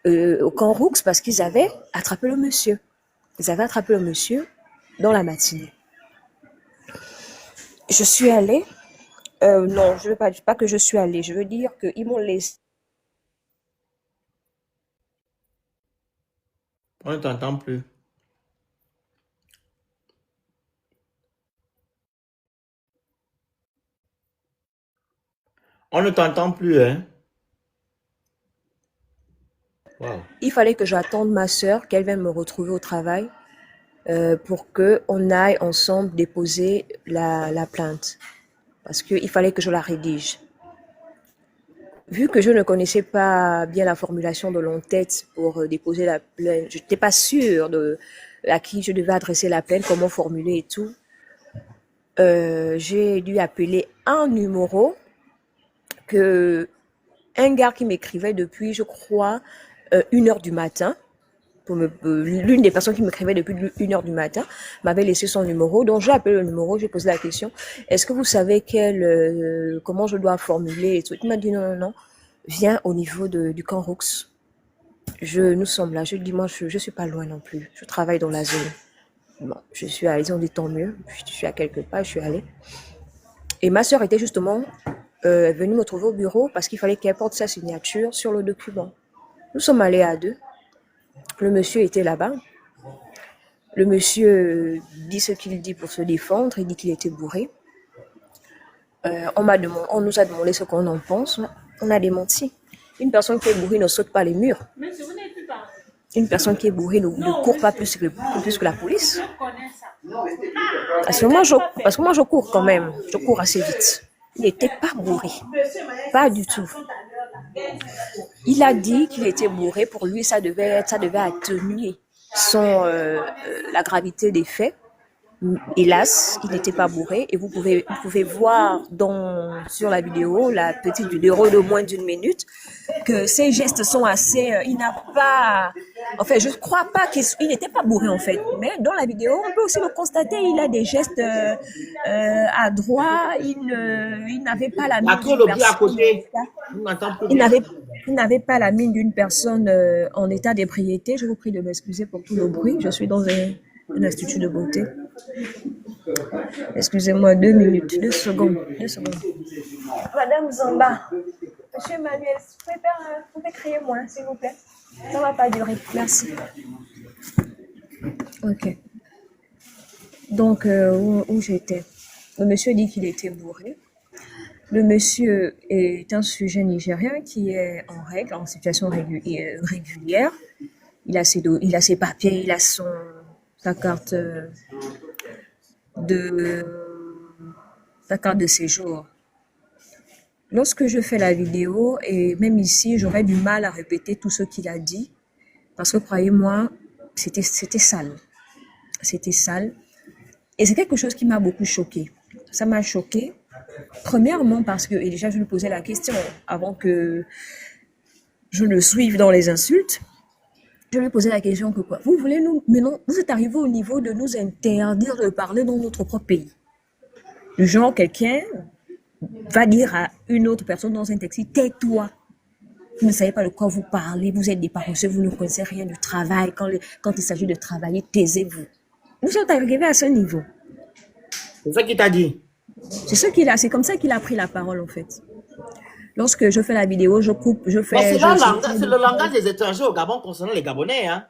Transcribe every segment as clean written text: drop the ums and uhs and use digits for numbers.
au camp Roux parce qu'ils avaient attrapé le monsieur. Ils avaient attrapé le monsieur dans la matinée. Je suis allée. Non, je ne veux pas que je suis allée. Je veux dire qu'ils m'ont laissé. On ne t'entend plus. On ne t'entend plus, hein? Wow. Il fallait que j'attende ma sœur, qu'elle vienne me retrouver au travail pour qu'on aille ensemble déposer la plainte. Parce qu'il fallait que je la rédige. Vu que je ne connaissais pas bien la formulation de l'entête pour déposer la plainte, je n'étais pas sûre à qui je devais adresser la plainte, comment formuler et tout. J'ai dû appeler un numéro que un gars qui m'écrivait depuis, je crois, 1h du matin. L'une des personnes qui m'écrivait depuis 1h du matin m'avait laissé son numéro. Donc, j'ai appelé le numéro, j'ai posé la question. Est-ce que vous savez comment je dois formuler et tout? Il m'a dit non, non, non. Viens au niveau du camp Roux. Nous sommes là. Je dis, moi, je suis pas loin non plus. Je travaille dans la zone. Bon, je suis allée, ils ont dit tant mieux. Je suis à quelque part, je suis allée. Et ma sœur était justement venue me trouver au bureau parce qu'il fallait qu'elle porte sa signature sur le document. Nous sommes allés à deux. Le monsieur était là-bas. Le monsieur dit ce qu'il dit pour se défendre. Il dit qu'il était bourré. On nous a demandé ce qu'on en pense. On a démenti. Une personne qui est bourrée ne saute pas les murs. Une personne qui est bourrée ne court pas plus que la police. Parce que moi, je cours quand même. Je cours assez vite. Il n'était pas bourré. Pas du tout. Il a dit qu'il était bourré. Pour lui, ça devait atténuer la gravité des faits. Hélas, il n'était pas bourré et vous pouvez voir sur la vidéo, la petite vidéo de moins d'1 minute, que ses gestes sont assez, je crois pas qu'il n'était pas bourré en fait, mais dans la vidéo, on peut aussi le constater, il a des gestes adroits, il n'avait pas la mine d'une personne. Il n'avait pas la mine d'une personne en état d'ébriété. Je vous prie de m'excuser pour tout le bruit. Je suis dans un institut de beauté. Excusez-moi, 2 minutes, 2 secondes. Madame Zamba, Monsieur Emmanuel, vous pouvez crier moins, s'il vous plaît. Ça ne va pas durer. Merci. Ok. Donc, où j'étais? Le monsieur dit qu'il était bourré. Le monsieur est un sujet nigérien qui est en règle, en situation régulière. Il a ses papiers, il a sa carte de séjour. Lorsque je fais la vidéo, et même ici, j'aurais du mal à répéter tout ce qu'il a dit, parce que croyez-moi, c'était sale. C'était sale. Et c'est quelque chose qui m'a beaucoup choquée. Ça m'a choquée. Premièrement parce que, et déjà je lui posais la question avant que je le suive dans les insultes, je lui posais la question que quoi, vous êtes arrivé au niveau de nous interdire de parler dans notre propre pays. Du genre, quelqu'un va dire à une autre personne dans un taxi, tais-toi. Vous ne savez pas de quoi vous parlez, vous êtes des paresseux, vous ne connaissez rien du travail. Quand il s'agit de travailler, taisez-vous. Nous sommes arrivés à ce niveau. C'est ça qu'il t'a dit? C'est comme ça qu'il a pris la parole en fait. Lorsque je fais la vidéo, je coupe, je fais... C'est le langage des étrangers au Gabon concernant les Gabonais, hein?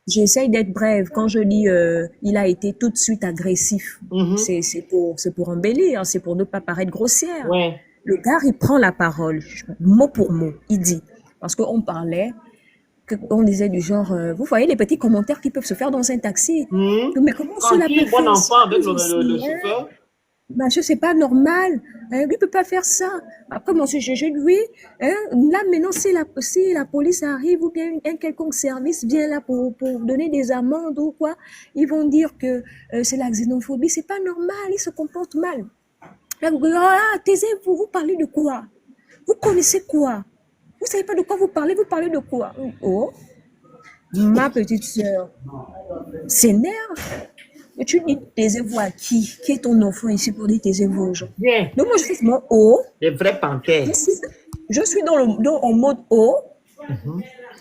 J'essaye d'être brève. Quand je dis il a été tout de suite agressif, c'est pour embellir, c'est pour ne pas paraître grossière. Ouais. Le gars, il prend la parole, mot pour mot, il dit. Parce qu'on parlait, on disait du genre, vous voyez les petits commentaires qui peuvent se faire dans un taxi. Mais comment cela peut faire bon enfant avec le chauffeur? Ben, je sais pas normal, lui peut pas faire ça. Après, moi, je lui, là maintenant, si la police arrive ou bien un quelconque service vient là pour donner des amendes ou quoi, ils vont dire que c'est la xénophobie. C'est pas normal, ils se comportent mal. Là, taisez-vous, vous parlez de quoi? Vous connaissez quoi? Vous savez pas de quoi vous parlez de quoi? Oh, ma petite sœur s'énerve. Et tu dis taisez-vous à qui? Qui est ton enfant ici pour dire taisez-vous aux gens? Bien. Donc moi je suis mon haut. Les vrais panthères. Je suis en mode haut.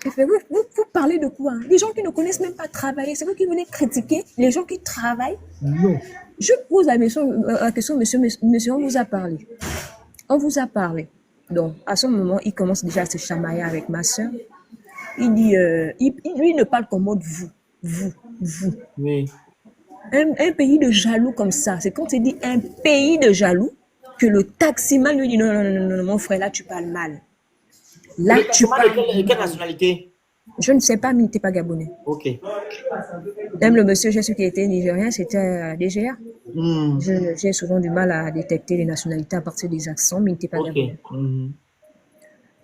Il fait, vous parlez de quoi? Des gens qui ne connaissent même pas travailler. C'est vous qui venez critiquer les gens qui travaillent. Non. Je pose la question, monsieur, on vous a parlé. On vous a parlé. Donc, à ce moment, il commence déjà à se chamailler avec ma soeur. Il dit, lui, il ne parle qu'en mode vous, vous, vous. Oui. Un pays de jaloux comme ça, c'est quand il dit un pays de jaloux, que le taximan lui dit non, non, non, non, non, mon frère, là, tu parles mal. Là, Le tu taximan parles. de quelle nationalité? Je ne sais pas, mais il n'était pas gabonais. Ok. Même le monsieur, je sais qui était nigérien, c'était DGA. Hmm. J'ai souvent du mal à détecter les nationalités à partir des accents, mais il n'était pas Ok. gabonais. Mhm.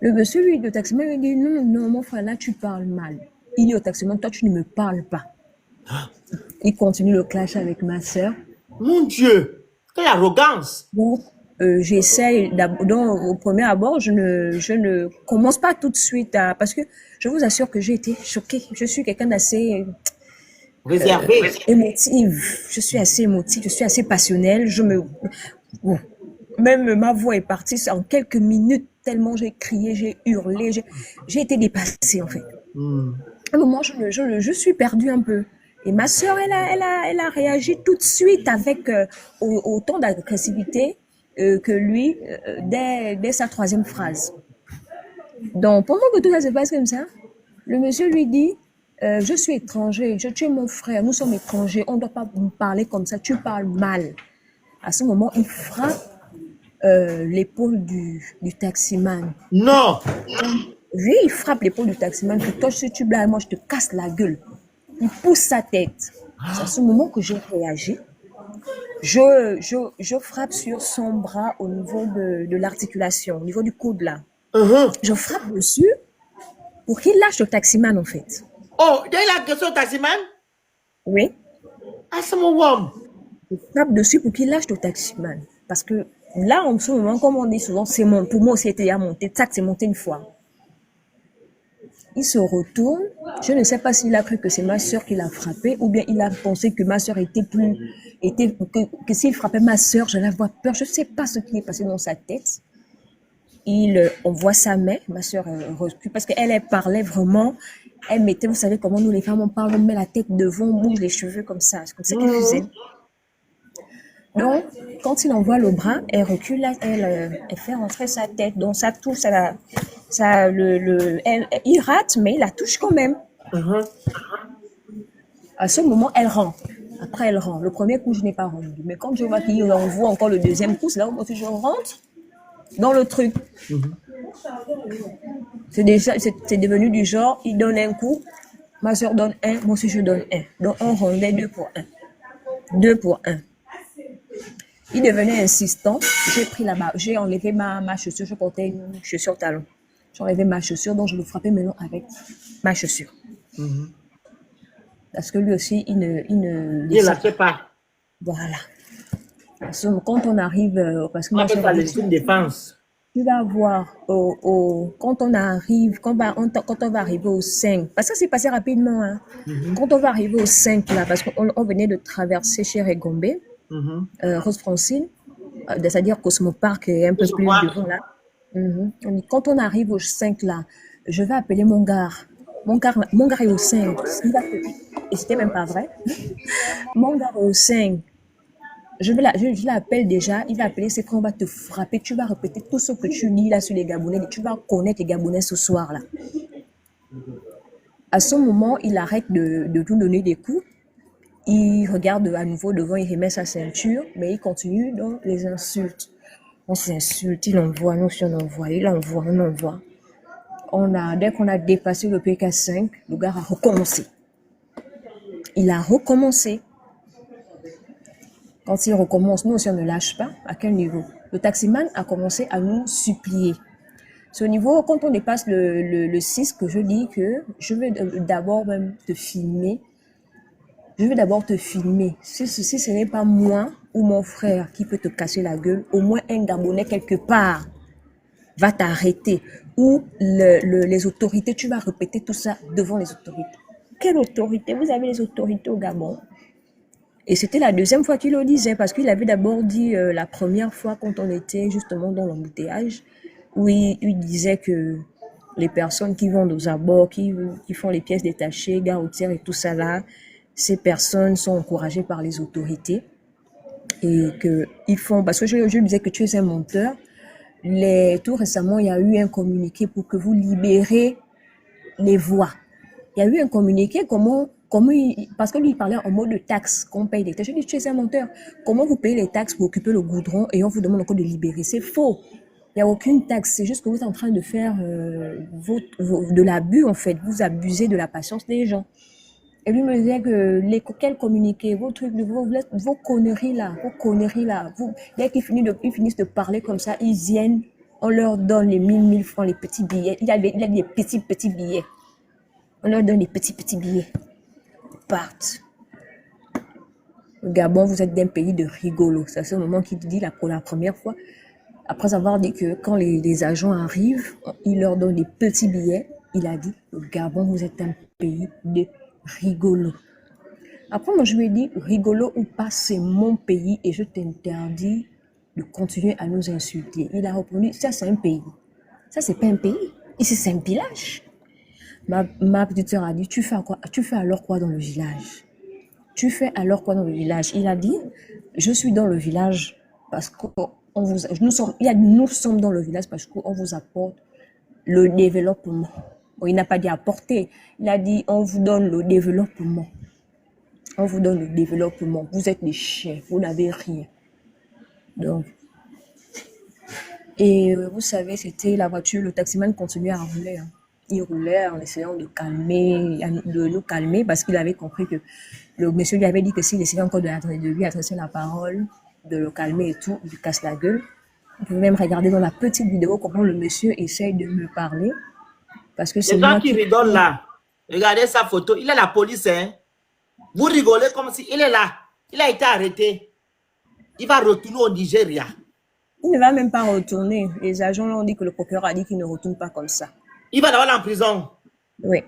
Le monsieur, lui, le taximan, lui dit non, non, mon frère, là, tu parles mal. Il dit au taximan, toi, tu ne me parles pas. Il continue le clash avec ma soeur. Mon Dieu, quelle arrogance. Donc, j'essaye, donc, au premier abord, je ne commence pas tout de suite à, parce que je vous assure que j'ai été choquée. Je suis quelqu'un d'assez Réservé. émotive. Je suis assez émotive, je suis assez passionnelle. Bon, même ma voix est partie en quelques minutes tellement j'ai crié, j'ai hurlé, j'ai été dépassée en fait. Hmm. À un moment, je suis perdue un peu. Et ma sœur, elle a réagi tout de suite avec autant d'agressivité que lui dès sa troisième phrase. Donc, pendant que tout ça se passe comme ça, le monsieur lui dit, je suis étranger, tu es mon frère, nous sommes étrangers, on ne doit pas me parler comme ça, tu parles mal. À ce moment, il frappe l'épaule du taximan. Non. Oui, il frappe l'épaule du taximan, que toi, si tu blagues, moi, je te casse la gueule. Il pousse sa tête. C'est à ce moment que j'ai réagi. Je frappe sur son bras au niveau de l'articulation, au niveau du coude là. Je frappe dessus pour qu'il lâche le taximan en fait. Oh, il y a la question au taximan? Oui. Ah, c'est mon homme. Je frappe dessus pour qu'il lâche le taximan. Parce que là, en ce moment, comme on dit souvent, c'est mon, pour moi aussi, c'était à monter. Tac, c'est monté une fois. Il se retourne. Je ne sais pas s'il a cru que c'est ma soeur qui l'a frappé ou bien il a pensé que ma soeur que s'il frappait ma soeur, j'allais avoir peur. Je ne sais pas ce qui est passé dans sa tête. On voit sa main, ma soeur recule parce qu'elle parlait vraiment. Elle mettait, vous savez comment nous les femmes on parle, on met la tête devant, on bouge les cheveux comme ça. C'est comme ça qu'elle faisait. Donc, quand il envoie le bras, elle recule, elle fait rentrer sa tête. Donc, ça touche, il rate, mais il la touche quand même. À ce moment, elle rend. Après, elle rend. Le premier coup, je n'ai pas rendu. Mais quand je vois qu'il envoie encore le deuxième coup, c'est là où je rentre dans le truc. C'est devenu du genre, il donne un coup, ma soeur donne un, moi aussi je donne un. Donc, on rendait 2 pour 1. 2 pour 1. Il devenait insistant. J'ai enlevé ma chaussure. Je portais une chaussure talon. J'ai enlevé ma chaussure, donc je le frappais maintenant avec ma chaussure. Parce que lui aussi, il ne lâchait pas. Voilà. Quand on arrive, parce que on appelle ça légitime défense. Tu vas voir quand on arrive, quand on va arriver au 5, parce que ça s'est passé rapidement. Hein. Quand on va arriver au 5 là, parce qu'on venait de traverser chez Regombe, Rose Francine, c'est-à-dire Cosmopark est un peu plus devant là. Quand on arrive au 5 là, je vais appeler mon gars. Mon gars est au 5. Et c'était même pas vrai. Mon gars est au 5. Je l'appelle déjà, il va appeler ses frères, on va te frapper, tu vas répéter tout ce que tu lis là sur les Gabonais, tu vas connaître les Gabonais ce soir là. À ce moment, il arrête de nous donner des coups, il regarde à nouveau devant, il remet sa ceinture, mais il continue dans les insultes. On s'insulte, il envoie, nous aussi on envoie, il envoie, on envoie. Dès qu'on a dépassé le PK5, le gars a recommencé. Il a recommencé. Quand il recommence, nous aussi on ne lâche pas. À quel niveau? Le taximan a commencé à nous supplier. Ce niveau, quand on dépasse le 6, que je dis que je vais d'abord même te filmer. Je vais d'abord te filmer. Si ce n'est pas moi ou mon frère qui peut te casser la gueule, au moins un Gabonais quelque part va t'arrêter. Ou les autorités, tu vas répéter tout ça devant les autorités. Quelle autorité? Vous avez les autorités au Gabon. Et c'était la deuxième fois qu'il le disait, parce qu'il avait d'abord dit la première fois quand on était justement dans l'embouteillage, où il disait que les personnes qui vendent aux abords, qui font les pièces détachées, gare routière et tout ça là, ces personnes sont encouragées par les autorités et que ils font, parce que je disais que tu es un monteur, tout récemment, il y a eu un communiqué pour que vous libérez les voies. Il y a eu un communiqué, parce que lui, il parlait en mode de taxes, qu'on paye des taxes. Je dis, tu es un monteur. Comment vous payez les taxes pour occuper le goudron et on vous demande encore de libérer? C'est faux. Il n'y a aucune taxe. C'est juste que vous êtes en train de faire de l'abus, en fait. Vous abusez de la patience des gens. Et lui me disait que quel communiqué, vos trucs, vos conneries là, dès qu'ils finissent de parler comme ça, ils viennent, on leur donne les 1000 francs, les petits billets. Il a des petits billets. On leur donne des petits billets. Ils partent. Au Gabon, vous êtes d'un pays de rigolo. C'est à ce moment qu'il dit là pour la première fois, après avoir dit que quand les agents arrivent, il leur donne des petits billets. Il a dit, au Gabon, vous êtes un pays de rigolo. Après, moi, je lui ai dit, rigolo ou pas, c'est mon pays et je t'interdis de continuer à nous insulter. Il a répondu, ça, c'est un pays. Ça, c'est pas un pays. Ici, c'est un village. Ma petite sœur a dit, tu fais alors quoi dans le village? Tu fais alors quoi dans le village? Il a dit, je suis dans le village parce que nous sommes dans le village parce qu'on vous apporte le développement. Bon, il n'a pas dit apporter, il a dit, on vous donne le développement. On vous donne le développement. Vous êtes des chiens, vous n'avez rien. Donc, et vous savez, c'était la voiture, le taximan continuait à rouler. Hein. Il roulait en essayant de nous calmer parce qu'il avait compris que le monsieur lui avait dit que s'il essayait encore de lui adresser la parole, de le calmer et tout, il lui casse la gueule. Vous pouvez même regarder dans la petite vidéo comment le monsieur essaye de me parler. Parce que c'est les gens qui rigolent là, regardez sa photo, il est la police, hein. Vous rigolez comme si il est là. Il a été arrêté. Il va retourner au Nigeria. Il ne va même pas retourner. Les agents l'ont dit que le procureur a dit qu'il ne retourne pas comme ça. Il va d'abord en prison. Oui.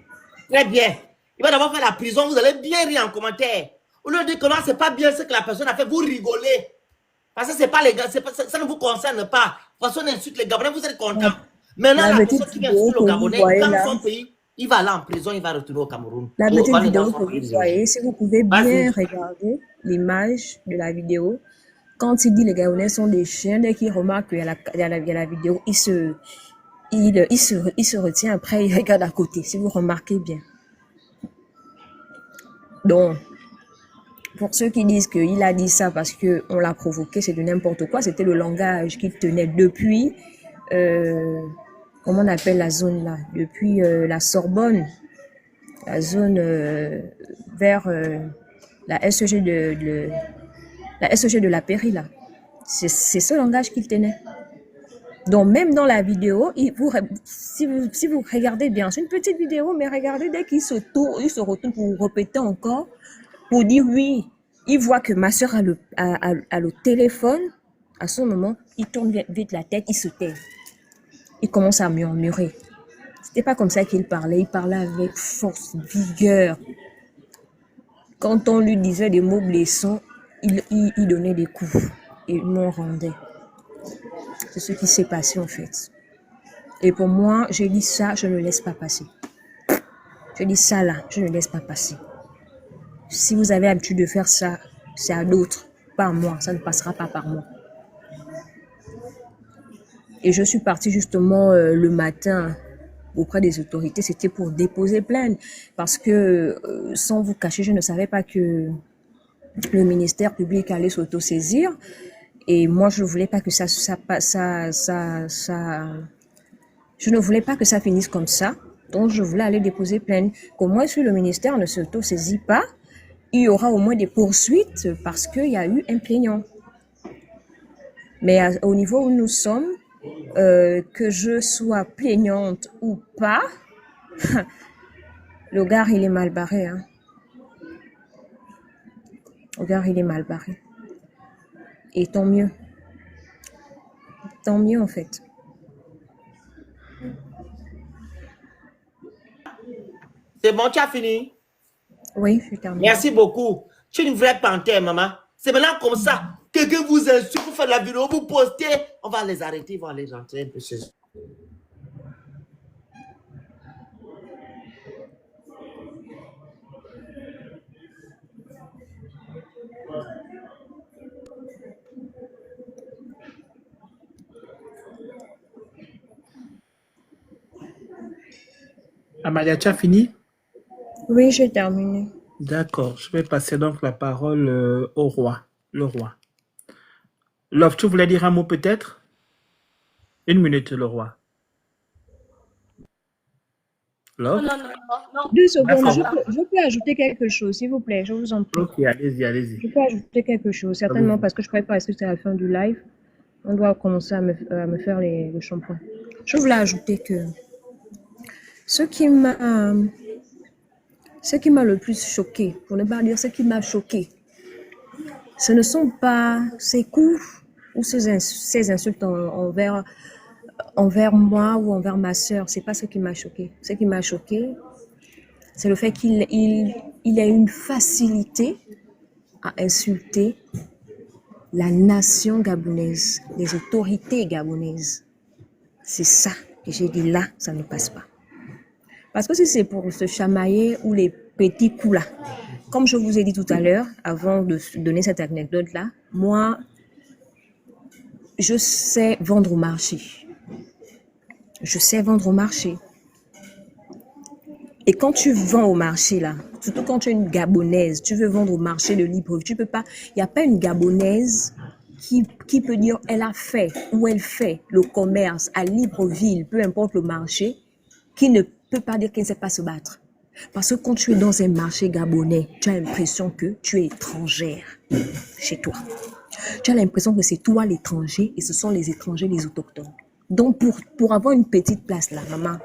Très bien. Il va d'abord faire la prison. Vous allez bien rire en commentaire. Au lieu de dire que non, c'est pas bien ce que la personne a fait, vous rigolez. Parce que c'est pas les gars, ça ne vous concerne pas. De toute façon, on insulte les Gabonais, vous êtes contents. Maintenant, la personne qui vient sur le Gabonais, dans son pays, il va aller en prison, il va retourner au Cameroun. La petite vidéo que vous voyez, si vous pouvez bien regarder l'image de la vidéo, quand il dit les Gabonais sont des chiens, dès qu'il remarque qu'il y a la vidéo, il se retient, après il regarde à côté, si vous remarquez bien. Donc, pour ceux qui disent qu'il a dit ça parce qu'on l'a provoqué, c'est de n'importe quoi, c'était le langage qu'il tenait depuis, comment on appelle la zone là, depuis la Sorbonne, la zone vers la SEG la SEG de la Pairie là. C'est ce langage qu'il tenait. Donc même dans la vidéo, si vous regardez bien, c'est une petite vidéo, mais regardez dès qu'il se retourne pour répéter encore, pour dire oui, il voit que ma soeur a le téléphone. À ce moment, il tourne vite la tête, il se tait. Il commence à murmurer. C'était pas comme ça qu'il parlait, il parlait avec force, vigueur. Quand on lui disait des mots blessants, il donnait des coups et il m'en rendait. C'est ce qui s'est passé en fait. Et pour moi, j'ai dit ça, je ne laisse pas passer. Je dis ça là, je ne laisse pas passer. Si vous avez l'habitude de faire ça, c'est à d'autres, pas à moi, ça ne passera pas par moi. Et je suis partie justement le matin auprès des autorités, c'était pour déposer plainte. Parce que, sans vous cacher, je ne savais pas que le ministère public allait s'autosaisir. Et moi, je ne voulais pas que je ne voulais pas que ça finisse comme ça. Donc, je voulais aller déposer plainte. Qu'au moins, si le ministère ne s'autosaisit pas, il y aura au moins des poursuites parce qu'il y a eu un plaignant. Mais au niveau où nous sommes, que je sois plaignante ou pas, le gars, il est mal barré. Hein. Le gars, il est mal barré. Et tant mieux. Tant mieux, en fait. C'est bon, tu as fini? Oui, je termine. Merci beaucoup. Tu es une vraie panthère, maman. C'est maintenant comme ça. Quelqu'un vous insulte, vous faites la vidéo, vous postez. On va les arrêter, ils vont aller rentrer un peu chez eux. Amalia, tu as fini? Oui, j'ai terminé. D'accord, je vais passer donc la parole au roi, le roi. Love, tu voulais dire un mot peut-être? Une minute, le roi. Love? Non. 2 secondes, D'accord. je peux ajouter quelque chose, s'il vous plaît, je vous en prie. Ok, allez-y, allez-y. Je peux ajouter quelque chose, certainement Allez-y. parce que je ne croyais pas que c'était la fin du live. On doit commencer à me faire le shampoing. Je voulais ajouter que ce qui m'a le plus choqué, pour ne pas dire ce qui m'a choqué, ce ne sont pas ces coups ou ces insultes envers moi ou envers ma sœur. C'est pas ce qui m'a choqué. Ce qui m'a choqué, c'est le fait qu'il a une facilité à insulter la nation gabonaise, les autorités gabonaises. C'est ça que j'ai dit là, ça ne passe pas. Parce que si c'est pour se chamailler ou les petits coups là, comme je vous ai dit tout à l'heure, avant de donner cette anecdote-là, moi, je sais vendre au marché. Je sais vendre au marché. Et quand tu vends au marché là, surtout quand tu es une Gabonaise, tu veux vendre au marché de Libreville, tu peux pas, il n'y a pas une Gabonaise qui peut dire elle a fait ou elle fait le commerce à Libreville, peu importe le marché, qui ne peut pas dire qu'elle ne sait pas se battre. Parce que quand tu es dans un marché gabonais, tu as l'impression que tu es étrangère chez toi. Tu as l'impression que c'est toi l'étranger et ce sont les étrangers, les autochtones. Donc pour avoir une petite place là, maman,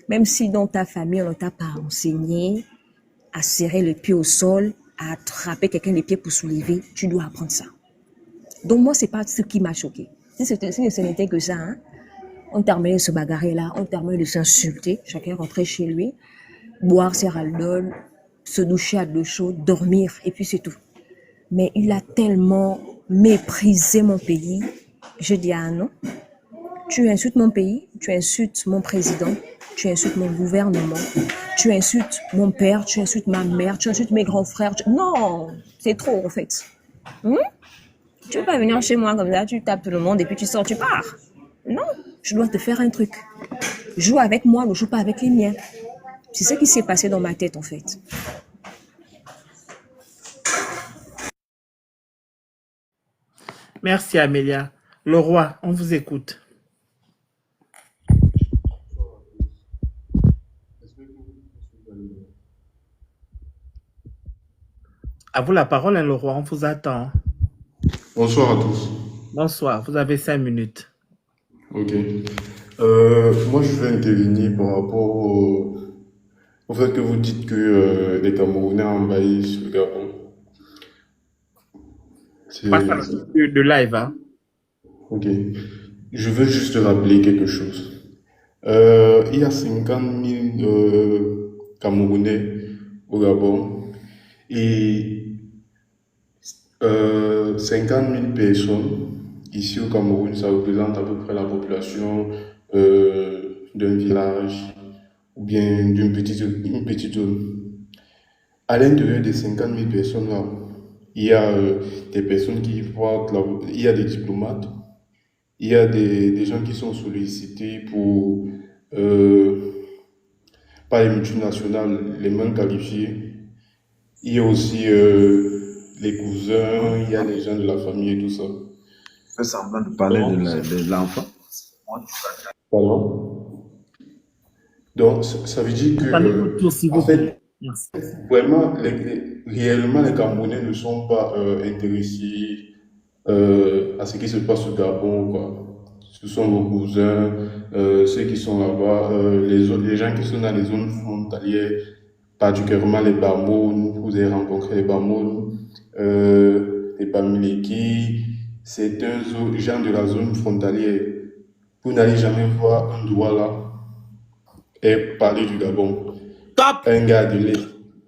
même si dans ta famille, on ne t'a pas enseigné à serrer le pied au sol, à attraper quelqu'un les pieds pour soulever, tu dois apprendre ça. Donc moi, c'est pas ce qui m'a choqué. Si ce n'était que ça, hein, on terminait de se bagarrer là, on terminait de s'insulter, chacun rentrait chez lui, boire ses raldol, se doucher à de l'eau chaude, dormir, et puis c'est tout. Mais il a tellement méprisé mon pays. Je dis ah non, tu insultes mon pays, tu insultes mon président, tu insultes mon gouvernement, tu insultes mon père, tu insultes ma mère, tu insultes mes grands frères. Non, c'est trop en fait. Tu ne peux pas venir chez moi comme ça, tu tapes tout le monde et puis tu sors, tu pars. Non, je dois te faire un truc. Joue avec moi, ne joue pas avec les miens. C'est ce qui s'est passé dans ma tête en fait. Merci Amélia. Le roi, on vous écoute. À vous la parole, hein, le roi, on vous attend. Bonsoir à tous. Bonsoir, vous avez 5 minutes. Ok. Moi, je vais intervenir par rapport au fait que vous dites que les Camerounais envahissent le Gabon. Pas ça de live, hein. Ok. Je veux juste rappeler quelque chose. Il y a 50 000 Camerounais au Gabon et 50 000 personnes ici au Cameroun, ça représente à peu près la population d'un village ou bien une petite zone. À l'intérieur des 50 000 personnes là, il y a des personnes qui voient, il y a des diplomates, il y a des gens qui sont sollicités euh, par les multinationales les moins qualifiés. Il y a aussi les cousins, il y a les gens de la famille et tout ça. Fais semblant de parler de l'enfant. Pardon? Donc, ça veut dire Attendez votre tour, s'il en vous plaît. fait, Merci. vraiment, réellement, les Camerounais ne sont pas intéressés à ce qui se passe au Gabon, quoi. Ce sont vos cousins, ceux qui sont là-bas, les gens qui sont dans les zones frontalières, particulièrement les Bamouns, vous avez rencontré les Bamouns, les Bamileki, c'est un gens de la zone frontalière. Vous n'allez jamais voir un Douala et parler du Gabon. Top, Un gars de l'Est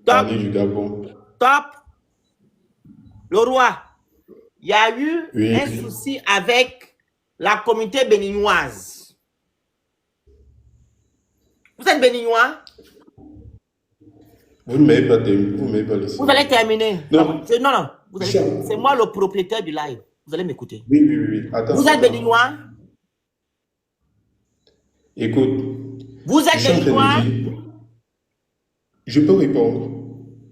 parler du Gabon. top. Le roi, il y a eu Oui. un souci avec la communauté béninoise. Vous êtes béninois? Vous ne m'avez pas laissé. Vous allez terminer. Non. Non. C'est moi le propriétaire du live. Vous allez m'écouter. Oui. Attends, Vous êtes béninois? Écoute. Vous êtes Je suis en train béninois? de dire, Je peux répondre.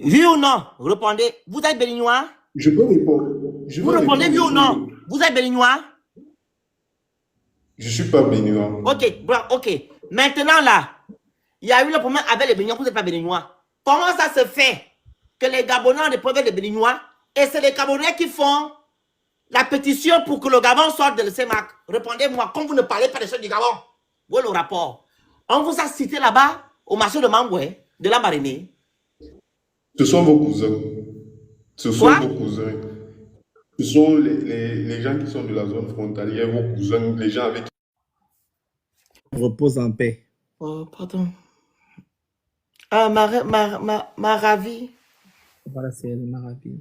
Oui ou non? Répondez. Vous êtes béninois? Je peux répondre. Je Vous peux répondez oui ou non? répondre. Vous êtes béninois? Je suis pas béninois. Ok, bon, ok. Maintenant là, il y a eu le problème avec les béninois, vous n'êtes pas béninois. Comment ça se fait que les Gabonais ont des problèmes avec les béninois et c'est les Gabonais qui font la pétition pour que le Gabon sorte de le CEMAC? Répondez-moi, comme vous ne parlez pas des choses du Gabon. Où est le rapport? On vous a cité là-bas au marché de Mamboué, de la Marinée. Ce sont vos cousins. Ce sont Quoi? vos cousins. Ce sont les gens qui sont de la zone frontalière, vos cousins, les gens avec Repose en paix. Oh, pardon. Ah, Maravi. Voilà, c'est le Maravi.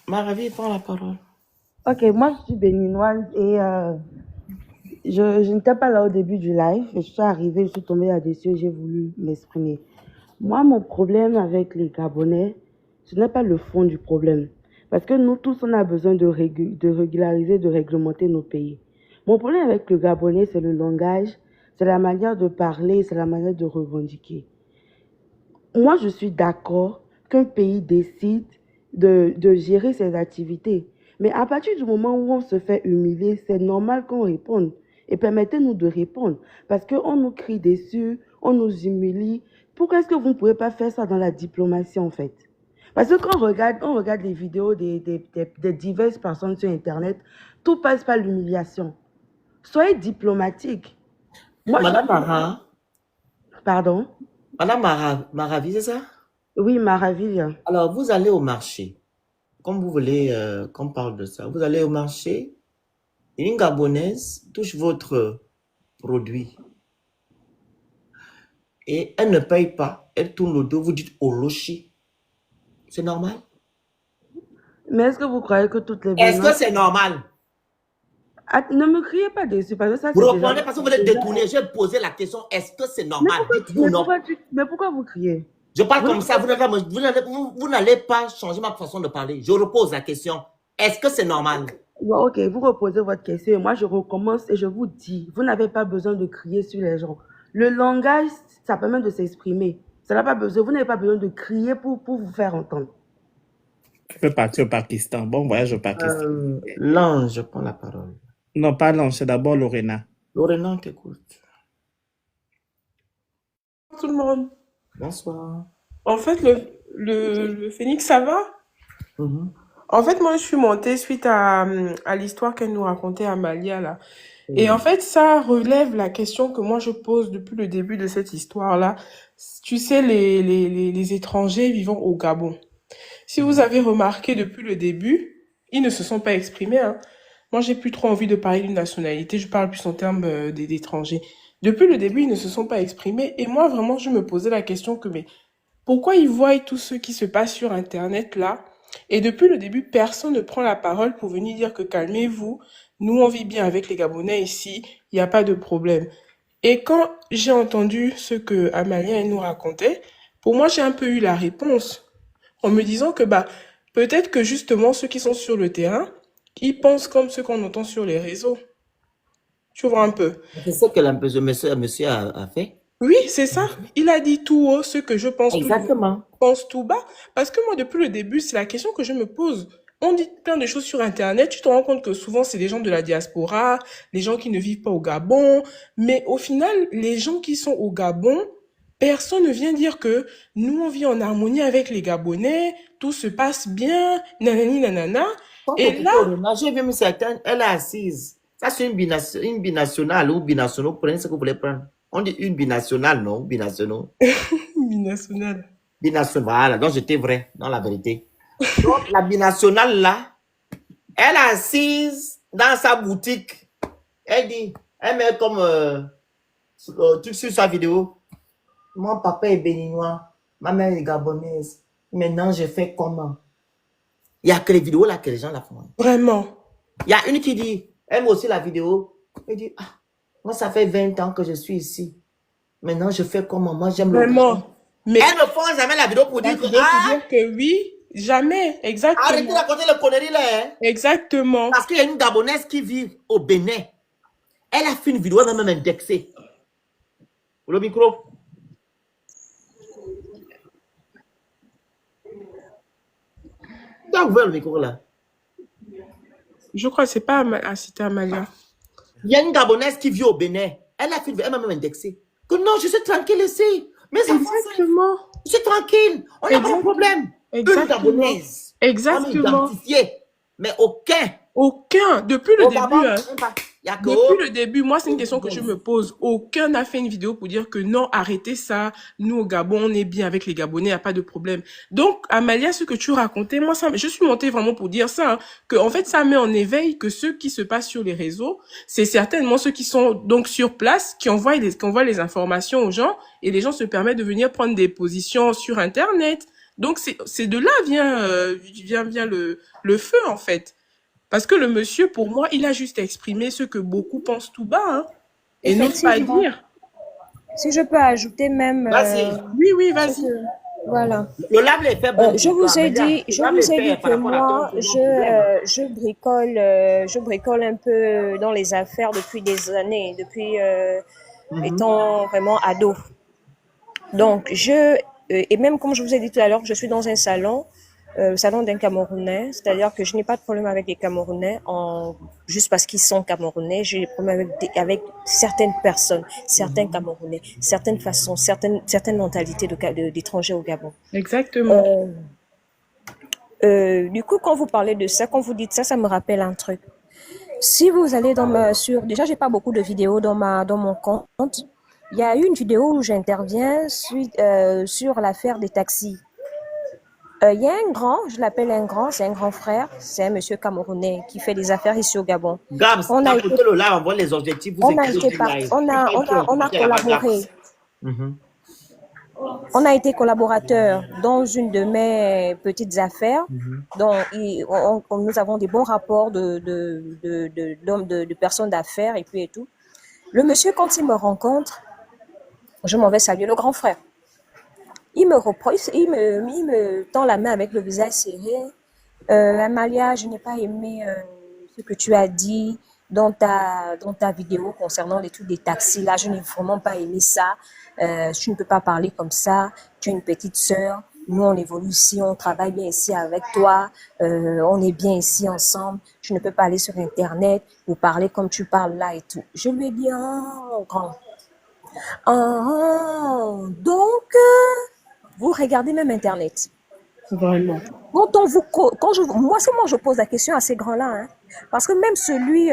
Maravi, prends la parole. Ok, moi je suis béninoise et je n'étais pas là au début du live. Je suis arrivée, je suis tombée là-dessus et j'ai voulu m'exprimer. Moi, mon problème avec les Gabonais, ce n'est pas le fond du problème. Parce que nous tous, on a besoin de régulariser, de réglementer nos pays. Mon problème avec le Gabonais, c'est le langage, c'est la manière de parler, c'est la manière de revendiquer. Moi, je suis d'accord qu'un pays décide de gérer ses activités. Mais à partir du moment où on se fait humilier, c'est normal qu'on réponde. Et permettez-nous de répondre. Parce qu'on nous crie dessus, on nous humilie. Pourquoi est-ce que vous ne pouvez pas faire ça dans la diplomatie, en fait? Parce que quand on regarde les vidéos des diverses personnes sur Internet, tout passe par l'humiliation. Soyez diplomatique. Moi, Madame Mara, Pardon? Madame Maravi, c'est ça? Oui, Maraville. Alors, vous allez au marché. Comme vous voulez qu'on parle de ça, vous allez au marché, une Gabonaise touche votre produit et elle ne paye pas, elle tourne le dos, vous dites Oloshi. C'est normal? Mais est-ce que vous croyez que toutes les Est-ce que Béninois... c'est normal? Ne me criez pas dessus, parce que ça, Vous c'est répondez déjà... parce que vous êtes détourné. J'ai posé la question, est-ce que c'est normal? Dites-vous non. Mais pourquoi vous criez? Je parle Vous comme ça, vous n'allez pas changer ma façon de parler. Je repose la question, est-ce que c'est normal? Bon, ok, vous reposez votre question et moi je recommence et je vous dis, vous n'avez pas besoin de crier sur les gens. Le langage, ça permet de s'exprimer. Ça n'a pas besoin, vous n'avez pas besoin de crier pour vous faire entendre. Tu peux partir au Pakistan. Bon voyage au Pakistan. L'ange prend la parole. Non, pas l'ange, c'est d'abord Lorena. Lorena, on t'écoute. Tout le monde. Bonsoir. En fait, le Phénix, ça va? Mhm. En fait, moi, je suis montée suite à l'histoire qu'elle nous racontait, Amalia, là. Et en fait, ça relève la question que moi, je pose depuis le début de cette histoire-là. Tu sais, les étrangers vivant au Gabon. Si vous avez remarqué depuis le début, ils ne se sont pas exprimés, hein. Moi, j'ai plus trop envie de parler d'une nationalité. Je parle plus en termes d'étrangers. Depuis le début, ils ne se sont pas exprimés. Et moi, vraiment, je me posais la question que, mais pourquoi ils voient tout ce qui se passe sur Internet là? Et depuis le début, personne ne prend la parole pour venir dire que calmez-vous, nous on vit bien avec les Gabonais ici, il n'y a pas de problème. Et quand j'ai entendu ce que Amalia nous racontait, pour moi j'ai un peu eu la réponse en me disant que bah peut-être que justement ceux qui sont sur le terrain, ils pensent comme ceux qu'on entend sur les réseaux. Tu vois un peu. C'est ce que monsieur a fait. Oui, c'est ça. Il a dit tout haut ce que je pense tout bas. Exactement. Pense tout bas. Parce que moi, depuis le début, c'est la question que je me pose. On dit plein de choses sur Internet. Tu te rends compte que souvent, c'est des gens de la diaspora, les gens qui ne vivent pas au Gabon. Mais au final, les gens qui sont au Gabon, personne ne vient dire que nous, on vit en harmonie avec les Gabonais, tout se passe bien, nanani, nanana. Et là, j'ai vu certaine, elle est assise. Ça, c'est une binationale ou binationale. Prenez ce que vous voulez prendre. On dit une binationale, non? Binationale. binational. Binationale, voilà. Donc, j'étais vrai, dans la vérité. Donc, la binationale, là, elle est assise dans sa boutique. Elle dit, elle met comme truc sur sa vidéo. Mon papa est béninois, ma mère est gabonaise. Maintenant, je fais comment? Il n'y a que les vidéos là que les gens la font. Vraiment. Il y a une qui dit, elle met aussi la vidéo. Elle dit, ah, moi, ça fait 20 ans que je suis ici. Maintenant, je fais comment? Moi, j'aime le Vraiment. Mais elle ne font jamais la vidéo pour dire que, dire que oui, jamais, exactement. arrêtez de raconter les conneries là, hein. Exactement. Parce qu'il y a une Gabonaise qui vit au Bénin. Elle a fait une vidéo, elle m'a même indexée. Le micro. Tu as ouvert le micro là. Je crois que c'est pas c'était Amalia. Il y a une Gabonaise qui vit au Bénin. Elle a fait, elle m'a même indexé. Que non, je suis tranquille ici. Mes enfants, Exactement. je suis tranquille. On n'a pas de problème. Une Gabonaise. On est Exactement. identifié. Mais aucun. Aucun. Depuis le Au début, Gabon, hein. il y a que Depuis le début, moi, c'est une question que je me pose. Aucun n'a fait une vidéo pour dire que non, arrêtez ça. Nous, au Gabon, on est bien avec les Gabonais, il n'y a pas de problème. Donc, Amalia, ce que tu racontais, moi, ça, je suis montée vraiment pour dire ça, hein, que, en fait, ça met en éveil que ce qui se passe sur les réseaux, c'est certainement ceux qui sont donc sur place, qui envoient les informations aux gens, et les gens se permettent de venir prendre des positions sur Internet. Donc, c'est de là vient le feu, en fait. Parce que le monsieur, pour moi, il a juste exprimé ce que beaucoup pensent tout bas, hein, et n'osent pas Effectivement. dire. Si je peux ajouter même... Vas-y. Oui, vas-y. Voilà. Le lave les fait bon. Je vous ai dit que moi, je bricole un peu dans les affaires depuis des années, depuis étant vraiment ado. Donc, et même comme je vous ai dit tout à l'heure, je suis dans un salon d'un Camerounais, c'est-à-dire que je n'ai pas de problème avec les Camerounais juste parce qu'ils sont Camerounais. J'ai des problèmes avec certaines personnes, certains Camerounais, certaines façons, certaines mentalités d'étrangers au Gabon. Exactement. Du coup, quand vous parlez de ça, quand vous dites ça, ça me rappelle un truc. Si vous allez déjà, j'ai pas beaucoup de vidéos dans mon compte. Il y a une vidéo où j'interviens sur l'affaire des taxis. Il y a un grand, je l'appelle un grand, c'est un grand frère, c'est un monsieur camerounais qui fait des affaires ici au Gabon. Gabs, on a écouté le live, on voit les objectifs. On a collaboré. On a été collaborateurs dans une de mes petites affaires. Donc, nous avons des bons rapports de personnes d'affaires et puis et tout. Le monsieur, quand il me rencontre, je m'en vais saluer le grand frère. Il me reproche, il me tend la main avec le visage serré. Amalia, je n'ai pas aimé ce que tu as dit dans ta vidéo concernant les trucs des taxis. Là, je n'ai vraiment pas aimé ça. Tu ne peux pas parler comme ça. Tu es une petite sœur. Nous, on évolue ici, on travaille bien ici avec toi. On est bien ici ensemble. Tu ne peux pas aller sur Internet ou parler comme tu parles là et tout. Je lui ai dit, grand. Donc, vous regardez même Internet. Vraiment. Moi, je pose la question à ces grands-là, hein, parce que même celui,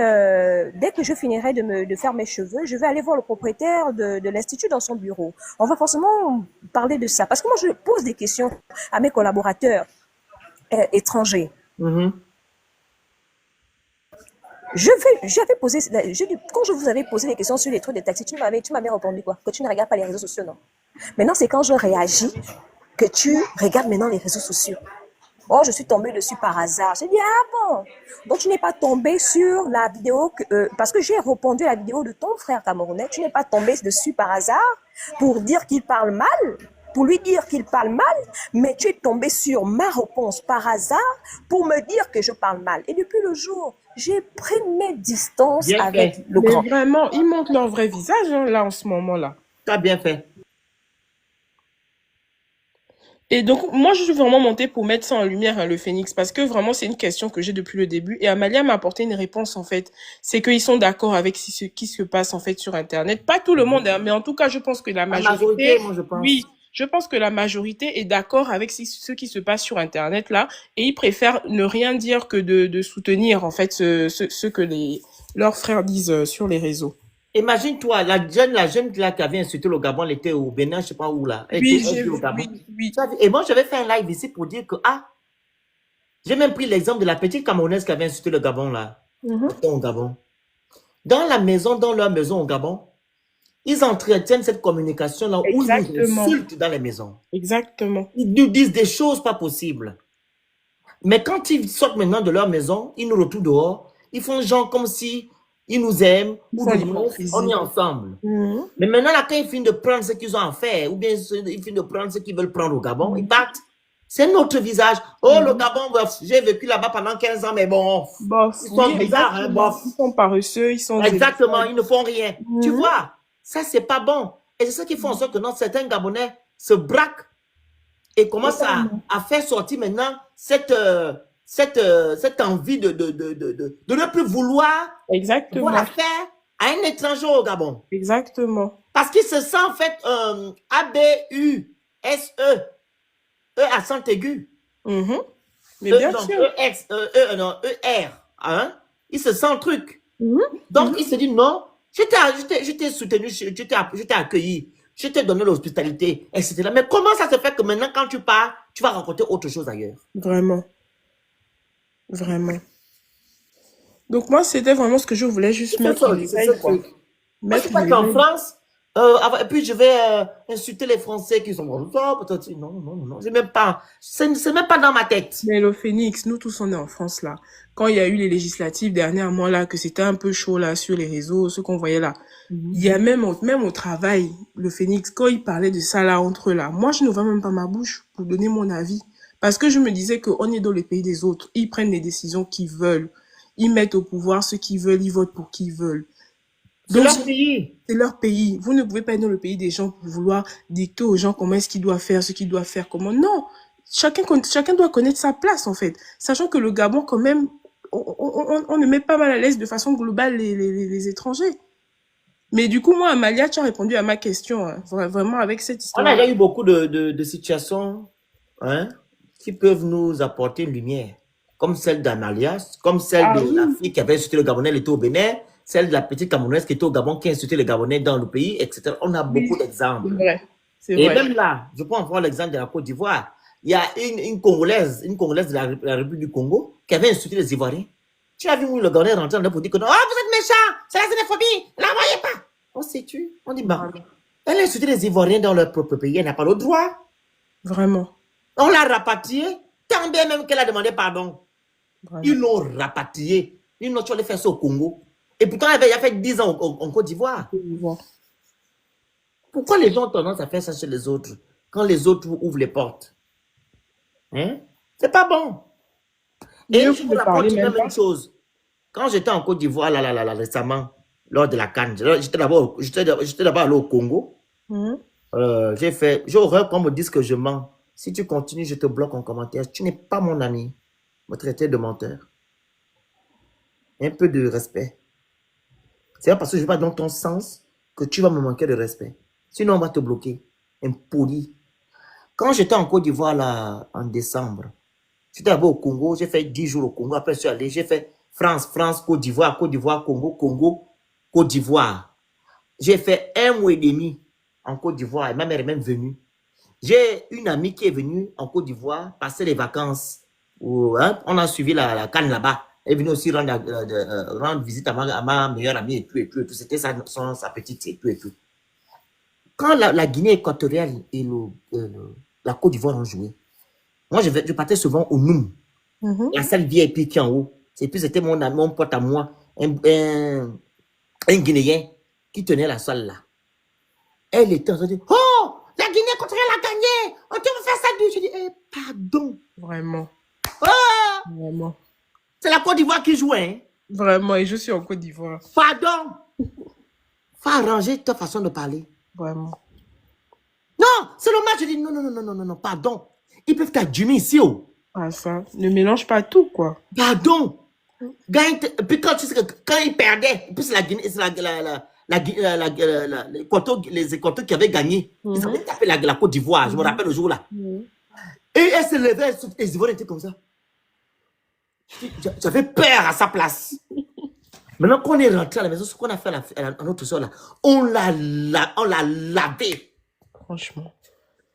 dès que je finirai de faire mes cheveux, je vais aller voir le propriétaire de l'institut dans son bureau. On va forcément parler de ça, parce que moi, je pose des questions à mes collaborateurs étrangers. Quand je vous avais posé des questions sur les trucs de taxi, tu m'avais répondu quoi? Que tu ne regardes pas les réseaux sociaux, non? Maintenant, c'est quand je réagis que tu regardes maintenant les réseaux sociaux. Oh, je suis tombée dessus par hasard. J'ai dit, bon. Donc, tu n'es pas tombé sur la vidéo, parce que j'ai répondu à la vidéo de ton frère camerounais. Tu n'es pas tombé dessus par hasard pour dire qu'il parle mal, pour lui dire qu'il parle mal, mais tu es tombé sur ma réponse par hasard pour me dire que je parle mal. Et depuis le jour, j'ai pris mes distances avec le grand. Mais vraiment, ils montrent leur vrai visage, hein, là, en ce moment-là. Tu as bien fait. Et donc, moi, je suis vraiment montée pour mettre ça en lumière, hein, le Phénix, parce que vraiment, c'est une question que j'ai depuis le début. Et Amalia m'a apporté une réponse, en fait. C'est qu'ils sont d'accord avec ce qui se passe, en fait, sur Internet. Pas tout le monde, hein, mais en tout cas, je pense que la majorité, moi, je pense. oui, je pense que la majorité est d'accord avec ce qui se passe sur Internet, là. Et ils préfèrent ne rien dire que de soutenir, en fait, ce que leurs frères disent sur les réseaux. Imagine-toi, la jeune là qui avait insulté le Gabon, elle était au Bénin, je sais pas où là. Oui, j'ai vu, oui. Et moi, j'avais fait un live ici pour dire que, j'ai même pris l'exemple de la petite Camerounaise qui avait insulté le Gabon là. Au Gabon. Dans leur maison au Gabon, ils entretiennent cette communication là où ils nous insultent dans les maisons. Exactement. Ils nous disent des choses pas possibles. Mais quand ils sortent maintenant de leur maison, ils nous retrouvent dehors, ils font genre comme si ils nous aiment, ou on est ensemble. Mais maintenant, là, quand ils finissent de prendre ce qu'ils ont à faire, ou bien ils finissent de prendre ce qu'ils veulent prendre au Gabon, ils partent. C'est notre visage. Oh, le Gabon, bof, j'ai vécu là-bas pendant 15 ans, mais bon, bof, ils sont bizarres, hein, bof. Ils sont paresseux, ils sont... Exactement, ils ne font rien. Tu vois, ça, c'est pas bon. Et c'est ça qui fait en sorte que certains Gabonais se braquent et commencent à faire sortir maintenant cette cette envie de ne plus vouloir voir Exactement. affaire à un étranger au Gabon. Exactement. Parce qu'il se sent en fait A-B-U-S-E, E accent aigu. Mhm. Mais E, bien non, sûr. E-X, non, E-R. Hein? Il se sent truc. Mhm. Donc, il se dit non, je t'ai soutenu, je t'ai accueilli, je t'ai donné l'hospitalité, etc. Mais comment ça se fait que maintenant, quand tu pars, tu vas rencontrer autre chose ailleurs? Vraiment. Vraiment. Donc moi, c'était vraiment ce que je voulais juste C'est mettre en ça, éveil, c'est ça. quoi. Moi, je Mettre suis en pas qu'en éveil. France, et puis je vais insulter les Français qui sont non, non, c'est même pas dans ma tête. Mais le Phoenix, nous tous, on est en France, là. Quand il y a eu les législatives dernièrement, là, que c'était un peu chaud, là, sur les réseaux, ce qu'on voyait là. Il y a même au travail, le Phoenix, quand il parlait de ça, là, entre eux, là, moi, je n'ouvrais même pas ma bouche pour donner mon avis. Parce que je me disais qu'on est dans le pays des autres. Ils prennent les décisions qu'ils veulent. Ils mettent au pouvoir ceux qu'ils veulent. Ils votent pour qui ils veulent. C'est Donc, leur pays. c'est leur pays. Vous ne pouvez pas être dans le pays des gens pour vouloir dicter aux gens comment est-ce qu'ils doivent faire, ce qu'ils doivent faire, comment. Non. Chacun doit connaître sa place, en fait. Sachant que le Gabon, quand même, on ne met pas mal à l'aise de façon globale les étrangers. Mais du coup, moi, Amalia, tu as répondu à ma question, hein, vraiment avec cette On histoire. a déjà eu beaucoup de situations hein, qui peuvent nous apporter une lumière, comme celle d'Amalia, comme celle Ah de la oui, fille qui avait insulté le Gabonais, elle était au Bénin, celle de la petite Camerounaise qui était au Gabon, qui a insulté les Gabonais dans le pays, etc. On a oui, beaucoup c'est d'exemples. vrai. C'est Et vrai. même là, je peux en prendre l'exemple de la Côte d'Ivoire. Il y a une Congolaise de la République du Congo qui avait insulté les Ivoiriens. Tu as vu où le Gabonais rentrer en pour dire que non, oh, vous êtes méchants, c'est la xénophobie, ne la voyez pas. On s'est tué. On dit, bah, Vraiment. elle a insulté les Ivoiriens dans leur propre pays, elle n'a pas le droit. Vraiment. On l'a rapatriée, tant bien même qu'elle a demandé pardon. Vraiment. Ils l'ont rapatriée. Ils n'ont pas allé faire ça au Congo. Et pourtant, elle avait fait 10 ans en Côte d'Ivoire. Pourquoi les gens ont tendance à faire ça chez les autres quand les autres ouvrent les portes? Hein? C'est pas bon. Et Mieux je vous vous ne rapporte parlez même même pas. une chose. Quand j'étais en Côte d'Ivoire récemment, lors de la CAN, j'étais d'abord allé au Congo. Mhm. J'aurais qu'on me dise que je mens. Si tu continues, je te bloque en commentaire. Tu n'es pas mon ami. Me traiter de menteur. Un peu de respect. C'est pas parce que je ne vais pas dans ton sens que tu vas me manquer de respect. Sinon, on va te bloquer. Impoli. Quand j'étais en Côte d'Ivoire là, en décembre, j'étais d'abord au Congo, j'ai fait 10 jours au Congo. Après, je suis allé, j'ai fait France, Côte d'Ivoire, Congo, Côte d'Ivoire. J'ai fait 1 mois et demi en Côte d'Ivoire et ma mère est même venue. J'ai une amie qui est venue en Côte d'Ivoire passer les vacances. On a suivi la CAN là-bas. Elle est venue aussi rendre visite à ma meilleure amie et tout. C'était sa petite et tout. Quand la Guinée équatoriale et la Côte d'Ivoire ont joué, moi je partais souvent au Noum, Mhm. la salle VIP qui est en haut. Et puis c'était mon pote à moi, un Guinéen qui tenait la salle là. Elle était en train de dire, oh, la Guinée équatoriale a gagné, on te fait ça. Je dis, pardon. Vraiment. Oh, Vraiment. c'est la Côte d'Ivoire qui joue, hein. Vraiment. Et je suis en Côte d'Ivoire. Pardon. Faut arranger ta façon de parler. Vraiment. Non, c'est le match. Je dis, non, pardon. Ils peuvent t'adjumer ici, oh. Ah, ça. Ne mélange pas tout, quoi. Pardon. Puis quand tu sais que quand ils perdaient, puis c'est la Guinée, c'est les Équatoriens qui avaient gagné. Ils avaient tapé la Côte d'Ivoire, je me rappelle le jour là. Et elle se levait, les Ivoiriens étaient comme ça. J'avais peur à sa place. Maintenant qu'on est rentré à la maison, ce qu'on a fait à notre soeur là, on l'a lavé. Franchement.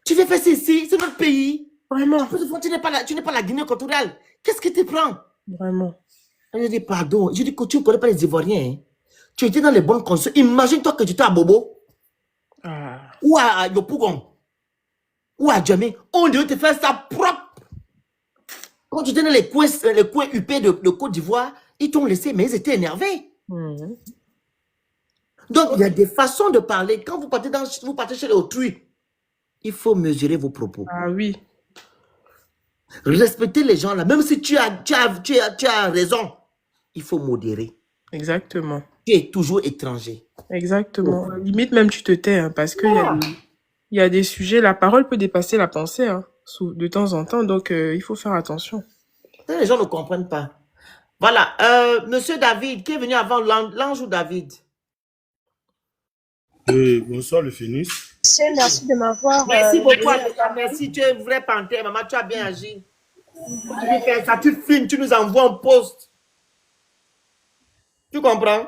Tu fais faire ça ici, c'est notre pays. Vraiment. Tu n'es pas la Guinée équatoriale. Qu'est-ce qui te prend? Vraiment. Je dis pardon. Je dis que tu ne connais pas les Ivoiriens. Hein. Tu étais dans les bonnes conditions. Imagine-toi que tu étais à Bobo Ah. ou à Yopougon ou à Djamé. On devait te faire ça propre. Quand tu étais dans les coins huppés de Côte d'Ivoire, ils t'ont laissé, mais ils étaient énervés. Mhm. Donc, il y a des façons de parler. Quand vous partez chez autrui, il faut mesurer vos propos. Ah oui. Respecter les gens là. Même si tu as raison, il faut modérer. Exactement. Tu es toujours étranger. Exactement. Limite, même tu te tais, hein, parce qu'il y a des sujets, la parole peut dépasser la pensée, hein, de temps en temps, donc il faut faire attention. Les gens ne comprennent pas. Voilà. Monsieur David, qui est venu avant l'ange ou David? Oui, bonsoir le Phénix. Merci de m'avoir. Merci beaucoup, Adela. Merci. Tu es une vraie panthère, maman. Tu as bien agi. Tu veux faire ça, tu filmes, tu nous envoies en post. Tu comprends?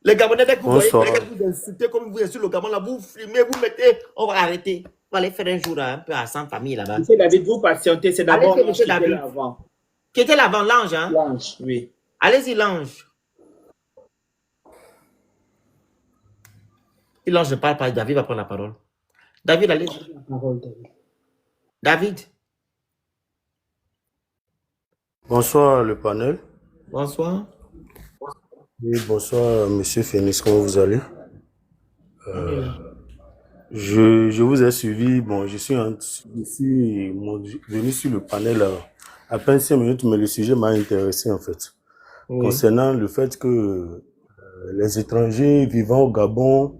Les Gabonais, dès que vous voyez Bonsoir. quelqu'un vous insulter comme vous insultez le Gabon, là, vous filmez, vous mettez, on va arrêter. On va aller faire un jour un peu à 100 familles là-bas. Monsieur David, vous patientez, c'est d'abord Allez-y, l'ange monsieur qui était David. là avant. Qui était là avant l'ange, hein? L'ange, oui. Allez-y, l'ange. Si l'ange ne parle pas, David va prendre la parole. David, allez-y. David, Bonsoir le panel. bonsoir. Et bonsoir monsieur Phénix, comment vous allez? Je vous ai suivi, bon, je suis venu sur le panel à peine 5 minutes, mais le sujet m'a intéressé en fait. Oui. Concernant le fait que les étrangers vivant au Gabon,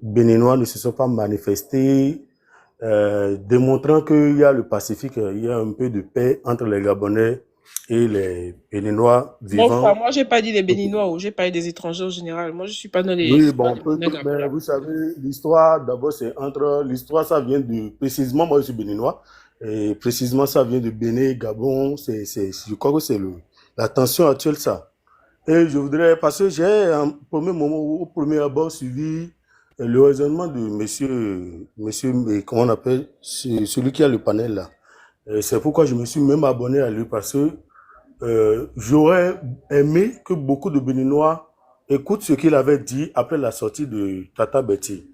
béninois ne se sont pas manifestés, démontrant qu'il y a le Pacifique, il y a un peu de paix entre les Gabonais et les Béninois vivant. Moi, j'ai pas dit les Béninois ou j'ai parlé des étrangers en général. Moi, je suis pas dans les. Oui, dans bon, les Béninois. mais vous savez, l'histoire, d'abord, l'histoire, ça vient précisément, moi, je suis béninois, et précisément, ça vient de Bénin, Gabon, je crois que c'est la tension actuelle, ça. Et je voudrais, parce que j'ai, au premier abord, suivi le raisonnement de monsieur, comment on appelle, celui qui a le panel, là. Et c'est pourquoi je me suis même abonné à lui, parce que j'aurais aimé que beaucoup de Béninois écoutent ce qu'il avait dit après la sortie de Tata Betty.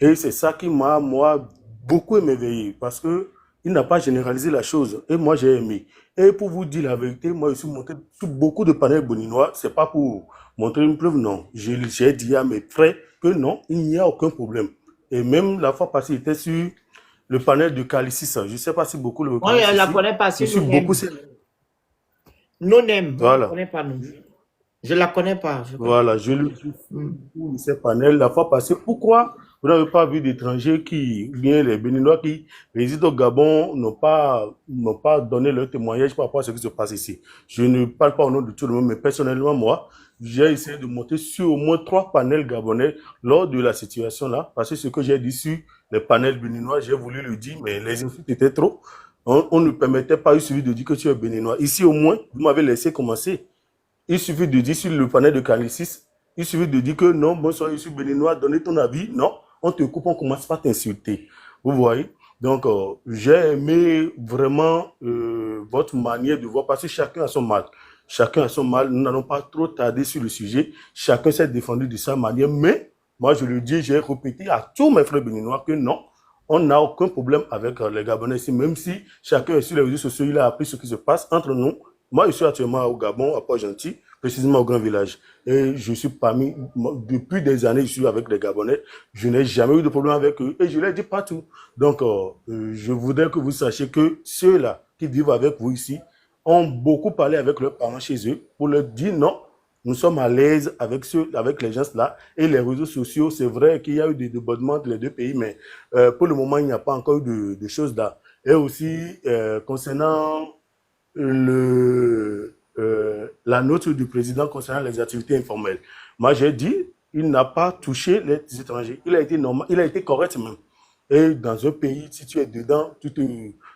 Et c'est ça qui m'a, moi, beaucoup émerveillé, parce que il n'a pas généralisé la chose. Et moi, j'ai aimé. Et pour vous dire la vérité, moi, je suis monté sur beaucoup de panels béninois. C'est pas pour montrer une preuve, non. J'ai dit à mes frères que non, il n'y a aucun problème. Et même la fois passée, il était sur le panel de Calicis. Je ne sais pas si beaucoup le connaissent. Oui, on ne la connaît pas. Je suis beaucoup. Non-name. Voilà. On ne connaît pas, non. Je ne la connais pas. Voilà, je le dis pour ces panels la fois passée. Pourquoi vous n'avez pas vu d'étrangers les Béninois qui résident au Gabon n'ont pas donné leur témoignage par rapport à ce qui se passe ici? Je ne parle pas au nom de tout le monde, mais personnellement, moi, j'ai essayé de monter sur au moins 3 panels gabonais lors de la situation là, parce que ce que j'ai dit sur les panels béninois, j'ai voulu le dire, mais les insultes étaient trop. On ne permettait pas, il suffit de dire que tu es béninois. Ici, au moins, vous m'avez laissé commencer. Il suffit de dire sur le panel de Calicis, il suffit de dire que non, bonsoir, je suis béninois, donnez ton avis. Non, on te coupe, on commence pas à t'insulter. Vous voyez? Donc, j'ai aimé vraiment votre manière de voir, parce que chacun a son mal. Chacun a son mal. Nous n'allons pas trop tarder sur le sujet. Chacun s'est défendu de sa manière. Mais, moi, je le dis, j'ai répété à tous mes frères béninois que non, on n'a aucun problème avec les Gabonais ici, même si chacun est sur les réseaux sociaux, il a appris ce qui se passe entre nous. Moi, je suis actuellement au Gabon, à Port-Gentil, précisément au Grand Village. Et je suis depuis des années, je suis avec les Gabonais. Je n'ai jamais eu de problème avec eux et je l'ai dit partout. Donc, je voudrais que vous sachiez que ceux-là qui vivent avec vous ici ont beaucoup parlé avec leurs parents chez eux pour leur dire non, nous sommes à l'aise avec les gens là. Et les réseaux sociaux, c'est vrai qu'il y a eu des débordements entre les deux pays, mais pour le moment, il n'y a pas encore eu de choses là. Et aussi, concernant la note du président concernant les activités informelles. Moi, j'ai dit, il n'a pas touché les étrangers. Il a été normal, il a été correct même. Et dans un pays, si tu es dedans,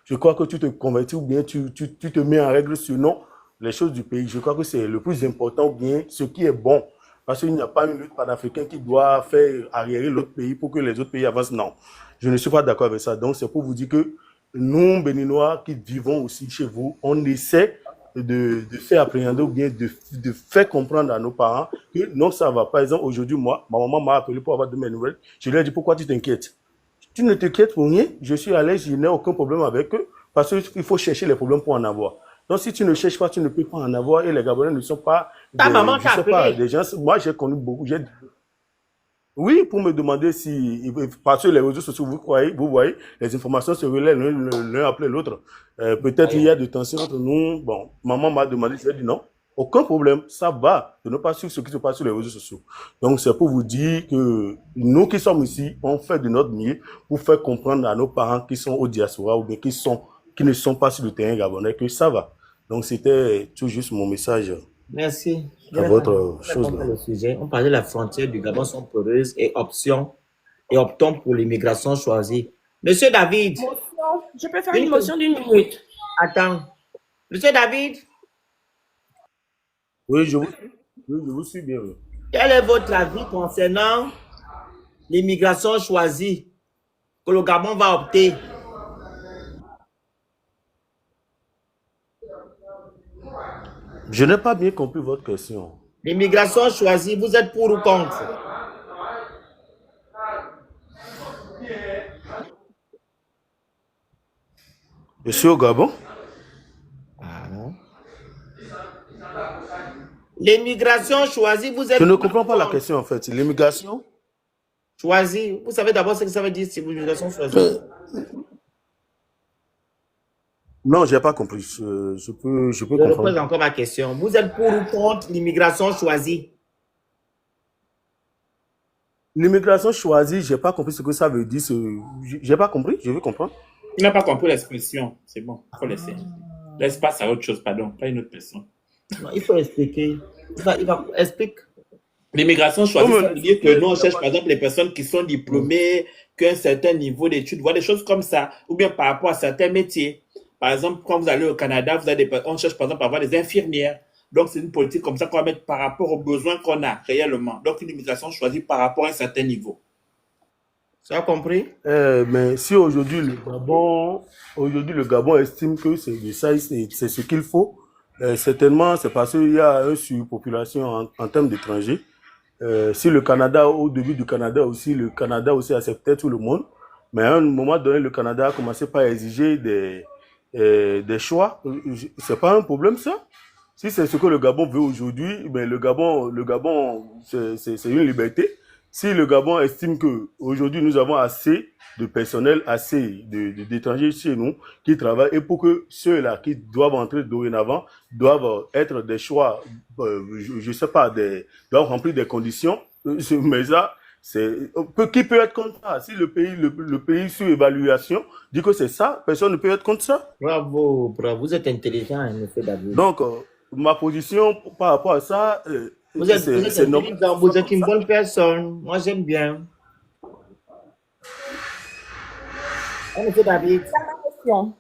je crois que tu te convertis ou bien tu te mets en règle sur non, les choses du pays. Je crois que c'est le plus important ou bien ce qui est bon. Parce qu'il n'y a pas une lutte panafricaine qui doit faire arriérer l'autre pays pour que les autres pays avancent. Non, je ne suis pas d'accord avec ça. Donc, c'est pour vous dire que nous, Béninois, qui vivons aussi chez vous, on essaie de faire appréhender ou bien de faire comprendre à nos parents que non, ça va. Par exemple, aujourd'hui, moi, ma maman m'a appelé pour avoir de mes nouvelles. Je lui ai dit, pourquoi tu t'inquiètes? Tu ne t'inquiètes pour rien. Je suis à l'aise, je n'ai aucun problème avec eux parce qu'il faut chercher les problèmes pour en avoir. Donc, si tu ne cherches pas, tu ne peux pas en avoir et les Gabonais ne sont pas des gens. Moi, j'ai connu beaucoup. Oui, pour me demander si, parce que les réseaux sociaux, vous voyez, les informations se relaient l'un après l'autre. Peut-être il y a des tensions entre nous. Bon, maman m'a demandé, je lui ai dit non, aucun problème, ça va, de ne pas suivre ce qui se passe sur les réseaux sociaux. Donc, c'est pour vous dire que nous qui sommes ici, on fait de notre mieux pour faire comprendre à nos parents qui sont au diaspora ou bien qui qui ne sont pas sur le terrain gabonais que ça va. Donc, c'était tout juste mon message Merci. à votre chose Répondre là. le sujet. On parlait de la frontière du Gabon sont poreuses et optons pour l'immigration choisie. Monsieur David, Motion. Je peux faire une une motion d'une minute. attends. Monsieur David, Oui, je vous suis bien. Oui. quel est votre avis concernant l'immigration choisie que le Gabon va opter? Je n'ai pas bien compris votre question. L'immigration choisie, vous êtes pour ou contre? Je suis au Gabon. L'immigration choisie, vous êtes Je ne pour ou comprends pas la contre? question en fait. L'immigration? Choisie. Vous savez d'abord ce que ça veut dire, c'est l'immigration choisie. Non, j'ai pas compris. Je peux Je repose comprendre. encore ma question. Vous êtes pour ou contre l'immigration choisie? L'immigration choisie, j'ai pas compris ce que ça veut dire. J'ai pas compris. Je veux comprendre. Il n'a pas compris l'expression. C'est bon, il faut laisser. Laisse passer à autre chose, pardon, pas une autre personne. Non, il faut expliquer. Il va expliquer. L'immigration choisie, Oh, ça veut dire que nous, on cherche par exemple les personnes qui sont diplômées, qui ont un certain niveau d'études, voilà, des choses comme ça, ou bien par rapport à certains métiers. Par exemple, quand vous allez au Canada, on cherche par exemple à avoir des infirmières. Donc, c'est une politique comme ça qu'on va mettre par rapport aux besoins qu'on a réellement. Donc, une immigration choisie par rapport à un certain niveau. Tu as compris? Mais si aujourd'hui le Gabon estime que c'est ce qu'il faut, certainement c'est parce qu'il y a une surpopulation en termes d'étrangers. Si le Canada, au début du Canada aussi, le Canada aussi acceptait tout le monde, mais à un moment donné, le Canada a commencé par exiger des choix. C'est pas un problème ça. Si c'est ce que le Gabon veut aujourd'hui, ben le Gabon, c'est une liberté. Si le Gabon estime que aujourd'hui nous avons assez de personnel, assez d'étrangers chez nous qui travaillent, et pour que ceux-là qui doivent entrer dorénavant doivent être des choix, je sais pas, doivent remplir des conditions, mais ça, qui peut être contre ça? Si le pays sous évaluation dit que c'est ça, personne ne peut être contre ça. Bravo, bravo. Vous êtes intelligent, hein, monsieur David. Donc, ma position par rapport à ça, Vous êtes normal. intelligent, vous êtes une bonne personne. Moi, j'aime bien. Hein, monsieur David, Motion.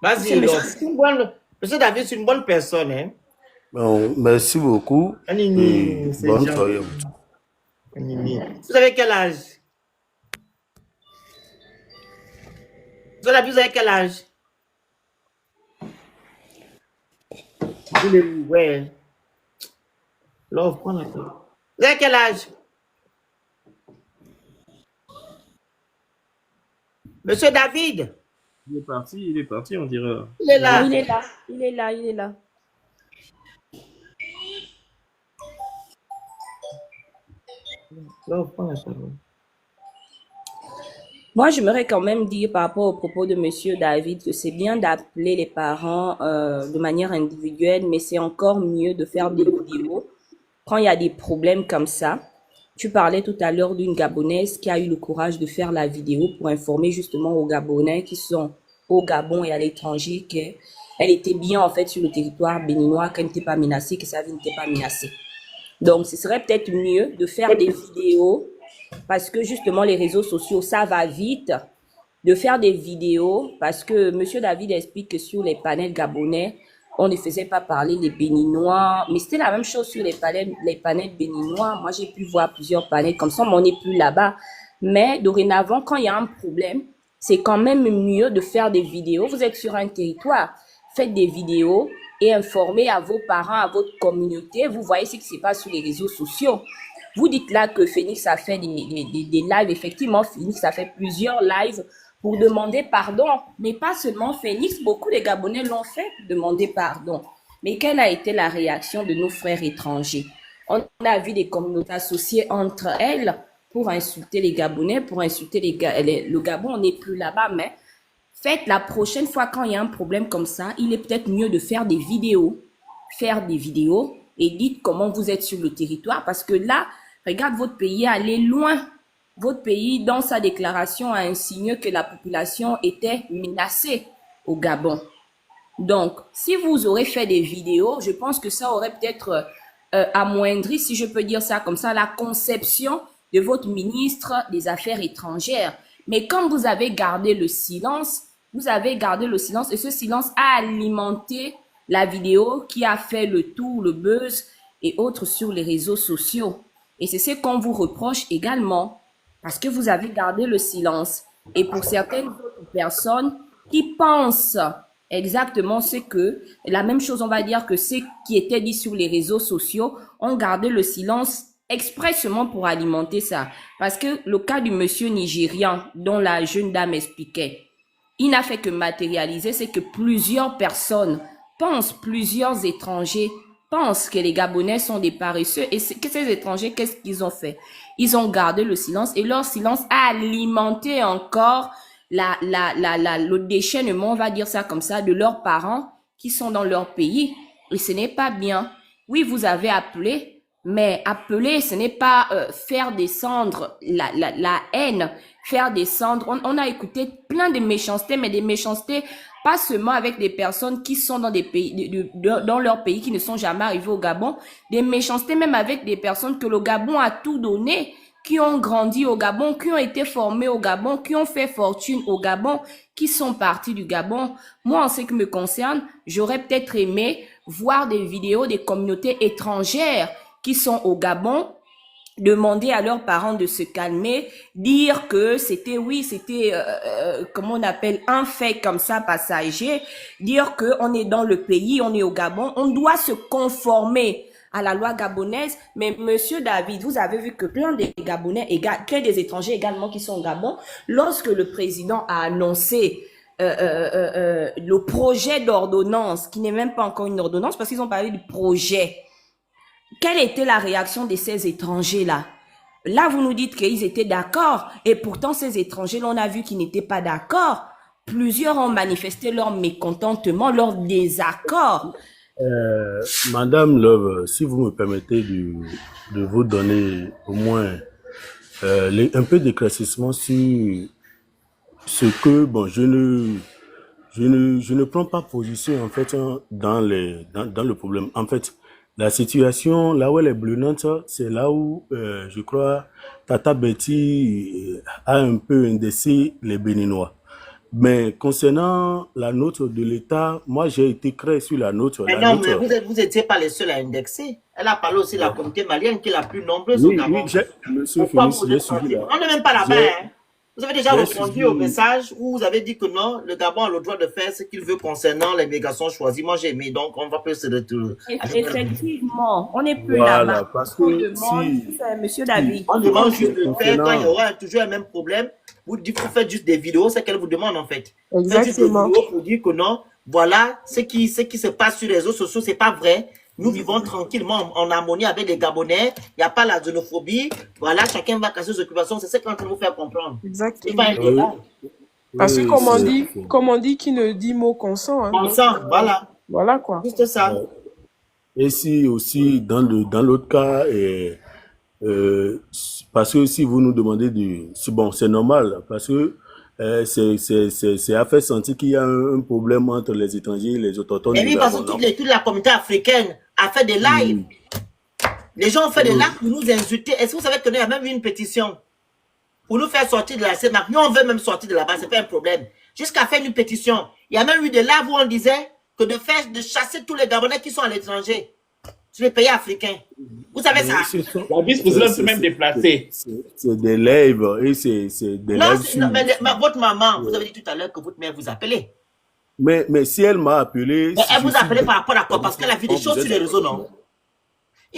vas-y, alors. Monsieur David, c'est une bonne personne. Hein? Bon, merci beaucoup et C'est bonne gentil. soirée à vous. Vous avez quel âge? Vous avez quel âge? Ouais. Love, prends la tête. Vous avez quel âge? Monsieur David, Il est parti, on dirait. il est là. Il est là. Il est là. Il est là. Love, prends la parole. Moi, j'aimerais quand même dire par rapport au propos de Monsieur David que c'est bien d'appeler les parents de manière individuelle, mais c'est encore mieux de faire des vidéos quand il y a des problèmes comme ça. Tu parlais tout à l'heure d'une Gabonaise qui a eu le courage de faire la vidéo pour informer justement aux Gabonais qui sont au Gabon et à l'étranger qu'elle était bien en fait sur le territoire béninois, qu'elle n'était pas menacée, que sa vie n'était pas menacée. Donc, ce serait peut-être mieux de faire des vidéos parce que justement les réseaux sociaux, ça va vite, de faire des vidéos parce que Monsieur David explique que sur les panels gabonais, on ne faisait pas parler les Béninois, mais c'était la même chose sur les panels béninois. Moi, j'ai pu voir plusieurs panels comme ça, mais on n'est plus là-bas. Mais dorénavant, quand il y a un problème, c'est quand même mieux de faire des vidéos. Vous êtes sur un territoire, faites des vidéos et informez à vos parents, à votre communauté. Vous voyez ce qui se passe sur les réseaux sociaux. Vous dites là que Phoenix a fait des lives. Effectivement, Phoenix a fait plusieurs lives pour demander pardon. Mais pas seulement Phoenix, beaucoup de Gabonais l'ont fait, demander pardon. Mais quelle a été la réaction de nos frères étrangers? On a vu des communautés associées entre elles pour insulter les Gabonais, pour insulter le Gabon. On n'est plus là-bas, mais faites la prochaine fois quand il y a un problème comme ça, il est peut-être mieux de faire des vidéos. Faire des vidéos et dites comment vous êtes sur le territoire parce que là, regarde votre pays aller loin. Votre pays, dans sa déclaration, a insinué que la population était menacée. au Gabon. Donc, si vous aurez fait des vidéos, je pense que ça aurait peut-être amoindri, si je peux dire ça comme ça, la conception de votre ministre des Affaires étrangères. Mais comme vous avez gardé le silence, et ce silence a alimenté la vidéo qui a fait le tour, le buzz et autres sur les réseaux sociaux. Et c'est ce qu'on vous reproche également, parce que vous avez gardé le silence. Et pour certaines autres personnes qui pensent exactement la même chose, on va dire, que ce qui était dit sur les réseaux sociaux, ont gardé le silence expressément pour alimenter ça. Parce que le cas du monsieur nigérian, dont la jeune dame expliquait, il n'a fait que matérialiser, c'est que plusieurs personnes plusieurs étrangers pensent que les Gabonais sont des paresseux, et que ces étrangers, qu'est-ce qu'ils ont fait? Ils ont gardé le silence, et leur silence a alimenté encore le déchaînement, on va dire ça comme ça, de leurs parents qui sont dans leur pays. Et ce n'est pas bien. Oui, vous avez appelé, mais appeler, ce n'est pas faire descendre la haine, faire descendre. On a écouté plein de méchancetés, mais des méchancetés pas seulement avec des personnes qui sont dans des pays, dans leur pays, qui ne sont jamais arrivés au Gabon, des méchancetés même avec des personnes que le Gabon a tout donné, qui ont grandi au Gabon, qui ont été formés au Gabon, qui ont fait fortune au Gabon, qui sont partis du Gabon. Moi, en ce qui me concerne, j'aurais peut-être aimé voir des vidéos des communautés étrangères qui sont au Gabon, demander à leurs parents de se calmer, dire que c'était, comment on appelle, un fait comme ça, passager, dire que on est dans le pays, on est au Gabon, on doit se conformer à la loi gabonaise. Mais monsieur David, vous avez vu que plein des Gabonais, plein des étrangers également qui sont au Gabon, lorsque le président a annoncé le projet d'ordonnance, qui n'est même pas encore une ordonnance, parce qu'ils ont parlé du projet, quelle était la réaction de ces étrangers-là? Là, vous nous dites qu'ils étaient d'accord, et pourtant ces étrangers-là, on a vu qu'ils n'étaient pas d'accord. Plusieurs ont manifesté leur mécontentement, leur désaccord. Madame Love, si vous me permettez de vous donner au moins un peu d'éclaircissement sur ce que, bon, je ne prends pas position en fait dans le problème. En fait, la situation, là où elle est brûlante, c'est là où, je crois, Tata Betty a un peu indexé les Béninois. Mais concernant la note de l'État, moi j'ai été créé sur la note. Mais non, mais vous n'étiez pas les seuls à indexer. Elle a parlé aussi de la communauté malienne qui est la plus nombreuse au Gabon. Oui, monsieur Félix, j'ai suivi là. On n'est même pas là-bas. Hein. Vous avez déjà répondu au message où vous avez dit que non, le Gabon a le droit de faire ce qu'il veut concernant les migrations choisies. Moi, j'ai aimé, donc on va plus se retourner. Effectivement, on n'est plus Voilà, là-bas. parce On que demande, monsieur David. On demande juste de faire quand il y aura toujours le même problème. Vous dites que vous faites juste des vidéos, c'est qu'elle vous demande en fait. Faites juste des vidéos pour dire que non, voilà, ce qui se passe sur les réseaux sociaux, c'est pas vrai. Nous vivons tranquillement en harmonie avec les Gabonais. Il n'y a pas la xénophobie. Voilà, chacun va casser ses occupations. C'est ce qu'on est en train de vous faire comprendre. Exactement. Parce que comme on dit, qui ne dit mot consent. Hein. Consent, voilà. Voilà quoi. Juste ça. Et si aussi, dans l'autre cas, parce que si vous nous demandez bon, c'est normal, parce que c'est à faire sentir qu'il y a un problème entre les étrangers et les autochtones. Et oui, parce que toute la communauté africaine a fait des lives. Les gens ont fait des lives pour nous insulter. Est-ce que vous savez qu'il y a même eu une pétition pour nous faire sortir de la CEMAC? Nous, on veut même sortir de là-bas, c'est pas un problème. Jusqu'à faire une pétition. Il y a même eu des lives où on disait que de chasser tous les Gabonais qui sont à l'étranger, sur les pays africains. Vous savez ça? La vice-présidente s'est même déplacée. C'est des lives, et c'est des lives. Non, mais votre maman, vous avez dit tout à l'heure que votre mère vous appelait. Mais si elle m'a appelé... Mais elle vous a appelé par rapport à quoi? Parce qu'elle a vu des choses sur les réseaux, non?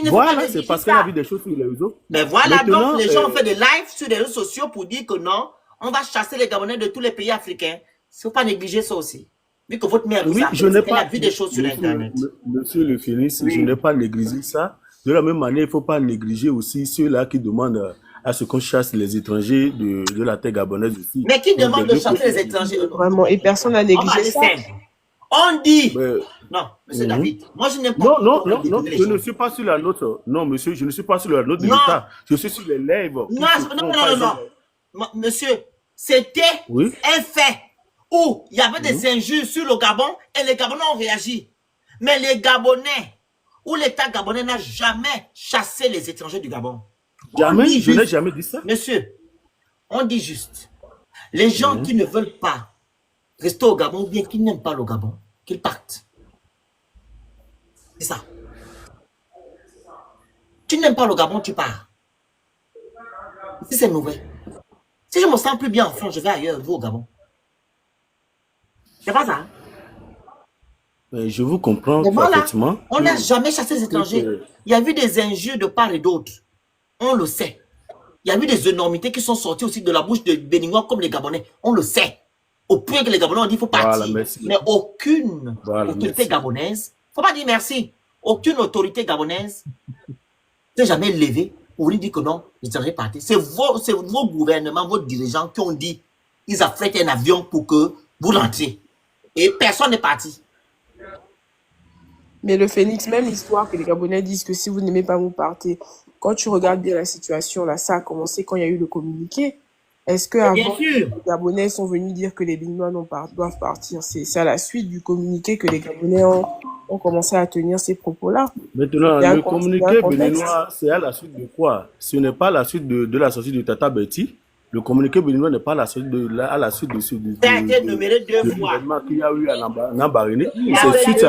Voilà, c'est parce qu'elle a vu des choses sur les réseaux. Mais voilà, donc les gens ont fait des lives sur les réseaux sociaux pour dire que non, on va chasser les Gabonais de tous les pays africains. Il ne faut pas négliger ça aussi. Vu que votre mère vous a appelé, elle a vu des choses sur Internet. Monsieur le Félix, je n'ai pas négligé ça. De la même manière, il ne faut pas négliger aussi ceux-là qui demandent à ce qu'on chasse les étrangers de la terre gabonaise aussi. Mais qui demande de chasser les étrangers? Vraiment, et personne n'a négligé ça. On dit... Non, monsieur David, moi je n'aime pas... Non, je ne suis pas sur la note. Non, monsieur, je ne suis pas sur la note de l'État. Je suis sur les lives. Non, monsieur, c'était un fait. où il y avait des injures sur le Gabon et les Gabonais ont réagi. Mais les Gabonais, où l'État gabonais n'a jamais chassé les étrangers du Gabon. Jamais, On dit je n'ai juste, jamais dit ça. monsieur, on dit juste, les gens qui ne veulent pas rester au Gabon ou bien qui n'aiment pas le Gabon, qu'ils partent. C'est ça. Tu n'aimes pas le Gabon, tu pars. Si c'est mauvais. Si je me sens plus bien en France, je vais ailleurs, vous au Gabon. C'est pas ça. Hein? Mais je vous comprends Mais voilà, parfaitement. on n'a jamais chassé les étrangers. Il y a eu des injures de part et d'autre. On le sait. Il y a eu des énormités qui sont sorties aussi de la bouche des Béninois comme les Gabonais. On le sait. Au point que les Gabonais ont dit qu'il faut partir. Voilà, merci. Mais aucune autorité merci. gabonaise, il ne faut pas dire merci, aucune autorité gabonaise s'est jamais levée pour lui dire que non, les étrangers partent. C'est vos gouvernements, vos dirigeants qui ont dit ils affrètent un avion pour que vous rentriez. Et personne n'est parti. Mais le Phénix, même l'histoire que les Gabonais disent que si vous n'aimez pas, vous partez. Quand tu regardes bien la situation, là, ça a commencé quand il y a eu le communiqué. Est-ce que avant, les Gabonais sont venus dire que les Béninois doivent partir? C'est à la suite du communiqué que les Gabonais ont commencé à tenir ces propos-là. Maintenant, le communiqué béninois, c'est à la suite de quoi? Ce n'est pas la suite de la sortie de Tata Betty. Le communiqué béninois n'est pas à la suite de Ça a été numéré 2 fois. l'événement qu'il y a eu à Nambaréné. C'est suite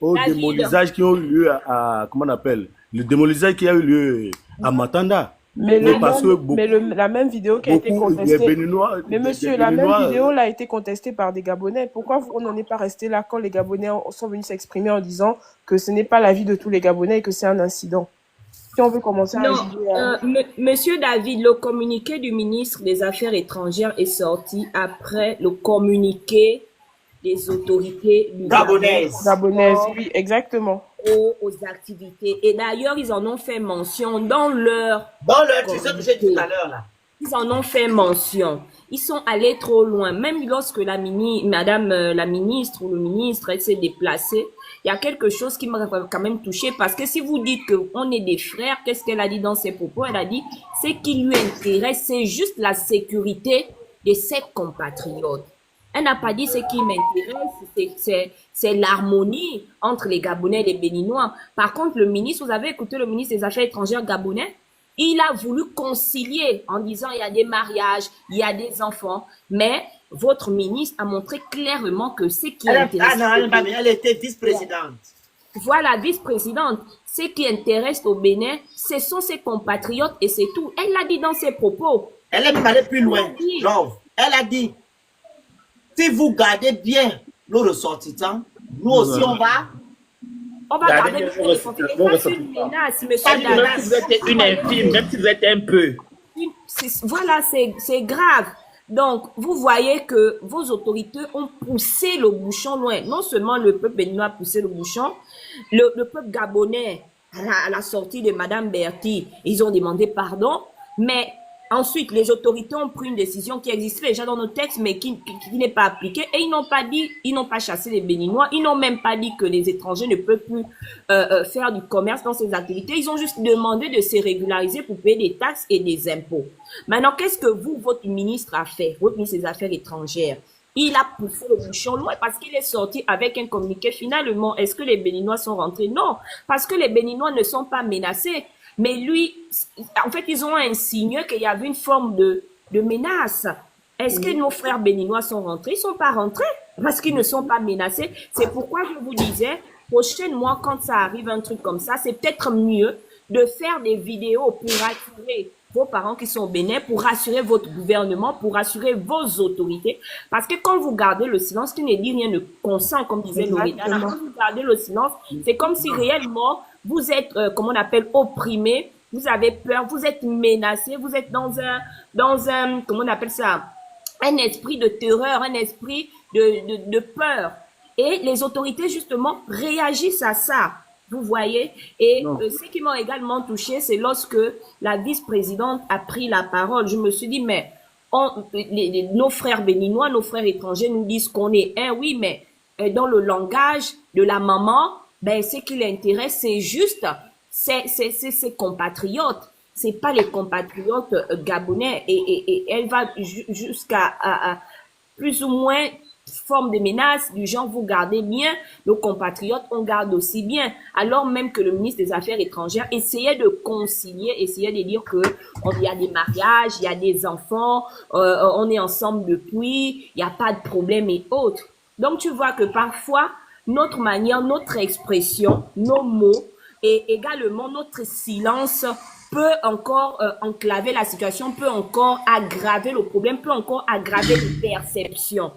au démolisage qui a eu lieu à comment on appelle? Le démolisage qui a eu lieu à Matanda. Mais la même vidéo qui a été contestée. Mais monsieur, la même vidéo là a été contestée par des Gabonais. Pourquoi on n'en est pas resté là quand les Gabonais sont venus s'exprimer en disant que ce n'est pas l'avis de tous les Gabonais et que c'est un incident? Si on veut commencer à Monsieur David, le communiqué du ministre des Affaires étrangères est sorti après le communiqué des autorités gabonaises, oui, exactement, aux activités. Et d'ailleurs, ils en ont fait mention dans leur tu sais que j'ai dit tout à l'heure là. Ils en ont fait mention. Ils sont allés trop loin. Même lorsque madame la ministre ou le ministre s'est déplacé, il y a quelque chose qui m'a quand même touché parce que si vous dites qu'on est des frères, qu'est-ce qu'elle a dit dans ses propos? Elle a dit, ce qui lui intéresse, c'est juste la sécurité de ses compatriotes. Elle n'a pas dit ce qui m'intéresse, c'est l'harmonie entre les Gabonais et les Béninois. Par contre, le ministre, vous avez écouté le ministre des Affaires étrangères gabonais? Il a voulu concilier en disant il y a des mariages, il y a des enfants, mais votre ministre a montré clairement que ce qui intéresse... Elle était vice-présidente. Voilà, vice-présidente. Ce qui intéresse au Bénin, ce sont ses compatriotes et c'est tout. Elle l'a dit dans ses propos. Elle est même allée plus loin. Genre, elle a dit, si vous gardez bien nos ressortissants, nous aussi on va... On va garder bien nos ressortissants. C'est une menace, monsieur David. Même si vous êtes une infime, même si vous êtes un peu. Voilà, c'est grave. Donc, vous voyez que vos autorités ont poussé le bouchon loin. Non seulement le peuple béninois a poussé le bouchon, le peuple gabonais, à la sortie de Madame Berti, ils ont demandé pardon, mais ensuite, les autorités ont pris une décision qui existait déjà dans nos textes, mais qui n'est pas appliquée. Et ils n'ont pas chassé les Béninois. Ils n'ont même pas dit que les étrangers ne peuvent plus faire du commerce dans ces activités. Ils ont juste demandé de se régulariser pour payer des taxes et des impôts. Maintenant, qu'est-ce que votre ministre a fait, votre ministre des Affaires étrangères? Il a poussé le bouchon loin parce qu'il est sorti avec un communiqué. Finalement, est-ce que les Béninois sont rentrés? Non, parce que les Béninois ne sont pas menacés. Mais lui, en fait, ils ont insinué qu'il y avait une forme de menace. Est-ce que nos frères béninois sont rentrés? Ils ne sont pas rentrés parce qu'ils ne sont pas menacés. C'est pourquoi je vous disais, prochainement, quand ça arrive un truc comme ça, c'est peut-être mieux de faire des vidéos pour rassurer vos parents qui sont au Bénin, pour rassurer votre gouvernement, pour rassurer vos autorités. Parce que quand vous gardez le silence, qui ne dit rien ne consent, comme disait Lorena, quand vous gardez le silence, c'est comme si réellement vous êtes, comment on appelle, opprimé, vous avez peur, vous êtes menacé, vous êtes dans un, comment on appelle ça, un esprit de terreur, un esprit de peur. Et les autorités, justement, réagissent à ça. Vous voyez? Et ce qui m'a également touché, c'est lorsque la vice-présidente a pris la parole. Je me suis dit, mais nos frères béninois, nos frères étrangers nous disent qu'on est un, oui, mais dans le langage de la maman, ben, ce qui l'intéresse, c'est juste ses compatriotes. C'est pas les compatriotes gabonais. Et elle va jusqu'à plus ou moins forme de menace du genre vous gardez bien, nos compatriotes on garde aussi bien, alors même que le ministre des Affaires étrangères essayait de concilier, essayait de dire que il y a des mariages, il y a des enfants, on est ensemble depuis, il n'y a pas de problème et autres. Donc tu vois que parfois notre manière, notre expression, nos mots et également notre silence peut encore enclaver la situation, peut encore aggraver le problème, peut encore aggraver les perceptions.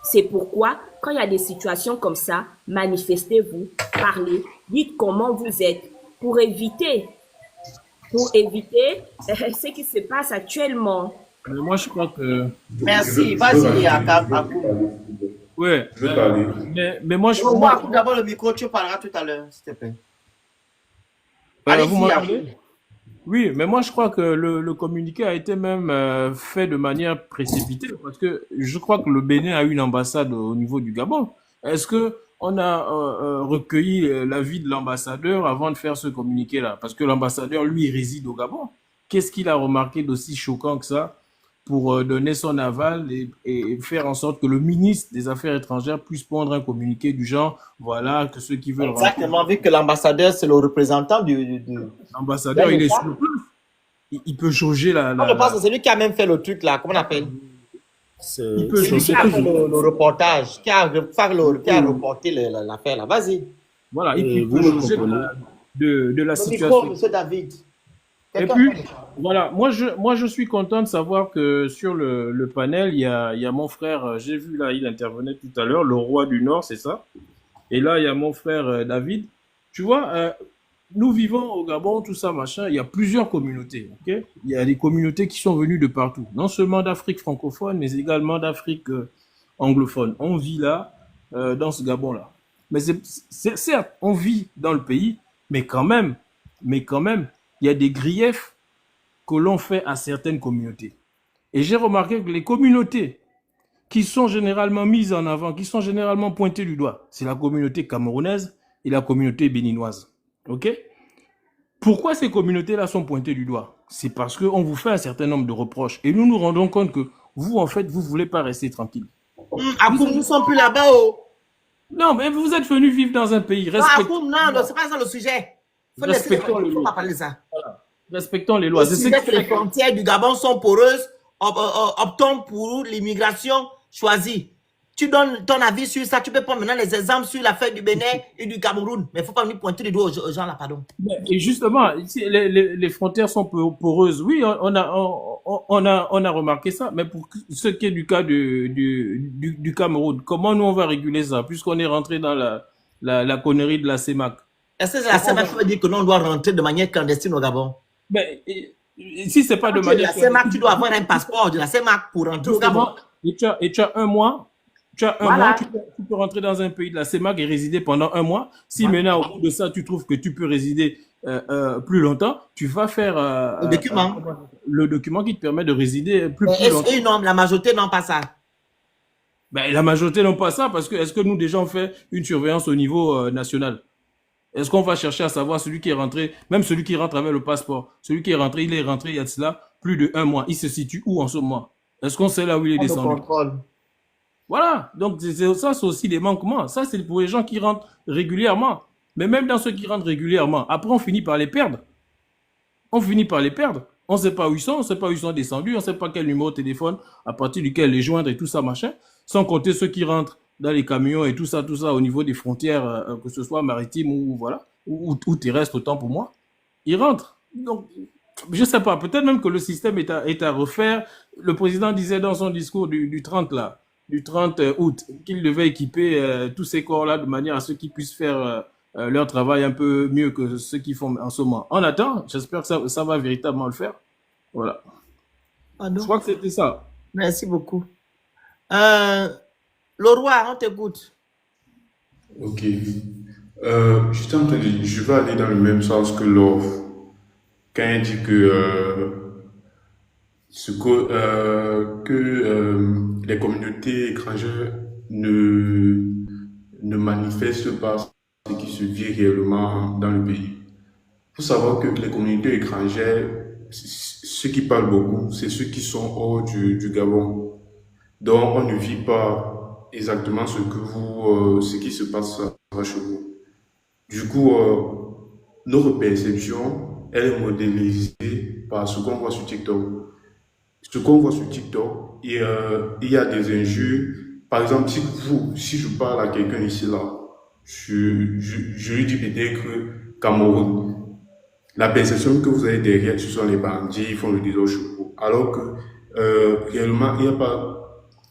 C'est pourquoi, quand il y a des situations comme ça, manifestez-vous, parlez, dites comment vous êtes pour éviter ce qui se passe actuellement. Mais moi, je crois que... Merci. Je Vas-y, veux Akou. Ouais. Je veux parler. Mais moi, je... On va Akou d'abord le micro, tu parleras tout à l'heure, s'il te plaît. vous Allez-y, Akou. m'entendez? Oui, mais moi je crois que le communiqué a été même fait de manière précipitée parce que je crois que le Bénin a une ambassade au niveau du Gabon. Est-ce que on a recueilli l'avis de l'ambassadeur avant de faire ce communiqué-là? Parce que l'ambassadeur, lui, réside au Gabon. Qu'est-ce qu'il a remarqué d'aussi choquant que ça pour donner son aval et faire en sorte que le ministre des Affaires étrangères puisse prendre un communiqué du genre, voilà, que ceux qui veulent rentrer. Exactement, vu que l'ambassadeur, c'est le représentant du... L'ambassadeur, il est sur le place. Il peut jauger Je pense que c'est lui qui a même fait le truc là, comment on appelle? il peut C'est lui qui jauger. a fait le reportage, qui a reporté l'affaire là. Vas-y. Voilà, Et il vous peut me jauger comprenez? de la Le micro, situation. monsieur David. Et Quelqu'un puis, fait voilà, moi je suis content de savoir que sur le panel, il y a mon frère, j'ai vu là, il intervenait tout à l'heure, le roi du Nord, c'est ça. Et là, il y a mon frère David. Tu vois, nous vivons au Gabon, tout ça, machin, il y a plusieurs communautés, ok? Il y a des communautés qui sont venues de partout, non seulement d'Afrique francophone, mais également d'Afrique anglophone. On vit là, dans ce Gabon-là. Mais certes, on vit dans le pays, mais quand même, il y a des griefs que l'on fait à certaines communautés. Et j'ai remarqué que les communautés qui sont généralement mises en avant, qui sont généralement pointées du doigt, c'est la communauté camerounaise et la communauté béninoise. Ok? Pourquoi ces communautés-là sont pointées du doigt? C'est parce qu'on vous fait un certain nombre de reproches. Et nous nous rendons compte que vous, en fait, vous ne voulez pas rester tranquille. Akou, nous ne sommes plus là-bas. Oh. Non, mais vous êtes venu vivre dans un pays. Non, Akou, non, c'est pas ça le sujet. Respectons les Il ne faut lois. pas parler de ça. Respectons les lois. Le sujet, c'est que les frontières du Gabon sont poreuses. Optons pour l'immigration choisie. Tu donnes ton avis sur ça. Tu peux prendre maintenant les exemples sur l'affaire du Bénin et du Cameroun. Mais il ne faut pas venir pointer les doigts aux gens là, pardon. Et justement, ici, les frontières sont poreuses. Oui, on a remarqué ça. Mais pour ce qui est du cas du Cameroun, comment nous on va réguler ça, puisqu'on est rentré dans la connerie de la CEMAC? Est-ce que la CEMAC veut dire que l'on doit rentrer de manière clandestine au Gabon? Mais si c'est pas de manière... La CEMAC, tu dois avoir un passeport de la CEMAC pour rentrer au Gabon. Et tu as un mois. Voilà. Tu peux rentrer dans un pays de la CEMAC et résider pendant un mois. Si maintenant, au bout de ça, tu trouves que tu peux résider plus longtemps, tu vas faire le document qui te permet de résider plus longtemps. Et non, la majorité n'ont pas ça. Ben, la majorité n'ont pas ça parce que est-ce que nous déjà on fait une surveillance au niveau national? Est-ce qu'on va chercher à savoir celui qui est rentré, même celui qui rentre avec le passeport, celui qui est rentré, il est rentré il y a de cela plus de un mois. Il se situe où en ce moment? Est-ce qu'on sait là où il est descendu? Voilà, donc ça c'est aussi des manquements. Ça c'est pour les gens qui rentrent régulièrement. Mais même dans ceux qui rentrent régulièrement, après on finit par les perdre. On finit par les perdre. On ne sait pas où ils sont, on ne sait pas où ils sont descendus, on ne sait pas quel numéro de téléphone à partir duquel les joindre et tout ça machin. Sans compter ceux qui rentrent dans les camions et tout ça au niveau des frontières, que ce soit maritime ou voilà, ou terrestre autant pour moi. Ils rentrent. Donc je sais pas, peut-être même que le système est à refaire. Le président disait dans son discours du 30 là, du 30 août, qu'il devait équiper tous ces corps-là de manière à ce qu'ils puissent faire leur travail un peu mieux que ceux qui font en ce moment. On attend, j'espère que ça va véritablement le faire. Voilà. Je crois que c'était ça. Merci beaucoup. Le roi, on t'écoute. Ok. J'étais en train de dire, je vais aller dans le même sens que Love. Quand il dit que les communautés étrangères ne manifestent pas ce qui se vit réellement dans le pays. Il faut savoir que les communautés étrangères, ceux qui parlent beaucoup, c'est ceux qui sont hors du Gabon. Donc, on ne vit pas exactement ce qui se passe chez vous. Du coup, notre perception, elle est modélisée par ce qu'on voit sur TikTok. Ce qu'on voit sur TikTok, il y a des injures. Par exemple, si je parle à quelqu'un ici, là, je lui dis peut-être que Cameroun, la perception que vous avez derrière, ce sont les bandits, ils font le désordre chez vous. Alors que réellement, il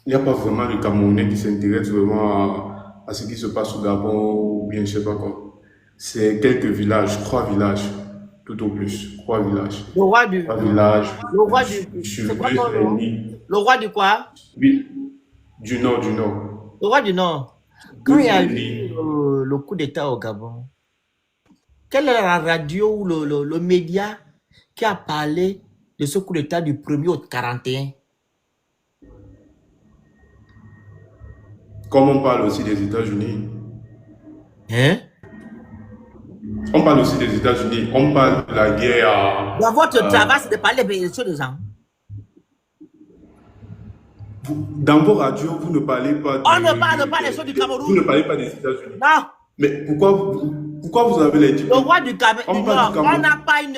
n'y a pas vraiment de Camerounais qui s'intéressent vraiment à ce qui se passe au Gabon ou bien je sais pas quoi. C'est quelques villages, 3 villages, tout au plus, 3 villages. Le roi du... 3 villages, Le roi du... sur C'est quoi deux ton nom? ethnies. Le roi du quoi? Oui, du nord, du nord. Le roi du Nord. Quand il y a eu 2 ethnies. le coup d'État au Gabon, quelle est la radio ou le média qui a parlé de ce coup d'État du 1er au 41? Comme on parle aussi des États-Unis. Hein? On parle aussi des États-Unis. On parle de la guerre Dans votre travail, c'est de parler des choses des gens. Dans vos radios, vous ne parlez pas On ne parle pas des choses du vous Cameroun. ne parlez pas des États-Unis. Non. Mais pourquoi vous avez les Le diplômes? roi du Cameroun. On parle du On Cameroun. n'a pas une.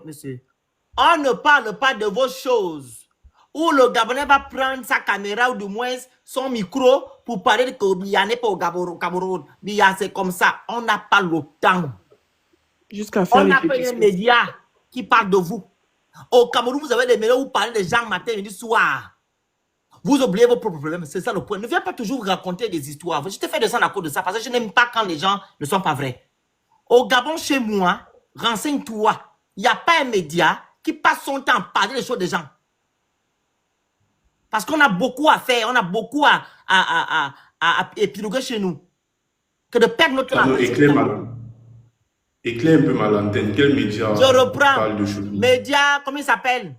Monsieur. On ne parle pas de vos choses. Où le Gabonais va prendre sa caméra ou du moins son micro pour parler de que Biya n'est pas au Cameroun. Biya, c'est comme ça. On n'a pas le temps. Jusqu'à faire On les n'a pas un pétitions. média qui parle de vous. Au Cameroun, vous avez des médias où vous parlez des gens matin, midi, soir. Vous oubliez vos propres problèmes, c'est ça le point. Ne viens pas toujours raconter des histoires. Je te fais descendre à cause de ça parce que je n'aime pas quand les gens ne sont pas vrais. Au Gabon, chez moi, renseigne-toi. Il n'y a pas un média qui passe son temps à parler des choses des gens. Parce qu'on a beaucoup à faire, on a beaucoup à épiloguer chez nous. Que de perdre notre temps. Pardon, éclaire un peu ma lanterne. Quel média Je reprends. parle de choses? Média, comment il s'appelle?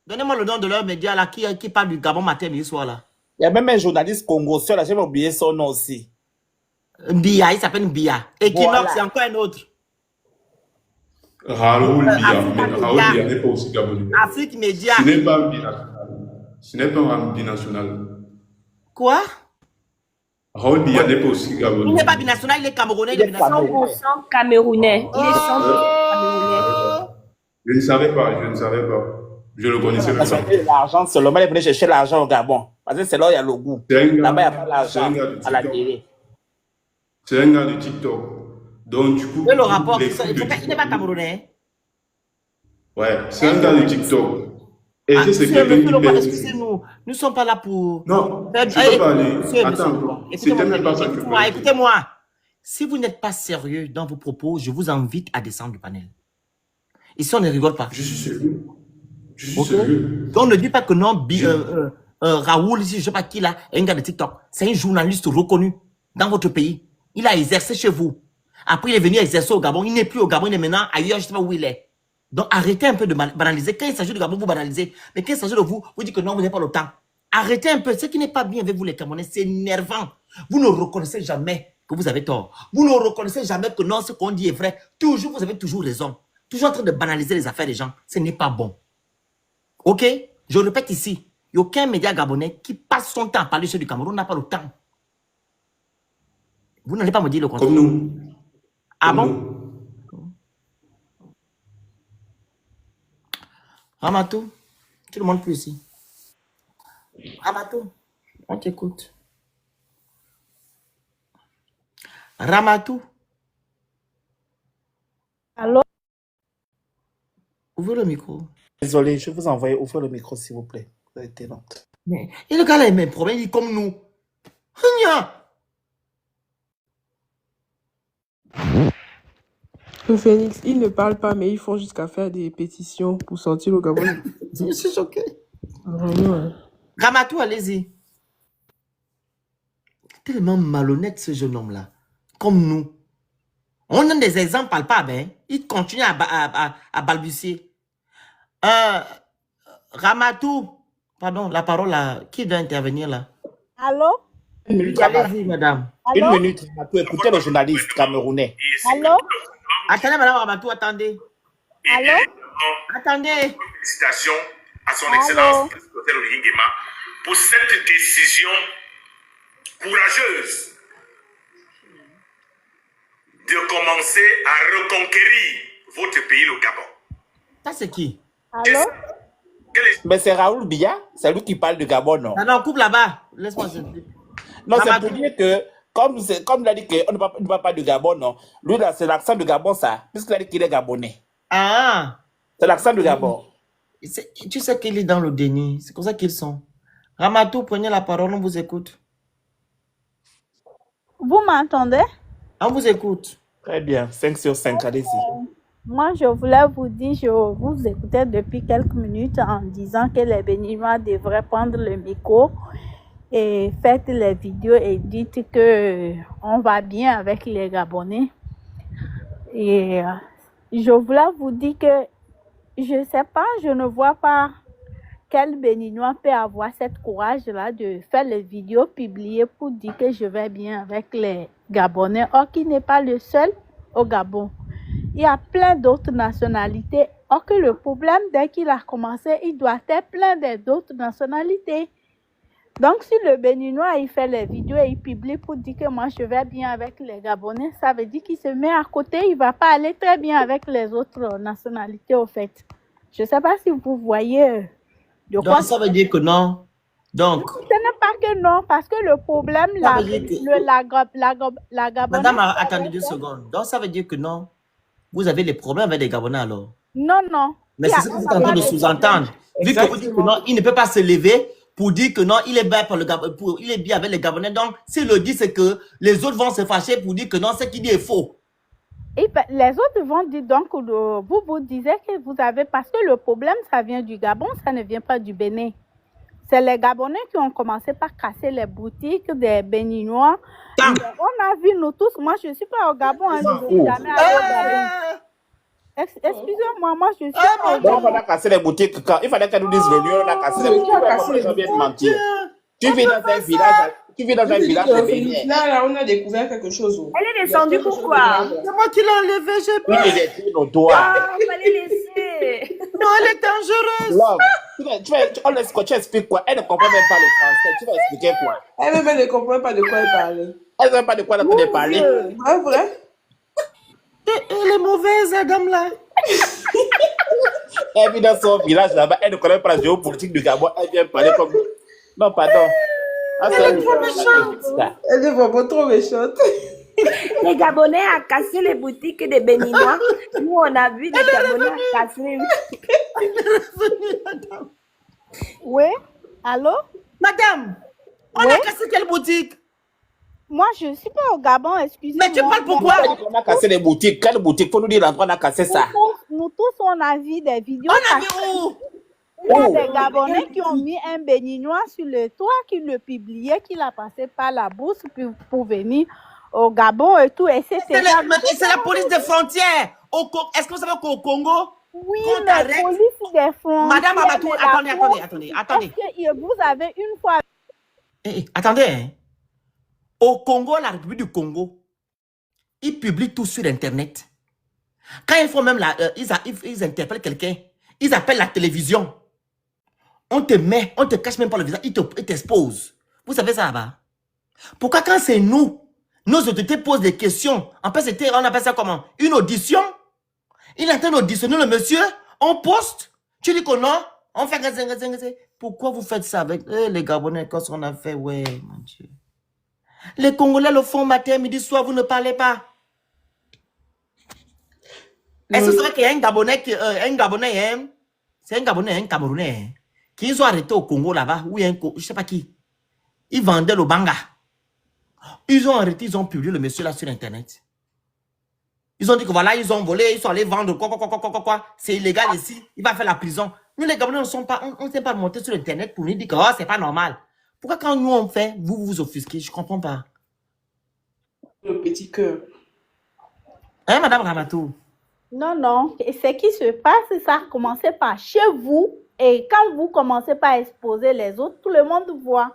Donnez-moi le nom de leur média là qui parle du Gabon matin, midi, soir là. Il y a même un journaliste congolais, là, j'ai oublié son nom aussi. Mbia, il s'appelle Mbia. Equinox, Voilà. c'est encore un autre. Raoul Biya. Africa Mais Raoul Media. Biya n'est pas aussi gabonais. Afrique Média. Ce n'est pas un binational. Ce n'est pas un binational. Quoi? Raoul Biya n'est pas aussi Il gabonais. n'est pas binational, il est camerounais. Il est binational. 100% camerounais. Il est 100% camerounais. Je ne savais pas. Je le connaissais même pas. L'argent seulement, il venait chercher l'argent au Gabon. Parce que c'est là où il y a le goût. C'est un gars- Là-bas, il n'y a pas c'est un l'argent gars de à la TikTok. télé. C'est un gars de TikTok. Donc, du coup, Et le rapport, les il coups de n'est pas TikTok. camerounais. Ouais, c'est un gars de TikTok. Et Ah, c'est monsieur, quelqu'un monsieur qui Leroy, pèse. excusez-nous. Nous ne sommes pas là pour... Non, Eh, tu peux parler. monsieur Attends, Leroy, c'était même pas ça que je écoutez-moi, voulais dire. écoutez-moi. Si vous n'êtes pas sérieux dans vos propos, je vous invite à descendre du panel. Ici, on ne rigole pas. Je suis sérieux. Je suis Ok? sérieux. Donc, ne dis pas que non, Raoul, ici, je ne sais pas qui là, est un gars de TikTok. C'est un journaliste reconnu dans votre pays. Il a exercé chez vous. Après, il est venu exercer au Gabon. Il n'est plus au Gabon, il est maintenant ailleurs, je ne sais pas où il est. Donc, arrêtez un peu de banaliser. Quand il s'agit de Gabon, vous banalisez. Mais quand il s'agit de vous, vous dites que non, vous n'avez pas le temps. Arrêtez un peu. Ce qui n'est pas bien avec vous, les Camerounais, c'est énervant. Vous ne reconnaissez jamais que vous avez tort. Vous ne reconnaissez jamais que non, ce qu'on dit est vrai. Toujours, vous avez toujours raison. Toujours en train de banaliser les affaires des gens. Ce n'est pas bon. Ok? Je répète ici. Il n'y a aucun média gabonais qui passe son temps à parler sur du Cameroun. On n'a pas le temps. Vous n'allez pas me dire le contraire. Comme nous. Ah Comme bon? nous. Ramatou, tu ne montes plus ici. Ramatou, on t'écoute. Ramatou, Allô? ouvrez le micro. Désolé, je vous envoie ouvrir le micro, s'il vous plaît. Vous avez été long. Et le gars là, il a le même problème, il est comme nous. Hnya. Le Phoenix, ils ne parlent pas, mais ils font jusqu'à faire des pétitions pour sortir le Gabon. Je suis choqué. Vraiment, hein. Ramatou, allez-y. Tellement malhonnête ce jeune homme-là. Comme nous. On donne des exemples palpables. Hein. Il continue à balbutier. Ramatou, pardon, la parole à qui doit intervenir là? Allô? Une minute, Allez-y, madame. Une Allô? minute, Ramatou, écoutez le journaliste camerounais. Allô? Attendez, madame Ramatou, attendez. Allô? Attendez. Félicitations à son Allô? excellence, Aristotle Oligingema, pour cette décision courageuse de commencer à reconquérir votre pays, le Gabon. Ça, c'est qui? Allô? Mais c'est Raoul Biya, c'est lui qui parle du Gabon, non? Ah non, coupe là-bas. Laisse-moi. Non, c'est Ramadou. pour dire que, comme il a dit qu'on ne parle pas du Gabon, non. Lui, là, c'est l'accent du Gabon, ça. Puisqu'il a dit qu'il est Gabonais. Ah, C'est l'accent du Gabon. tu sais qu'il est dans le déni. C'est comme ça qu'ils sont. Ramatou, prenez la parole, on vous écoute. Vous m'entendez? On vous écoute. Très bien, 5 sur 5, allez-y. Moi, je voulais vous dire, je vous écoutais depuis quelques minutes en disant que les Béninois devraient prendre le micro et faites les vidéos et dites que on va bien avec les Gabonais. Et je voulais vous dire que je sais pas, je ne vois pas quel Béninois peut avoir cette courage-là de faire les vidéos publiées pour dire que je vais bien avec les Gabonais, or qui n'est pas le seul au Gabon. Il y a plein d'autres nationalités. Or que le problème, dès qu'il a commencé, il doit être plein d'autres nationalités. Donc, si le Béninois, il fait les vidéos et il publie pour dire que moi, je vais bien avec les Gabonais, ça veut dire qu'il se met à côté, il ne va pas aller très bien avec les autres nationalités, au fait. Je ne sais pas si vous voyez de quoi... Donc, ça veut dire que non. Donc, Ce n'est pas que non, parce que le problème, ça la, veut dire que... la Gabonaise... Madame, attendez 2 secondes. Donc, ça veut dire que non. Vous avez des problèmes avec les Gabonais alors? Non, non. Mais c'est ce que vous êtes en train de sous-entendre. Vu que vous dites que non, il ne peut pas se lever pour dire que non, il est bien, il est bien avec les Gabonais. Donc, s'il le dit, c'est que les autres vont se fâcher pour dire que non, ce qu'il dit est faux. Et les autres vont dire donc, vous disiez que vous avez, parce que le problème, ça vient du Gabon, ça ne vient pas du Bénin. C'est les Gabonais qui ont commencé par casser les boutiques des Béninois. On a vu, nous tous, moi je ne suis pas au Gabon, hein, je ne suis jamais allée au Gabon. Excusez-moi, moi je suis pas au Donc, Gabon. on a cassé les boutiques. Quand il fallait qu'elle nous dise le lieu, on a cassé les boutiques. On vient de mentir. Tu vis dans un village, de Bénin. Là, on a découvert quelque chose. Elle est descendue pourquoi? C'est moi qui l'ai enlevé, j'ai Oui, peur. il est sur nos doigts. Ah, fallait laisser. Non, elle est dangereuse. Love, tu expliques quoi? Elle ne comprend même pas le français. Tu vas expliquer quoi? Elle-même, elle ne comprend pas de quoi elle parle. Elle ne sait pas de quoi elle a parler. Vrai, vrai? Elle est mauvaise, cette dame-là. Elle vit dans son village là-bas. Elle ne connaît pas la géopolitique du Gabon. Elle vient parler comme... Non, pardon. Ah, Elle est trop méchante. Elle est vraiment trop méchante. Les Gabonais ont cassé les boutiques des Béninois. Nous, on a vu les Gabonais casser. Oui, allô? Madame, on a cassé quelle boutique? Moi, je ne suis pas au Gabon, excusez-moi. Mais tu parles pourquoi? On a cassé les boutiques. Quelle boutique? Faut nous dire l'endroit où on a cassé ça. Nous tous, on a vu des vidéos. On a vu où? Il y a des Gabonais qui ont mis un Béninois sur le toit, qui le publiait, qui l'a passé par la bourse pour venir au Gabon et tout. Et c'est la police des frontières. Est-ce que vous savez qu'au Congo, oui, quand la t'arrêtes- police des frontières. Madame Amatou, mais la attendez. Parce que vous avez une fois... Attendez, hein. Au Congo, la République du Congo, ils publient tout sur Internet. Quand ils font même ils interpellent quelqu'un, ils appellent la télévision. On te cache même pas le visage, ils t'exposent. Vous savez ça là-bas? Pourquoi quand c'est nous, nos autorités posent des questions, on appelle ça comment? Une audition? Il est en train d'auditionner le monsieur, on poste, tu dis que non, on fait... Pourquoi vous faites ça avec les Gabonais, quand on a fait, ouais, mon Dieu. Les Congolais le font matin, midi, soir, vous ne parlez pas. Est-ce que vous savez qu'il y a un Gabonais, c'est un Gabonais, un Camerounais, qu'ils ont arrêté au Congo là-bas, ou je ne sais pas qui. Ils vendaient le banga. Ils ont arrêté, ils ont publié le monsieur là sur Internet. Ils ont dit que voilà, ils ont volé, ils sont allés vendre quoi. C'est illégal ici, il va faire la prison. Nous les Gabonais on ne sait pas monter sur Internet pour nous dire que oh, c'est pas normal. Pourquoi quand nous on fait, vous vous offusquez? Je ne comprends pas. Le petit cœur. Hein, Madame Ramatou? Non. Et ce qui se passe, ça a commencé par chez vous. Et quand vous commencez par exposer les autres, tout le monde voit.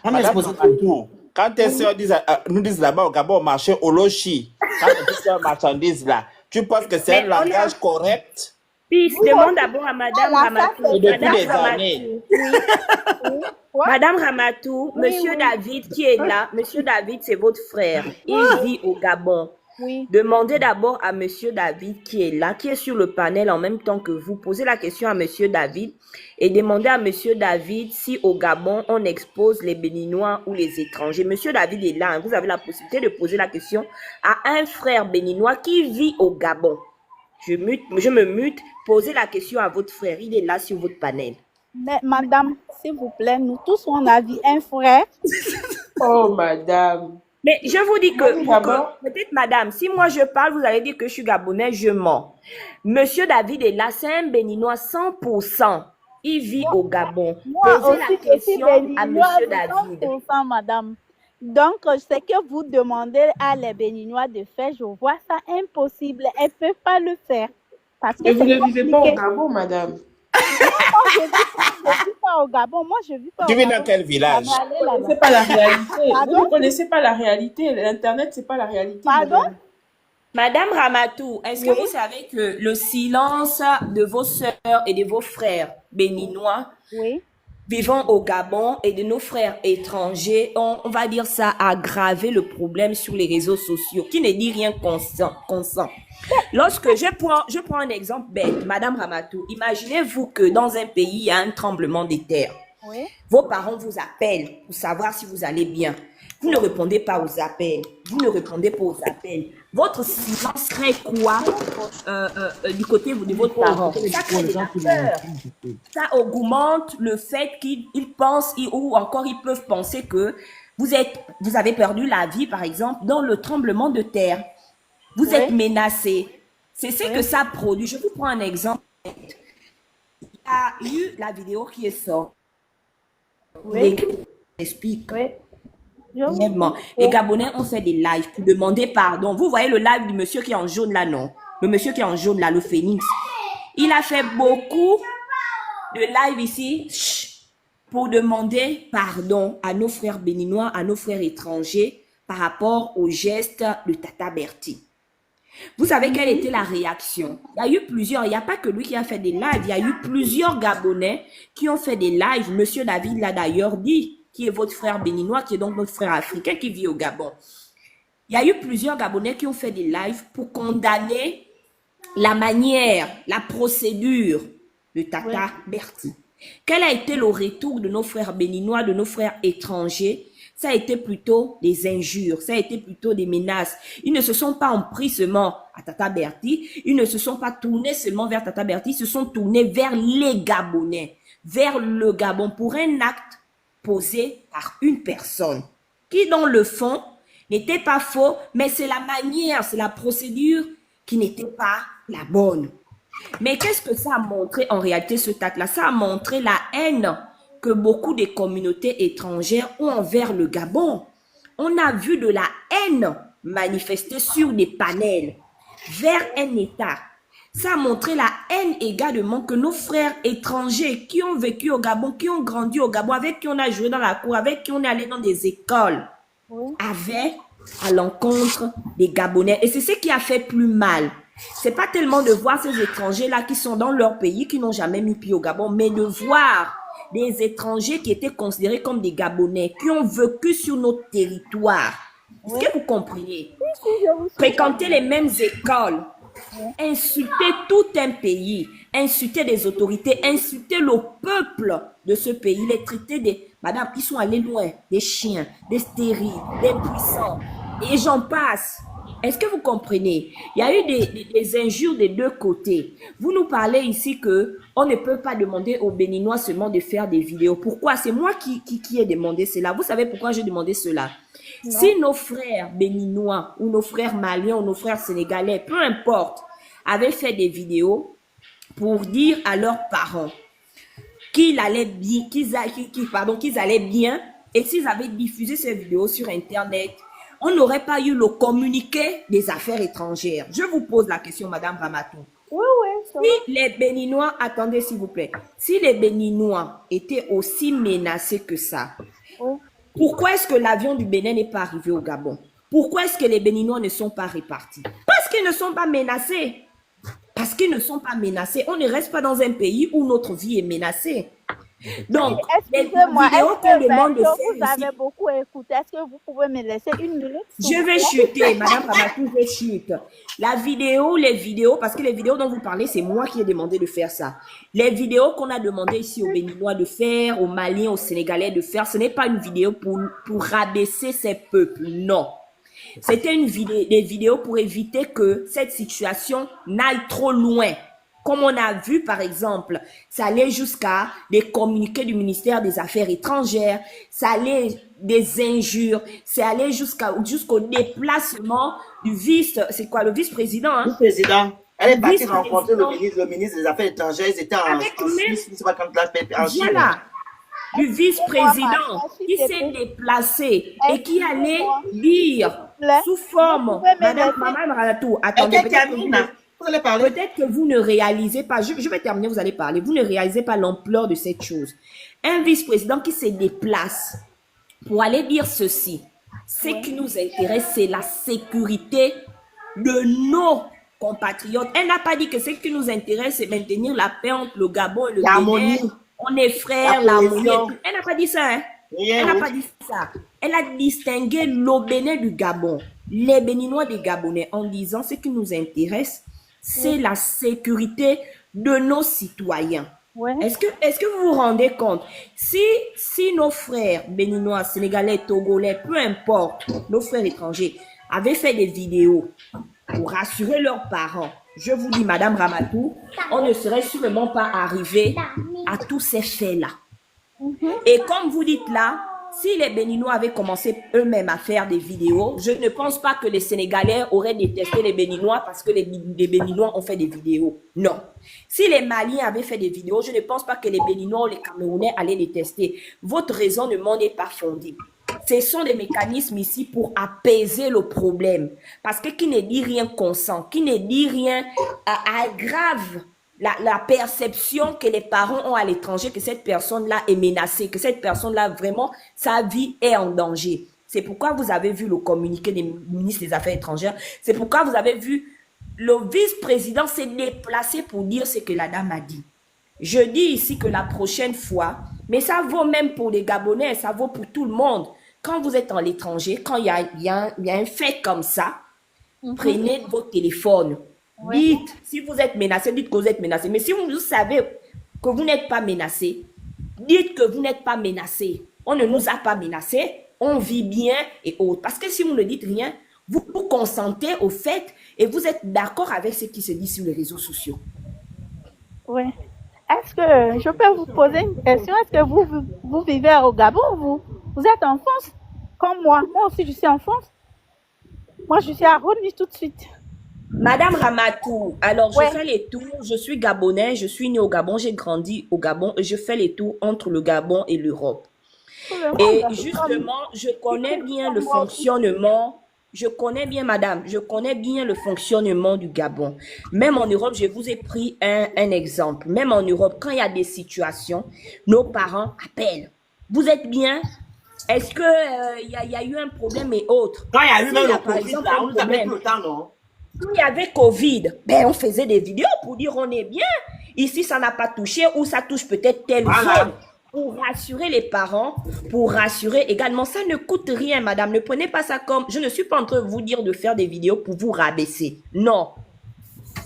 Madame Ramatou, quand tes soeurs nous disent là-bas au Gabon, au marché Olochi, quand tu dis ces marchandises là, tu penses que c'est un langage correct? Peace, Vous demande aussi, d'abord à Madame voilà, ça Ramatou. c'est Et depuis bien. des années. Oui. Quoi? Madame Ramatou, Oui, Monsieur oui. David qui est là, Monsieur David, c'est votre frère. Il vit au Gabon. Oui. Demandez d'abord à Monsieur David qui est là, qui est sur le panel en même temps que vous. Posez la question à Monsieur David et demandez à Monsieur David si au Gabon on expose les Béninois ou les étrangers. Monsieur David est là, hein. Vous avez la possibilité de poser la question à un frère béninois qui vit au Gabon. Je me mute. Posez la question à votre frère. Il est là sur votre panel. Mais madame, s'il vous plaît, nous tous on a vu un frère. Oh, madame. Mais je vous dis Vas-y que, d'abord. peut-être madame, si moi je parle, vous allez dire que je suis gabonais, je mens. Monsieur David est là, c'est un béninois 100%. Il vit au Gabon. Moi Posez la aussi, je suis question à béninoise Monsieur de David. 100%, madame. Donc, ce que vous demandez à les Béninois de faire, je vois ça impossible. Elles ne peuvent pas le faire. Parce que Mais vous c'est ne vivez pas au compliqué. Gabon, madame. Moi, je vis pas au Gabon. Moi, je vis pas Tu au vis dans Gabon. quel village? J'aimerais aller Vous ne là-bas. connaissez pas la réalité. Vous Pardon? ne connaissez pas la réalité. L'Internet, ce n'est pas la réalité, Pardon? madame. Madame Ramatou, est-ce que Oui. vous savez que le silence de vos sœurs et de vos frères béninois Oui. vivant au Gabon et de nos frères étrangers, on va dire ça, a aggravé le problème sur les réseaux sociaux, qui ne dit rien consent. Lorsque je prends un exemple bête, Madame Ramatou, imaginez-vous que dans un pays, il y a un tremblement de terre. Oui. Vos parents vous appellent pour savoir si vous allez bien. Vous ne répondez pas aux appels. Vous ne répondez pas aux appels. Votre silence serait quoi du côté de votre parent? Ça crée de la peur. Ça augmente le fait qu'ils pensent ou encore ils peuvent penser que vous avez perdu la vie, par exemple, dans le tremblement de terre. Vous êtes menacé. C'est ce que ça produit. Je vous prends un exemple. Il y a eu la vidéo qui est sortie. Oui. Explique. Oui. Brièvement. Les Gabonais ont fait des lives pour demander pardon. Vous voyez le live du monsieur qui est en jaune là, non? Le monsieur qui est en jaune là, le phénix. Il a fait beaucoup de live ici pour demander pardon à nos frères béninois, à nos frères étrangers par rapport au geste de Tata Bertie. Vous savez quelle était la réaction? Il y a eu plusieurs, il n'y a pas que lui qui a fait des lives, il y a eu plusieurs Gabonais qui ont fait des lives. Monsieur David l'a d'ailleurs dit, qui est votre frère béninois, qui est donc notre frère africain qui vit au Gabon. Il y a eu plusieurs Gabonais qui ont fait des lives pour condamner la manière, la procédure de Tata Bertie. Quel a été le retour de nos frères béninois, de nos frères étrangers? Ça a été plutôt des injures, ça a été plutôt des menaces. Ils ne se sont pas empris seulement à Tata Bertie, ils ne se sont pas tournés seulement vers Tata Bertie, ils se sont tournés vers les Gabonais, vers le Gabon pour un acte posé par une personne qui, dans le fond, n'était pas faux, mais c'est la manière, c'est la procédure qui n'était pas la bonne. Mais qu'est-ce que ça a montré en réalité, ce acte-là? Ça a montré la haine que beaucoup de communautés étrangères ont envers le Gabon. On a vu de la haine manifestée sur des panels vers un État. Ça a montré la haine également que nos frères étrangers qui ont vécu au Gabon, qui ont grandi au Gabon, avec qui on a joué dans la cour, avec qui on est allé dans des écoles, avaient à l'encontre des Gabonais. Et c'est ce qui a fait plus mal. C'est pas tellement de voir ces étrangers-là qui sont dans leur pays, qui n'ont jamais mis pied au Gabon, mais de voir des étrangers qui étaient considérés comme des Gabonais, qui ont vécu sur notre territoire. Est-ce que vous comprenez? Fréquenter les mêmes écoles, insulter tout un pays, insulter des autorités, insulter le peuple de ce pays, les traiter des... Madame, ils sont allés loin, des chiens, des stériles, des puissants, et j'en passe. Est-ce que vous comprenez? Il y a eu des injures des deux côtés. Vous nous parlez ici que on ne peut pas demander aux Béninois seulement de faire des vidéos. Pourquoi? C'est moi qui ai demandé cela. Vous savez pourquoi j'ai demandé cela? Non. Si nos frères béninois ou nos frères maliens ou nos frères sénégalais, peu importe, avaient fait des vidéos pour dire à leurs parents qu'ils allaient bien, qu'ils allaient bien, et s'ils avaient diffusé ces vidéos sur Internet, on n'aurait pas eu le communiqué des affaires étrangères. Je vous pose la question, Madame Ramatou. Oui. Si les Béninois, attendez s'il vous plaît, si les Béninois étaient aussi menacés que ça, pourquoi est-ce que l'avion du Bénin n'est pas arrivé au Gabon? Pourquoi est-ce que les Béninois ne sont pas répartis? Parce qu'ils ne sont pas menacés. parce qu'ils ne sont pas menacés. On ne reste pas dans un pays où notre vie est menacée. Donc, les Excusez-moi, vidéos est-ce qu'on que demande de Benjo, faire vous ici, avez beaucoup écouté? Est-ce que vous pouvez me laisser une minute, s'il je vous vais plaît? chuter, Madame Ramatou, je chute. La vidéo, les vidéos, parce que les vidéos dont vous parlez, c'est moi qui ai demandé de faire ça. Les vidéos qu'on a demandé ici aux Béninois de faire, aux Maliens, aux Sénégalais de faire, ce n'est pas une vidéo pour rabaisser ces peuples, non. C'était des vidéos pour éviter que cette situation n'aille trop loin. Comme on a vu, par exemple, ça allait jusqu'à des communiqués du ministère des Affaires étrangères, ça allait des injures, ça allait jusqu'au déplacement du le vice-président, hein? Le président, elle est partie rencontrer Vice-président. le ministre des Affaires étrangères. Ils étaient en Avec Suisse, je ne sais pas quand en Chine. Voilà, du vice-président S'il qui te s'est plaît. déplacé et qui allait Excusez-moi, dire s'il vous plaît. sous Vous forme, pouvez me Madame laisser. Ralatou, attendez, Elle termine. Vous allez parler. peut-être que vous ne réalisez pas, je vais terminer, vous allez parler, vous ne réalisez pas l'ampleur de cette chose. Un vice-président qui se déplace pour aller dire ceci, ce qui nous intéresse, c'est la sécurité de nos compatriotes. Elle n'a pas dit que ce qui nous intéresse, c'est maintenir la paix entre le Gabon et le Bénin. L'harmonie. On est frères, La l'harmonie. cohésion. Elle n'a pas dit ça, hein? Rien, Elle n'a oui. pas dit ça. Elle a distingué le Bénin du Gabon, les Béninois des Gabonais, en disant ce qui nous intéresse, c'est la sécurité de nos citoyens. Ouais. Est-ce que vous vous rendez compte? Si nos frères béninois, sénégalais, togolais, peu importe, nos frères étrangers, avaient fait des vidéos pour rassurer leurs parents, je vous dis, Madame Ramatou, on ne serait sûrement pas arrivé à tous ces faits-là. Et comme vous dites là, si les Béninois avaient commencé eux-mêmes à faire des vidéos, je ne pense pas que les Sénégalais auraient détesté les Béninois parce que les Béninois ont fait des vidéos. Non. Si les Maliens avaient fait des vidéos, je ne pense pas que les Béninois ou les Camerounais allaient les tester. Votre raison ne m'en est pas fondée. Ce sont des mécanismes ici pour apaiser le problème. Parce que qui ne dit rien consent, qui ne dit rien aggrave la perception que les parents ont à l'étranger que cette personne-là est menacée, que cette personne-là, vraiment, sa vie est en danger. C'est pourquoi vous avez vu le communiqué des ministres des Affaires étrangères. C'est pourquoi vous avez vu le vice-président s'est déplacé pour dire ce que la dame a dit. Je dis ici que la prochaine fois, mais ça vaut même pour les Gabonais, ça vaut pour tout le monde. Quand vous êtes en l'étranger, quand il y a un fait comme ça, prenez votre téléphone. Dites, si vous êtes menacé, dites que vous êtes menacé. Mais si vous savez que vous n'êtes pas menacé, dites que vous n'êtes pas menacé. On ne nous a pas menacés, on vit bien et autres. Parce que si vous ne dites rien, vous consentez au fait et vous êtes d'accord avec ce qui se dit sur les réseaux sociaux. Oui. Est-ce que je peux vous poser une question? Est-ce que vous vivez au Gabon? Vous êtes en France? Comme moi. Moi aussi, je suis en France. Moi, je suis à Ronny tout de suite. Madame Ramatou, alors Ouais. je fais les tours, je suis gabonais, je suis née au Gabon, j'ai grandi au Gabon et je fais les tours entre le Gabon et l'Europe. Et justement, je connais bien le fonctionnement, je connais bien, madame, je connais bien le fonctionnement du Gabon. Même en Europe, je vous ai pris un exemple. Même en Europe, quand il y a des situations, nos parents appellent. Vous êtes bien? Est-ce que il y a eu un problème et autres? Quand il y a eu S'il même y a le par Covid, exemple là, un on nous avait problème, tout le temps, non? quand il y avait Covid, ben on faisait des vidéos pour dire on est bien. Ici, ça n'a pas touché ou ça touche peut-être telle zone. Pour rassurer les parents, pour rassurer également, ça ne coûte rien, madame. Ne prenez pas ça comme... Je ne suis pas en train de vous dire de faire des vidéos pour vous rabaisser. Non.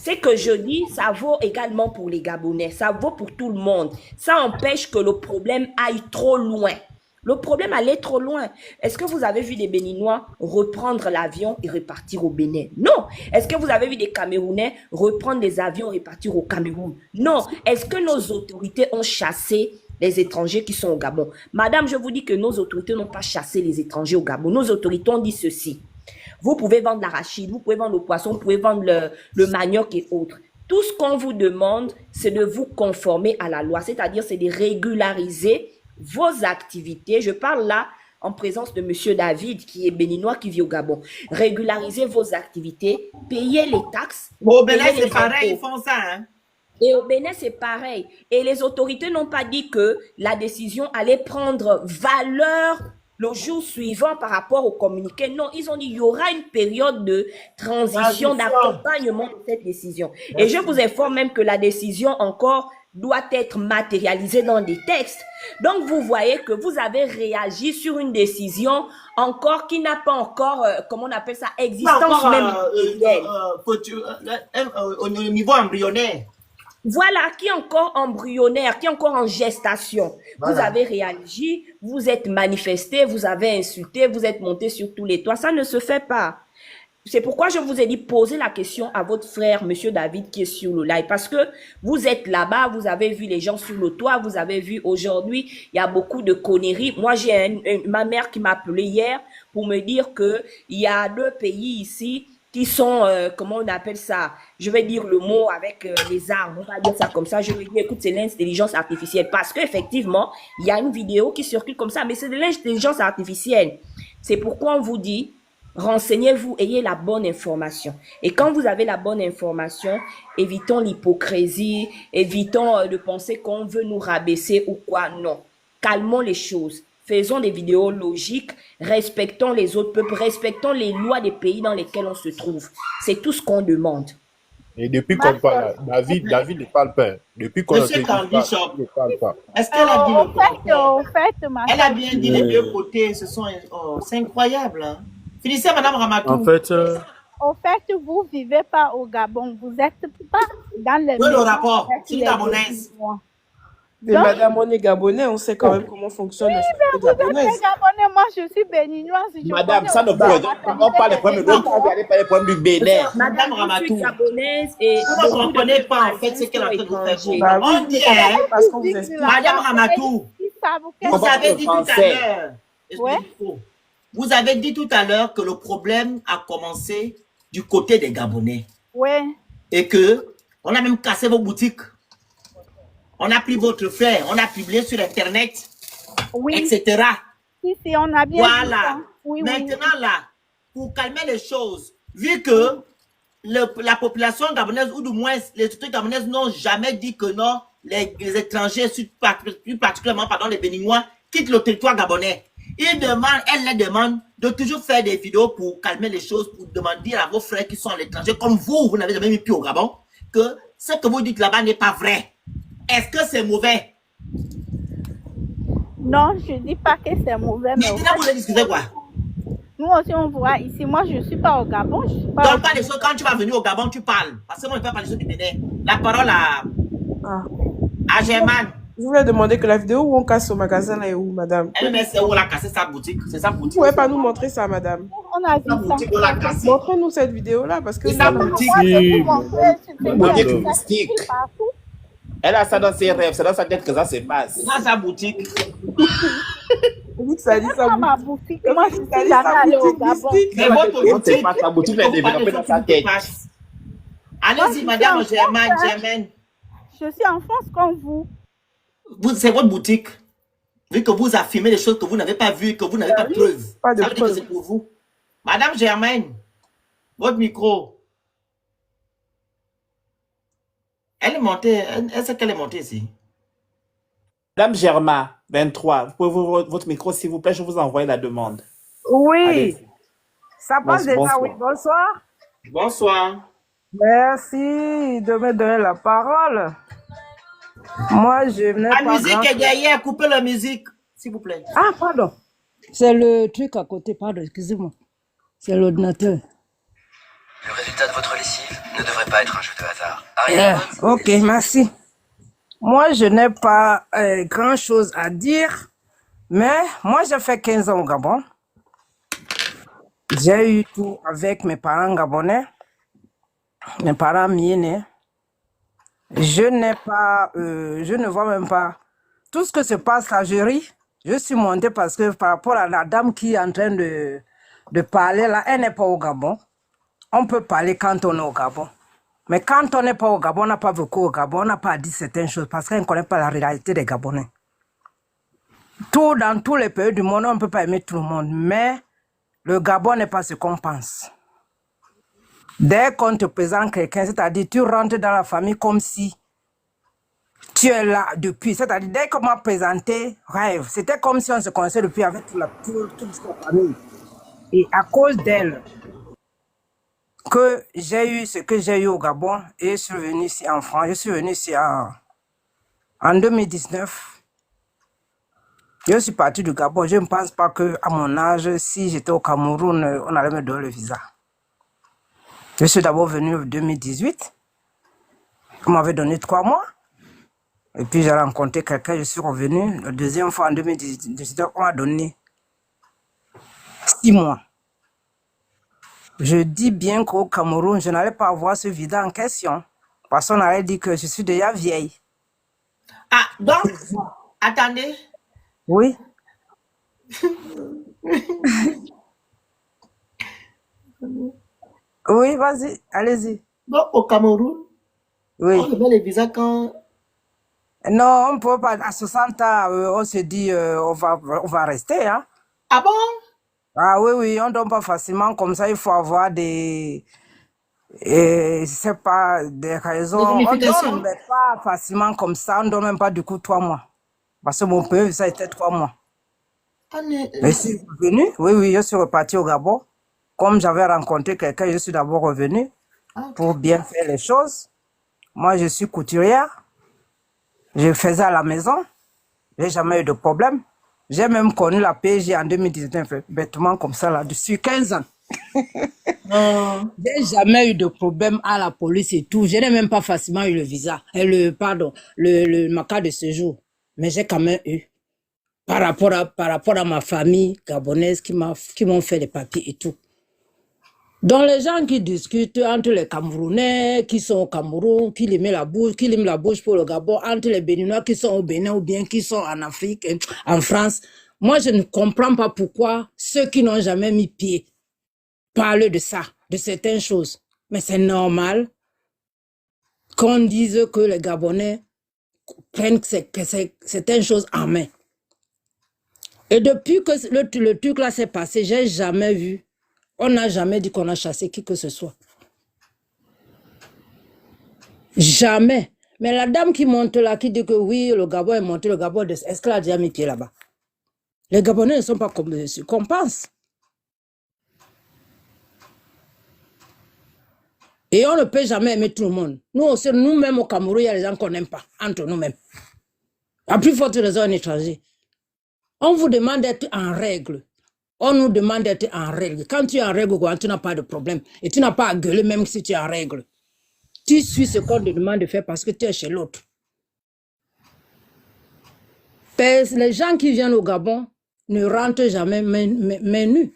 Ce que je dis, ça vaut également pour les Gabonais. Ça vaut pour tout le monde. Ça empêche que le problème aille trop loin. Le problème allait trop loin. Est-ce que vous avez vu des Béninois reprendre l'avion et repartir au Bénin? Non. Est-ce que vous avez vu des Camerounais reprendre des avions et repartir au Cameroun? Non. Est-ce que nos autorités ont chassé les étrangers qui sont au Gabon? Madame, je vous dis que nos autorités n'ont pas chassé les étrangers au Gabon. Nos autorités ont dit ceci. Vous pouvez vendre l'arachide, vous pouvez vendre le poisson, vous pouvez vendre le manioc et autres. Tout ce qu'on vous demande, c'est de vous conformer à la loi. C'est-à-dire, c'est de régulariser vos activités. Je parle là en présence de Monsieur David, qui est béninois, qui vit au Gabon. Régularisez vos activités, payez les taxes. Au Bénin, payez c'est les pareil, ils impôts. font ça, hein? Et au Bénin, c'est pareil. Et les autorités n'ont pas dit que la décision allait prendre valeur le jour suivant par rapport au communiqué. Non, ils ont dit il y aura une période de transition, d'accompagnement de cette décision. Et je vous informe même que la décision encore doit être matérialisée dans des textes. Donc, vous voyez que vous avez réagi sur une décision encore qui n'a pas encore, comment on appelle ça, existence même. Au niveau embryonnaire. Voilà, qui est encore embryonnaire, qui est encore en gestation. Voilà. Vous avez réagi, vous êtes manifesté, vous avez insulté, vous êtes monté sur tous les toits. Ça ne se fait pas. C'est pourquoi je vous ai dit posez la question à votre frère, Monsieur David, qui est sur le live. Parce que vous êtes là-bas, vous avez vu les gens sur le toit, vous avez vu aujourd'hui, il y a beaucoup de conneries. Moi, j'ai ma mère qui m'a appelé hier pour me dire que il y a 2 pays ici qui sont, comment on appelle ça? Je vais dire le mot avec les armes, on va dire ça comme ça. Je vais dire, écoute, c'est l'intelligence artificielle. Parce qu'effectivement, il y a une vidéo qui circule comme ça, mais c'est de l'intelligence artificielle. C'est pourquoi on vous dit, renseignez-vous, ayez la bonne information. Et quand vous avez la bonne information, évitons l'hypocrisie, évitons de penser qu'on veut nous rabaisser ou quoi. Non, calmons les choses. Faisons des vidéos logiques, respectons les autres peuples, respectons les lois des pays dans lesquels on se trouve. C'est tout ce qu'on demande. Et depuis qu'on parle, David ne parle pas. Depuis qu'on Monsieur Candy Shop, ne parle pas. Est-ce qu'elle a dit au fait, Elle a bien dit les 2 côtés. C'est incroyable. Hein? Finissez, Madame Ramatou. En fait, au fait, vous vivez pas au Gabon. Vous n'êtes pas dans les. Le rapport, c'est une Gabonaise. Mais madame, on est Gabonais, on sait quand même comment fonctionne la société gabonaise. Gabonais, moi je suis béninoise. Madame, ça ne peut pas. On parle des problèmes de l'autre, on va pas les problèmes du Bénin. Madame Ramatou, gabonaise et vous ne comprenez pas en fait ce qu'elle est en train de faire. Bah, On dit, Madame Ramatou, vous avez dit tout à l'heure. Vous avez dit tout à l'heure que le problème a commencé du côté des Gabonais. Ouais. Et que on a même cassé vos boutiques. On a pris votre frère, on a publié sur Internet, etc. Si, on a bien voilà. Maintenant, là, pour calmer les choses, vu que la population gabonaise, ou du moins les autorités gabonaises n'ont jamais dit que non, les étrangers, plus particulièrement les Béninois, quittent le territoire gabonais. Elle les demande de toujours faire des vidéos pour calmer les choses, pour demander à vos frères qui sont à l'étranger, comme vous n'avez jamais mis pied au Gabon, que ce que vous dites là-bas n'est pas vrai. Est-ce que c'est mauvais? Non, je ne dis pas que c'est mauvais. Mais maintenant, vous discutez quoi? Nous aussi, on voit ici. Moi, je ne suis pas au Gabon. Je suis pas donc, pas les choses, quand tu vas venir au Gabon, tu parles. Parce que moi, je ne peux pas parler du Bénin. La parole à Germaine. Je voulais demander que la vidéo où on casse au magasin là est où, madame? Mais c'est où on a cassé sa boutique? C'est sa boutique. Vous ne pouvez pas nous montrer ça, madame? On a vu ça. Montrez-nous cette vidéo-là parce que. C'est sa boutique. Boutique. Elle a ça dans ses rêves, c'est dans sa tête que ça se passe. C'est dans sa boutique. Ça dit sa boutique. Moi, je suis allée au Gabon. Mais votre boutique, pas sa boutique, elle est développée dans sa tête. Allez-y, madame Germaine. Je suis en France comme vous. C'est votre boutique. Vu que vous affirmez des choses que vous n'avez pas vues, que vous n'avez pas de preuves. Ça veut dire que c'est pour vous. Madame Germaine, votre micro. Elle est montée, elle sait qu'elle est montée ici. Madame Germa, 23, vous pouvez ouvrir votre micro s'il vous plaît, je vous envoie la demande. Oui, ça passe déjà, bonsoir. oui, bonsoir. Bonsoir. Merci de me donner la parole. Moi, je n'ai pas... La musique est derrière, coupez la musique, s'il vous plaît. Ah, pardon. C'est le truc à côté, pardon, excusez-moi. C'est l'ordinateur. Le résultat de votre lessive ne devrait pas être un jeu de hasard. Ok, merci. Moi, je n'ai pas grand-chose à dire, mais moi, j'ai fait 15 ans au Gabon. J'ai eu tout avec mes parents gabonais, mes parents miennes. Je ne vois même pas tout ce que se passe là, je ris. Je suis montée parce que par rapport à la dame qui est en train de parler là, elle n'est pas au Gabon. On peut parler quand on est au Gabon. Mais quand on n'est pas au Gabon, on n'a pas vécu au Gabon, on n'a pas dit certaines choses parce qu'on ne connaît pas la réalité des Gabonais. Dans tous les pays du monde, on ne peut pas aimer tout le monde, mais le Gabon n'est pas ce qu'on pense. Dès qu'on te présente quelqu'un, c'est-à-dire tu rentres dans la famille comme si tu es là depuis. C'est-à-dire, dès qu'on m'a présenté Rêve, c'était comme si on se connaissait depuis avec toute sa famille. Et à cause d'elle, que j'ai eu ce que j'ai eu au Gabon et je suis venu ici en France. Je suis venu ici en 2019. Je suis parti du Gabon. Je ne pense pas qu'à mon âge, si j'étais au Cameroun, on allait me donner le visa. Je suis d'abord venu en 2018. On m'avait donné 3 mois. Et puis j'ai rencontré quelqu'un, je suis revenu. La deuxième fois en 2019, on m'a donné 6 mois. Je dis bien qu'au Cameroun, je n'allais pas avoir ce visa en question. Parce qu'on allait dire que je suis déjà vieille. Ah, donc, attendez. Oui. Oui, vas-y, allez-y. Donc, au Cameroun, Oui. on remet les visas quand... Non, on ne peut pas. À 60 ans, on se dit, on va rester. Hein. Ah bon? Ah oui, on ne donne pas facilement comme ça. Il faut avoir des... Et c'est pas des raisons. Des On vérifications. donne, mais pas facilement comme ça. On ne donne même pas du coup 3 mois. Parce que mon pays, ça était 3 mois. Ah, mais... Mais je suis revenu. Oui, je suis reparti au Gabon. Comme j'avais rencontré quelqu'un, je suis d'abord revenu pour bien faire les choses. Moi, je suis couturière. Je faisais à la maison. J'ai jamais eu de problème. J'ai même connu la PJ en 2019, bêtement comme ça, là, depuis 15 ans. J'ai jamais eu de problème à la police et tout. Je n'ai même pas facilement eu le visa, ma carte de séjour. Mais j'ai quand même eu. Par rapport à ma famille gabonaise qui m'ont fait les papiers et tout. Donc les gens qui discutent entre les Camerounais qui sont au Cameroun, qui liment la bouche pour le Gabon, entre les Béninois qui sont au Bénin ou bien qui sont en Afrique, en France, moi je ne comprends pas pourquoi ceux qui n'ont jamais mis pied parlent de ça, de certaines choses. Mais c'est normal qu'on dise que les Gabonais prennent certaines choses en main. Et depuis que le truc là s'est passé, j'ai jamais vu. On n'a jamais dit qu'on a chassé qui que ce soit. Jamais. Mais la dame qui monte là, qui dit que oui, le Gabon est monté, le Gabon, est-ce qu'elle a déjà mis pied là-bas? Les Gabonais ne sont pas comme ce qu'on pense. Et on ne peut jamais aimer tout le monde. Nous aussi, nous-mêmes au Cameroun, il y a des gens qu'on n'aime pas, entre nous-mêmes. À plus forte raison, un étranger. On vous demande d'être en règle. On nous demande d'être en règle. Quand tu es en règle, tu n'as pas de problème. Et tu n'as pas à gueuler même si tu es en règle. Tu suis ce qu'on te demande de faire parce que tu es chez l'autre. Les gens qui viennent au Gabon ne rentrent jamais main nue.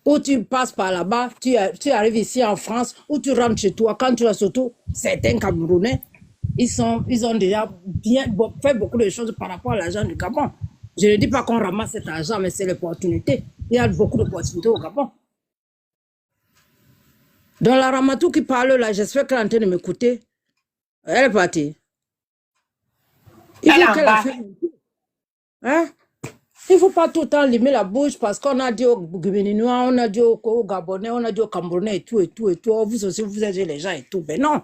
Ou tu passes par là-bas, tu arrives ici en France, ou tu rentres chez toi. Quand tu vas surtout, certains Camerounais, ils ont déjà fait beaucoup de choses par rapport à l'argent du Gabon. Je ne dis pas qu'on ramasse cet argent, mais c'est l'opportunité. Il y a beaucoup d'opportunités au Gabon. Dans la Ramatou qui parle là, j'espère qu'elle est en train de m'écouter. Elle est partie. Il faut qu'elle a fait... Hein? Il ne faut pas tout le temps limer la bouche parce qu'on a dit aux Béninois, on a dit aux Gabonais, on a dit aux Camerounais et tout. Oh, vous aussi, vous êtes les gens et tout. Mais non.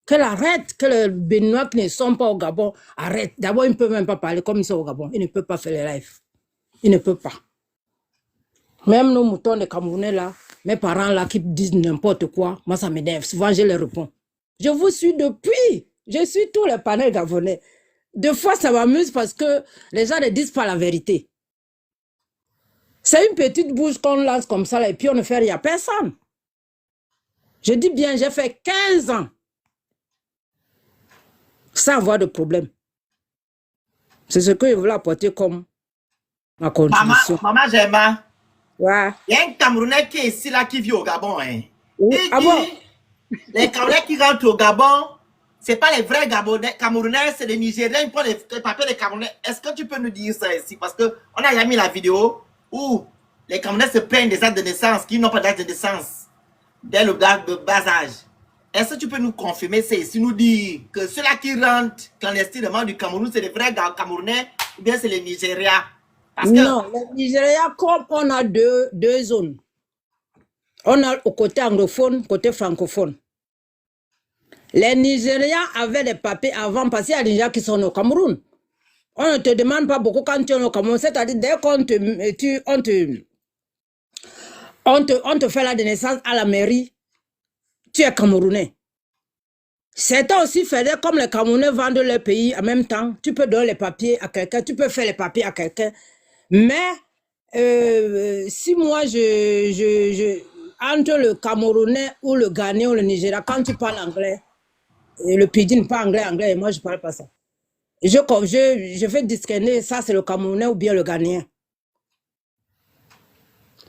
Qu'elle arrête, que les Béninois qui ne sont pas au Gabon arrêtent. D'abord, ils ne peuvent même pas parler comme ils sont au Gabon. Ils ne peuvent pas faire les lives. Ils ne peuvent pas. Même nos moutons de Camerounais là, mes parents là qui disent n'importe quoi, moi ça m'énerve. Souvent, je les réponds. Je vous suis depuis. Je suis tous les panels gabonais. Des fois, ça m'amuse parce que les gens ne disent pas la vérité. C'est une petite bouche qu'on lance comme ça là, et puis on ne fait rien à personne. Je dis bien, j'ai fait 15 ans. Sans avoir de problème. C'est ce que je voulais apporter comme ma contribution. Maman Gemma. Ouais. Il y a un Camerounais qui est ici là qui vit au Gabon. Hein. Oui. Il dit, les Camerounais qui rentrent au Gabon, ce n'est pas les vrais Camerounais, c'est les Nigériens, ils prennent les papiers des Camerounais. Est-ce que tu peux nous dire ça ici? Parce qu'on a déjà mis la vidéo où les Camerounais se plaignent des actes de naissance, qui n'ont pas d'acte de naissance dès le bas âge. Est-ce que tu peux nous confirmer ça ici, nous dire que ceux-là qui rentrent clandestinement du Cameroun, c'est les vrais Camerounais ou bien c'est les Nigériens? Parce que... Non, les Nigériens, comme on a deux zones. On a au côté anglophone, côté francophone. Les Nigérians avaient des papiers avant parce qu'il y a des gens qui sont au Cameroun. On ne te demande pas beaucoup quand tu es au Cameroun. C'est-à-dire, dès qu'on on te fait la naissance à la mairie, tu es Camerounais. Certains aussi faisaient comme les Camerounais vendent leur pays en même temps. Tu peux donner les papiers à quelqu'un, tu peux faire les papiers à quelqu'un. Mais si moi, entre le Camerounais ou le Ghanéen ou le Nigeria, quand tu parles anglais, et le pidgin pas anglais, et moi je ne parle pas ça. Je fais discerner, ça c'est le Camerounais ou bien le Ghanéen.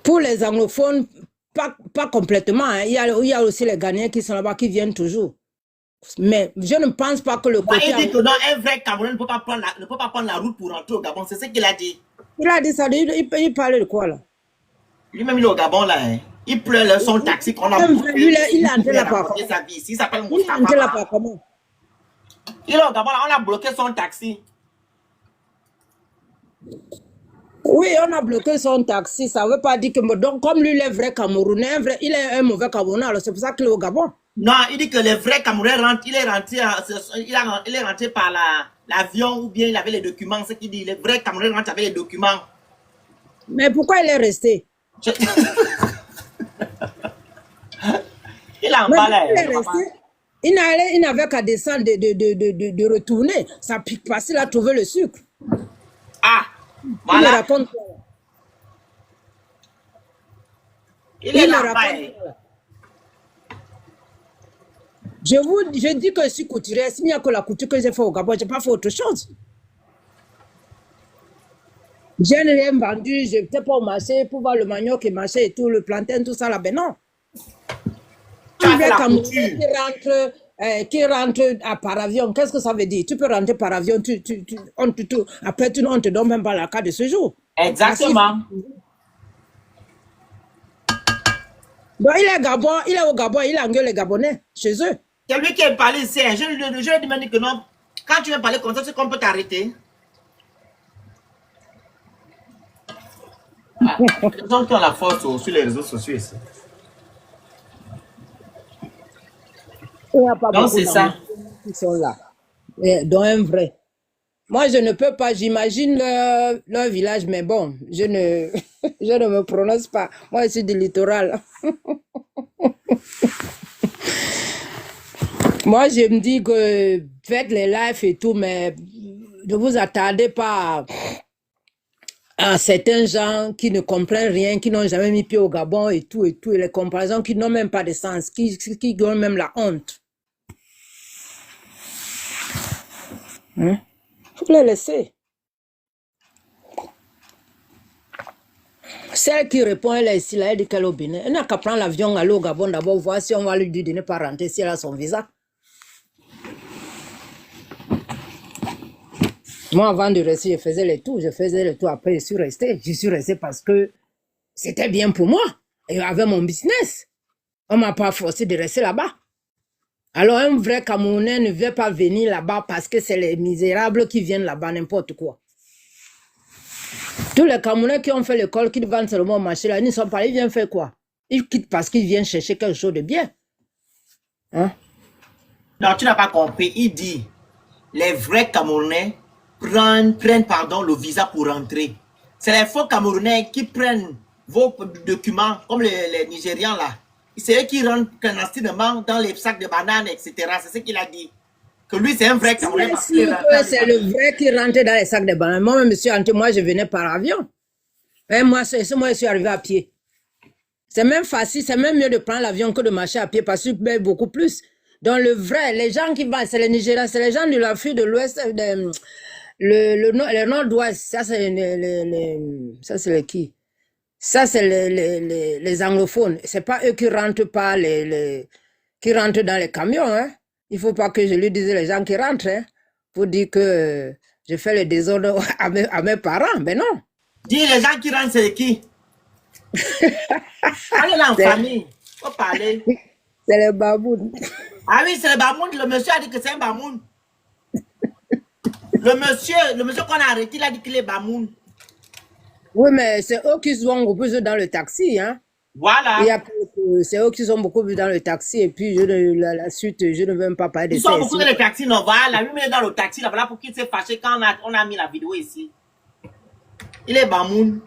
Pour les anglophones, pas complètement. Hein. Il y a aussi les Ghanéens qui sont là-bas, qui viennent toujours. Mais je ne pense pas que le côté... Il dit que non, un vrai Camerounais ne peut pas prendre la route pour rentrer au Gabon. C'est ce qu'il a dit. Il a dit ça, il parlait de quoi là? Lui-même, il est au Gabon là. Hein. Il pleure son taxi qu'on a bouffé. Il est entré là-bas. Il s'appelle Il est entré là-bas comment? Il est au Gabon là, on a bloqué son taxi. Oui, on a bloqué son taxi. Ça ne veut pas dire que... Donc, comme lui, il est vrai Camerounais, il est un mauvais Camerounais, alors c'est pour ça qu'il est au Gabon. Non, il dit que les vrais Camerounais rentrent, il est rentré par l'avion ou bien il avait les documents. Ce qu'il dit, les vrais Camerounais rentrent avec les documents. Mais pourquoi il est resté? Il est en bas là. Il n'avait qu'à descendre de retourner. Ça pique pas s'il a trouvé le sucre. Ah, voilà. Il me raconte quoi? Il est là-bas. Je dis que je suis couturière. S'il n'y a que la couture que j'ai fait au Gabon, je n'ai pas fait autre chose. Je n'ai rien vendu, je n'étais pas au marché pour voir le manioc et marché et tout, le plantain, tout ça là. Ben non. Qui rentre par avion, qu'est-ce que ça veut dire? Tu peux rentrer par avion, après on te donne même pas la carte de séjour. Exactement. Donc il est au Gabon, il engueule les Gabonais chez eux. C'est lui qui est parlé ici. Je lui ai demandé que non. Quand tu veux parler comme ça, c'est qu'on peut t'arrêter. Les gens qui ont la force sur les réseaux sociaux ici. Donc c'est ça. Ils sont là. Dans un vrai. Moi, je ne peux pas, j'imagine leur village, mais bon, je ne me prononce pas. Moi, je suis du littoral. Moi, je me dis que faites les lives et tout, mais ne vous attardez pas à certains gens qui ne comprennent rien, qui n'ont jamais mis pied au Gabon et tout, et les comparaisons qui n'ont même pas de sens, qui donnent même la honte. Il faut les laisser. Celle qui répond, elle est ici, là, elle dit qu'elle est au Bénin. Elle n'a qu'à prendre l'avion, aller au Gabon d'abord, voir si on va lui dire de ne pas rentrer, si elle a son visa. Moi, avant de rester, je faisais les tours. Après, je suis resté. Je suis resté parce que c'était bien pour moi. Et avec mon business. On ne m'a pas forcé de rester là-bas. Alors, un vrai Camerounais ne veut pas venir là-bas parce que c'est les misérables qui viennent là-bas, n'importe quoi. Tous les Camerounais qui ont fait l'école, qui vendent seulement au marché, là, ils ne sont pas, ils viennent faire quoi? Ils quittent parce qu'ils viennent chercher quelque chose de bien. Hein? Non, tu n'as pas compris. Il dit, les vrais Camerounais prennent le visa pour rentrer. C'est les faux Camerounais qui prennent vos documents, comme les Nigérians là. C'est eux qui rentrent clandestinement dans les sacs de bananes, etc. C'est ce qu'il a dit. Que lui, c'est un vrai Camerounais. C'est le vrai qui rentre dans les sacs de bananes. Moi, monsieur Ante, moi, je venais par avion. Et moi, je suis arrivé à pied. C'est même facile, c'est même mieux de prendre l'avion que de marcher à pied parce que tu payes beaucoup plus. Donc, le vrai, les gens qui vont, c'est les Nigériens, c'est les gens de l'Afrique de l'Ouest, le nord-ouest. Ça, c'est les qui? Ça, c'est les anglophones. C'est pas eux qui rentrent pas qui rentrent dans les camions, hein. Il faut pas que je lui dise les gens qui rentrent, hein, pour dire que je fais le désordre à mes parents. Mais non. Dis les gens qui rentrent, c'est qui? Allez là en famille. Faut parler. C'est les babounes. Ah oui, c'est les babounes. Le monsieur a dit que c'est un bamoun. Le monsieur qu'on a arrêté, il a dit qu'il est bamoun. Oui, mais c'est eux qui sont en plus dans le taxi, hein. Voilà. Il y a que le c'est eux qui sont beaucoup vus dans le taxi et puis la suite, je ne veux même pas parler de Ils ça sont beaucoup ici. dans le taxi, non, voilà. Lui, il est dans le taxi, là, voilà pourquoi il s'est fâché quand on a mis la vidéo ici. Il est bamoun.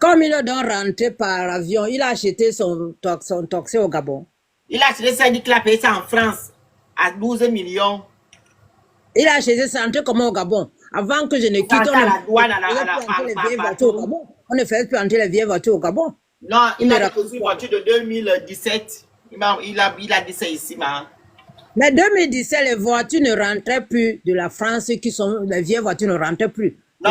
Comme il est donc rentré par avion, il a acheté son taxi au Gabon. Il a acheté ça, il dit qu'il a payé ça en France à 12 millions. Il a acheté ça, rentré comment au Gabon? Avant que je ne quitte, Rentré on à la douane, ne faisait plus entrer les vieilles voitures au Gabon. On ne faisait plus entrer les vieilles voitures au Gabon. Non, il me a raconte déposé une voiture de 2017. Il a dit ça ici, ma. Mais 2017, les voitures ne rentraient plus de la France, les vieilles voitures ne rentraient plus. Non,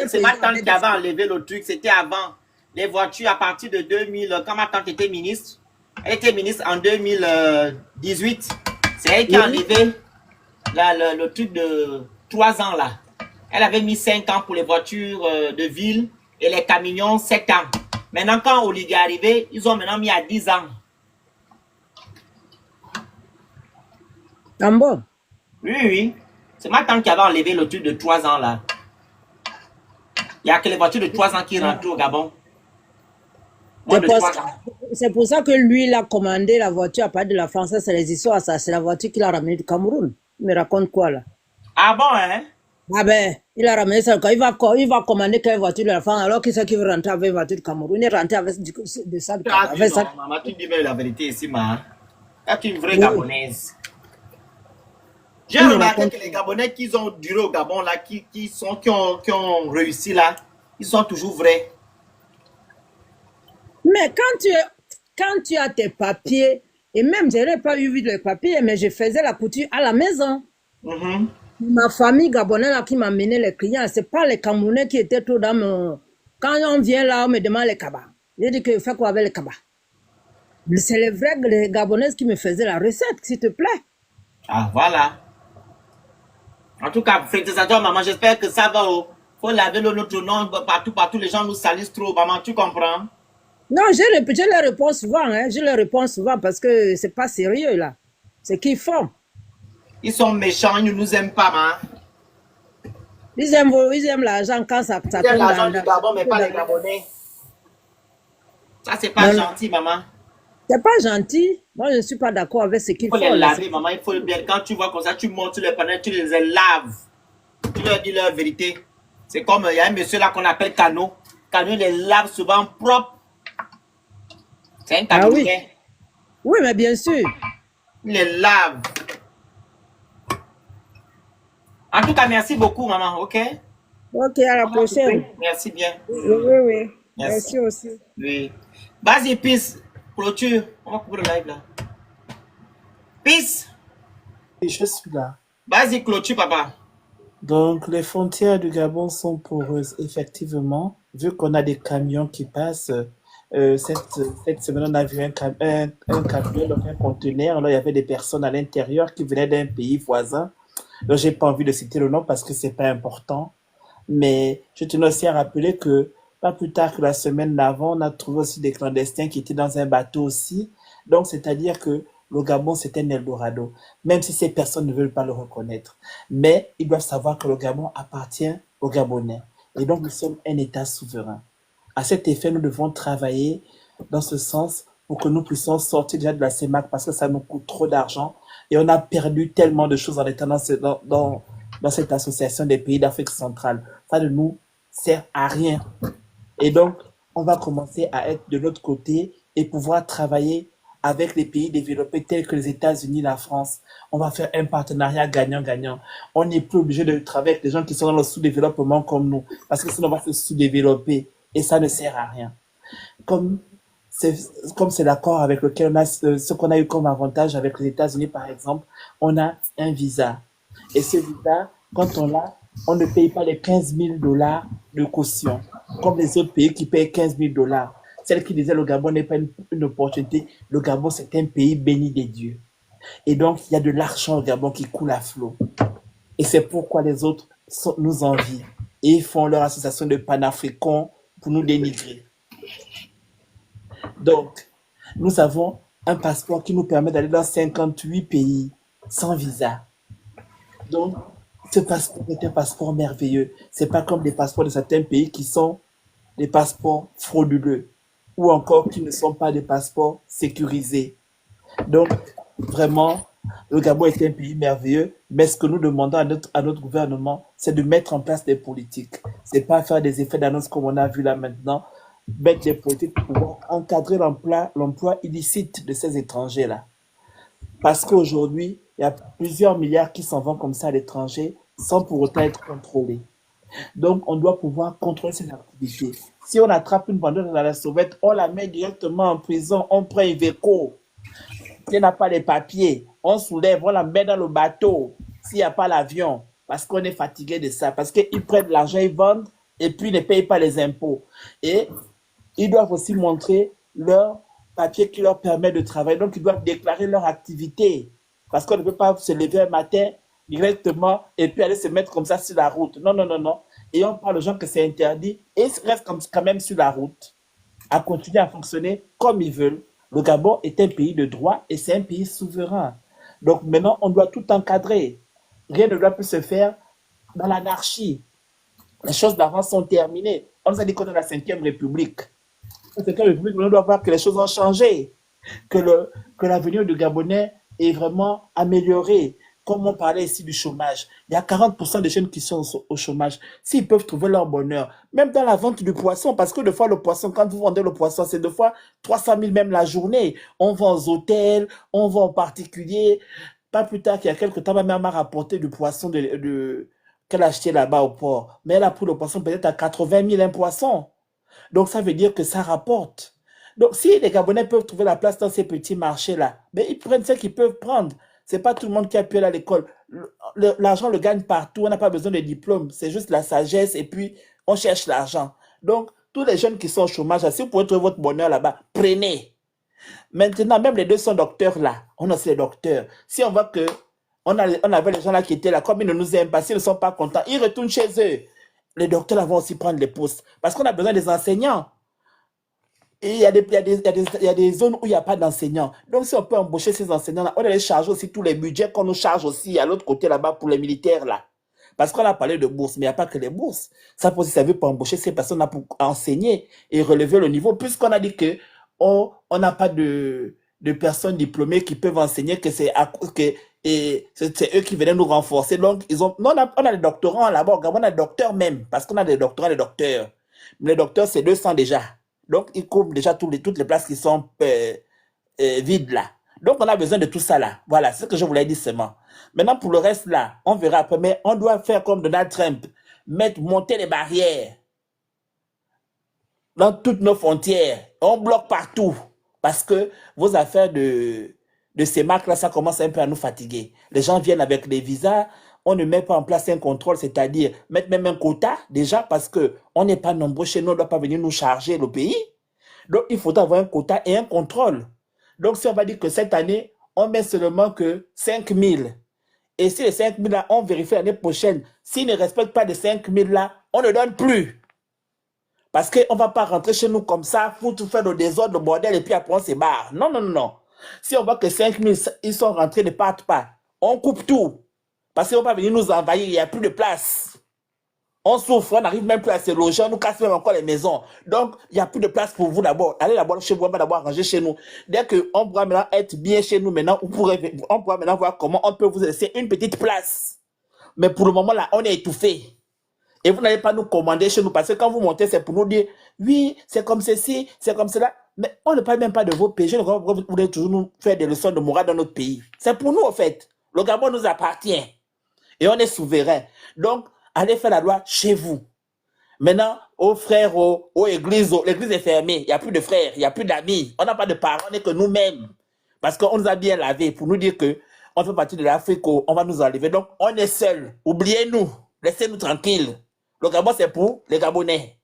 c'est ma tante qui avait enlevé le truc, c'était avant. Les voitures, à partir de 2000, quand ma tante était ministre, elle était ministre en 2018. C'est elle qui a enlevé le truc de 3 ans là. Elle avait mis 5 ans pour les voitures de ville et les camions 7 ans. Maintenant, quand Oligui est arrivé, ils ont maintenant mis à 10 ans. Ah bon? Oui, oui. C'est ma tante qui avait enlevé le truc de 3 ans là. Il n'y a que les voitures de 3 ans qui rentrent au Gabon. C'est pour ça que lui, il a commandé la voiture à partir de la France. C'est les histoires, ça. C'est la voiture qu'il a ramenée du Cameroun. Il me raconte quoi, là? Ah bon, hein? Ah ben, il a ramené ça. Il va commander quelle voiture de la France alors qu'il sait qu'il veut rentrer avec une voiture du Cameroun. Il est rentré avec de ça. Avec ça. Maman, tu dis la vérité ici, ma. Tu es une vraie Gabonaise. J'ai remarqué que les Gabonais qui ont duré au Gabon, là, qui ont réussi, là, ils sont toujours vrais. Mais quand tu as tes papiers, et même je n'ai pas eu les papiers, mais je faisais la couture à la maison. Ma famille gabonaise là, qui m'a mené les clients, c'est pas les Camerounais qui étaient trop dans mon... Quand on vient là, on me demande les cabas. Je dis que je fais quoi avec les cabas? C'est les vrais les Gabonaises qui me faisaient la recette, s'il te plaît. Ah, voilà. En tout cas, félicitations, maman. J'espère que ça va. Faut laver notre nom partout. Les gens nous salissent trop, maman. Tu comprends? Non, je leur réponds souvent. Hein. Je leur réponds souvent parce que c'est pas sérieux, là. C'est qu'ils font. Ils sont méchants, ils ne nous aiment pas, maman. Ils aiment l'argent quand ça Ils aiment l'argent du Gabon, mais pas les Gabonais. Ça, c'est pas gentil, maman. C'est pas gentil. Moi, je ne suis pas d'accord avec ce qu'ils font. Il faut les laver, maman. Il faut bien. Quand tu vois comme ça, tu montes sur les panneaux, tu les laves. Tu leur dis leur vérité. C'est comme, il y a un monsieur là qu'on appelle Cano. Cano, il les lave souvent propre. C'est un Camerounais. Oui, mais bien sûr. Il les lave. En tout cas, merci beaucoup, maman, ok? Ok, à la prochaine. Merci bien. Oui. Merci aussi. Oui. Vas-y, Peace. Clôture. On va couper le live là. Peace. Et je suis là. Vas-y, clôture, papa. Donc, les frontières du Gabon sont poreuses, effectivement. Vu qu'on a des camions qui passent, cette semaine, on a vu un camion, donc un conteneur. Là, il y avait des personnes à l'intérieur qui venaient d'un pays voisin. Donc, j'ai pas envie de citer le nom parce que c'est pas important. Mais je tenais aussi à rappeler que pas plus tard que la semaine d'avant, on a trouvé aussi des clandestins qui étaient dans un bateau aussi. Donc, c'est-à-dire que le Gabon, c'est un Eldorado, même si ces personnes ne veulent pas le reconnaître. Mais ils doivent savoir que le Gabon appartient aux Gabonais. Et donc, nous sommes un État souverain. À cet effet, nous devons travailler dans ce sens pour que nous puissions sortir déjà de la CEMAC parce que ça nous coûte trop d'argent. Et on a perdu tellement de choses en étant dans cette association des pays d'Afrique centrale. Ça ne nous sert à rien. Et donc, on va commencer à être de l'autre côté et pouvoir travailler avec les pays développés tels que les États-Unis, la France. On va faire un partenariat gagnant-gagnant. On n'est plus obligé de travailler avec des gens qui sont dans le sous-développement comme nous, parce que sinon on va se sous-développer et ça ne sert à rien. Comme c'est l'accord avec lequel on a ce qu'on a eu comme avantage avec les États-Unis, par exemple, on a un visa. Et ce visa, quand on l'a, on ne paye pas les 15 000 $ de caution, comme les autres pays qui payent 15 000 $. Celle qui disait le Gabon n'est pas une opportunité. Le Gabon, c'est un pays béni des dieux. Et donc, il y a de l'argent au Gabon qui coule à flot. Et c'est pourquoi les autres nous envient. Et ils font leur association de panafricains pour nous dénigrer. Donc, nous avons un passeport qui nous permet d'aller dans 58 pays sans visa. Donc, ce passeport est un passeport merveilleux. C'est pas comme les passeports de certains pays qui sont des passeports frauduleux. ou encore qui ne sont pas des passeports sécurisés. Donc, vraiment, le Gabon est un pays merveilleux, mais ce que nous demandons à notre gouvernement, c'est de mettre en place des politiques. C'est pas faire des effets d'annonce comme on a vu là maintenant, mettre des politiques pour pouvoir encadrer l'emploi illicite de ces étrangers-là. Parce qu'aujourd'hui, il y a plusieurs milliards qui s'en vont comme ça à l'étranger sans pour autant être contrôlés. Donc, on doit pouvoir contrôler ces activités. Si on attrape une vendeuse dans la sauvette, on la met directement en prison, on prend un véco. Si elle n'a pas les papiers, on soulève, on la met dans le bateau. S'il n'y a pas l'avion, parce qu'on est fatigué de ça, parce qu'ils prennent l'argent, ils vendent, et puis ils ne payent pas les impôts. Et ils doivent aussi montrer leur papier qui leur permet de travailler. Donc, ils doivent déclarer leur activité. Parce qu'on ne peut pas se lever un matin directement et puis aller se mettre comme ça sur la route. Non, non, non, non. Et on parle aux gens que c'est interdit et ils restent quand même sur la route à continuer à fonctionner comme ils veulent. Le Gabon est un pays de droit et c'est un pays souverain. Donc maintenant, on doit tout encadrer. Rien ne doit plus se faire dans l'anarchie. Les choses d'avant sont terminées. On nous a dit qu'on est la 5e République. La 5e République, on doit voir que les choses ont changé, que l'avenir du Gabonais est vraiment amélioré. Comme on parlait ici du chômage, il y a 40% des jeunes qui sont au chômage. S'ils peuvent trouver leur bonheur, même dans la vente du poisson, parce que des fois le poisson, quand vous vendez le poisson, c'est des fois 300 000 même la journée. On vend aux hôtels, on vend en particulier. Pas plus tard qu'il y a quelques temps, ma mère m'a rapporté du poisson qu'elle a acheté là-bas au port. Mais elle a pris le poisson peut-être à 80 000 un poisson. Donc ça veut dire que ça rapporte. Donc si les Gabonais peuvent trouver la place dans ces petits marchés-là, ben, ils prennent ce qu'ils peuvent prendre. C'est pas tout le monde qui a pu aller à l'école. L'argent le gagne partout, on n'a pas besoin de diplôme, c'est juste la sagesse et puis on cherche l'argent. Donc, tous les jeunes qui sont au chômage, si vous pouvez trouver votre bonheur là-bas, prenez. Maintenant, même les 200 docteurs là, on a aussi les docteurs. Si on voit que on avait les gens là qui étaient là, comme ils ne nous aiment pas, s'ils ne sont pas contents, ils retournent chez eux. Les docteurs là vont aussi prendre les postes parce qu'on a besoin des enseignants. Et il y a des zones où il n'y a pas d'enseignants. Donc, si on peut embaucher ces enseignants-là, on allait charger aussi tous les budgets qu'on nous charge aussi à l'autre côté là-bas pour les militaires là. Parce qu'on a parlé de bourses, mais il n'y a pas que les bourses. Ça peut aussi servir pour embaucher ces personnes-là pour enseigner et relever le niveau, puisqu'on a dit que on n'a pas de personnes diplômées qui peuvent enseigner, que c'est eux qui venaient nous renforcer. Donc, on a des doctorants là-bas, on a des docteurs même, parce qu'on a des doctorants et des docteurs. Mais les docteurs, c'est 200 déjà. Donc, ils couvrent déjà toutes les places qui sont vides là. Donc, on a besoin de tout ça là. Voilà, c'est ce que je voulais dire seulement. Maintenant, pour le reste là, on verra après. Mais on doit faire comme Donald Trump, monter les barrières dans toutes nos frontières. On bloque partout. Parce que vos affaires de ces marques là, ça commence un peu à nous fatiguer. Les gens viennent avec des visas. On ne met pas en place un contrôle, c'est-à-dire mettre même un quota, déjà, parce qu'on n'est pas nombreux chez nous, on ne doit pas venir nous charger le pays. Donc, il faudra avoir un quota et un contrôle. Donc, si on va dire que cette année, on met seulement que 5 000, et si les 5 000 là, on vérifie l'année prochaine, s'ils ne respectent pas les 5 000 là, on ne donne plus. Parce qu'on ne va pas rentrer chez nous comme ça pour tout faire le désordre, le bordel, et puis après on se barre. Non, non, non, non. Si on voit que 5 000, ils sont rentrés, ne partent pas, on coupe tout. Parce qu'on va venir nous envahir, il n'y a plus de place. On souffre, on n'arrive même plus à se loger, on nous casse même encore les maisons. Donc, il n'y a plus de place pour vous d'abord. Allez d'abord chez vous, on va d'abord ranger chez nous. Dès qu'on pourra maintenant être bien chez nous, maintenant, on pourra maintenant voir comment on peut vous laisser une petite place. Mais pour le moment, là, on est étouffé. Et vous n'allez pas nous commander chez nous, parce que quand vous montez, c'est pour nous dire, oui, c'est comme ceci, c'est comme cela. Mais on ne parle même pas de vos péchés. Vous voulez toujours nous faire des leçons de morale dans notre pays. C'est pour nous, en fait. Le Gabon nous appartient. Et on est souverain. Donc, allez faire la loi chez vous. Maintenant, aux frères, aux églises, l'église est fermée. Il n'y a plus de frères, il n'y a plus d'amis. On n'a pas de parents, on n'est que nous-mêmes. Parce qu'on nous a bien lavé pour nous dire que on fait partie de l'Afrique, on va nous enlever. Donc, on est seuls. Oubliez-nous. Laissez-nous tranquilles. Le Gabon, c'est pour les Gabonais.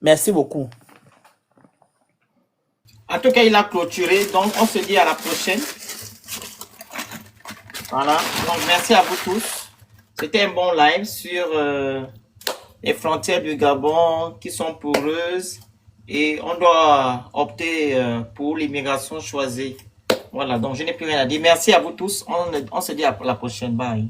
Merci beaucoup. En tout cas, il a clôturé. Donc, on se dit à la prochaine. Voilà. Donc, merci à vous tous. C'était un bon live sur les frontières du Gabon qui sont poreuses et on doit opter pour l'immigration choisie. Voilà. Donc, je n'ai plus rien à dire. Merci à vous tous. On se dit à la prochaine. Bye.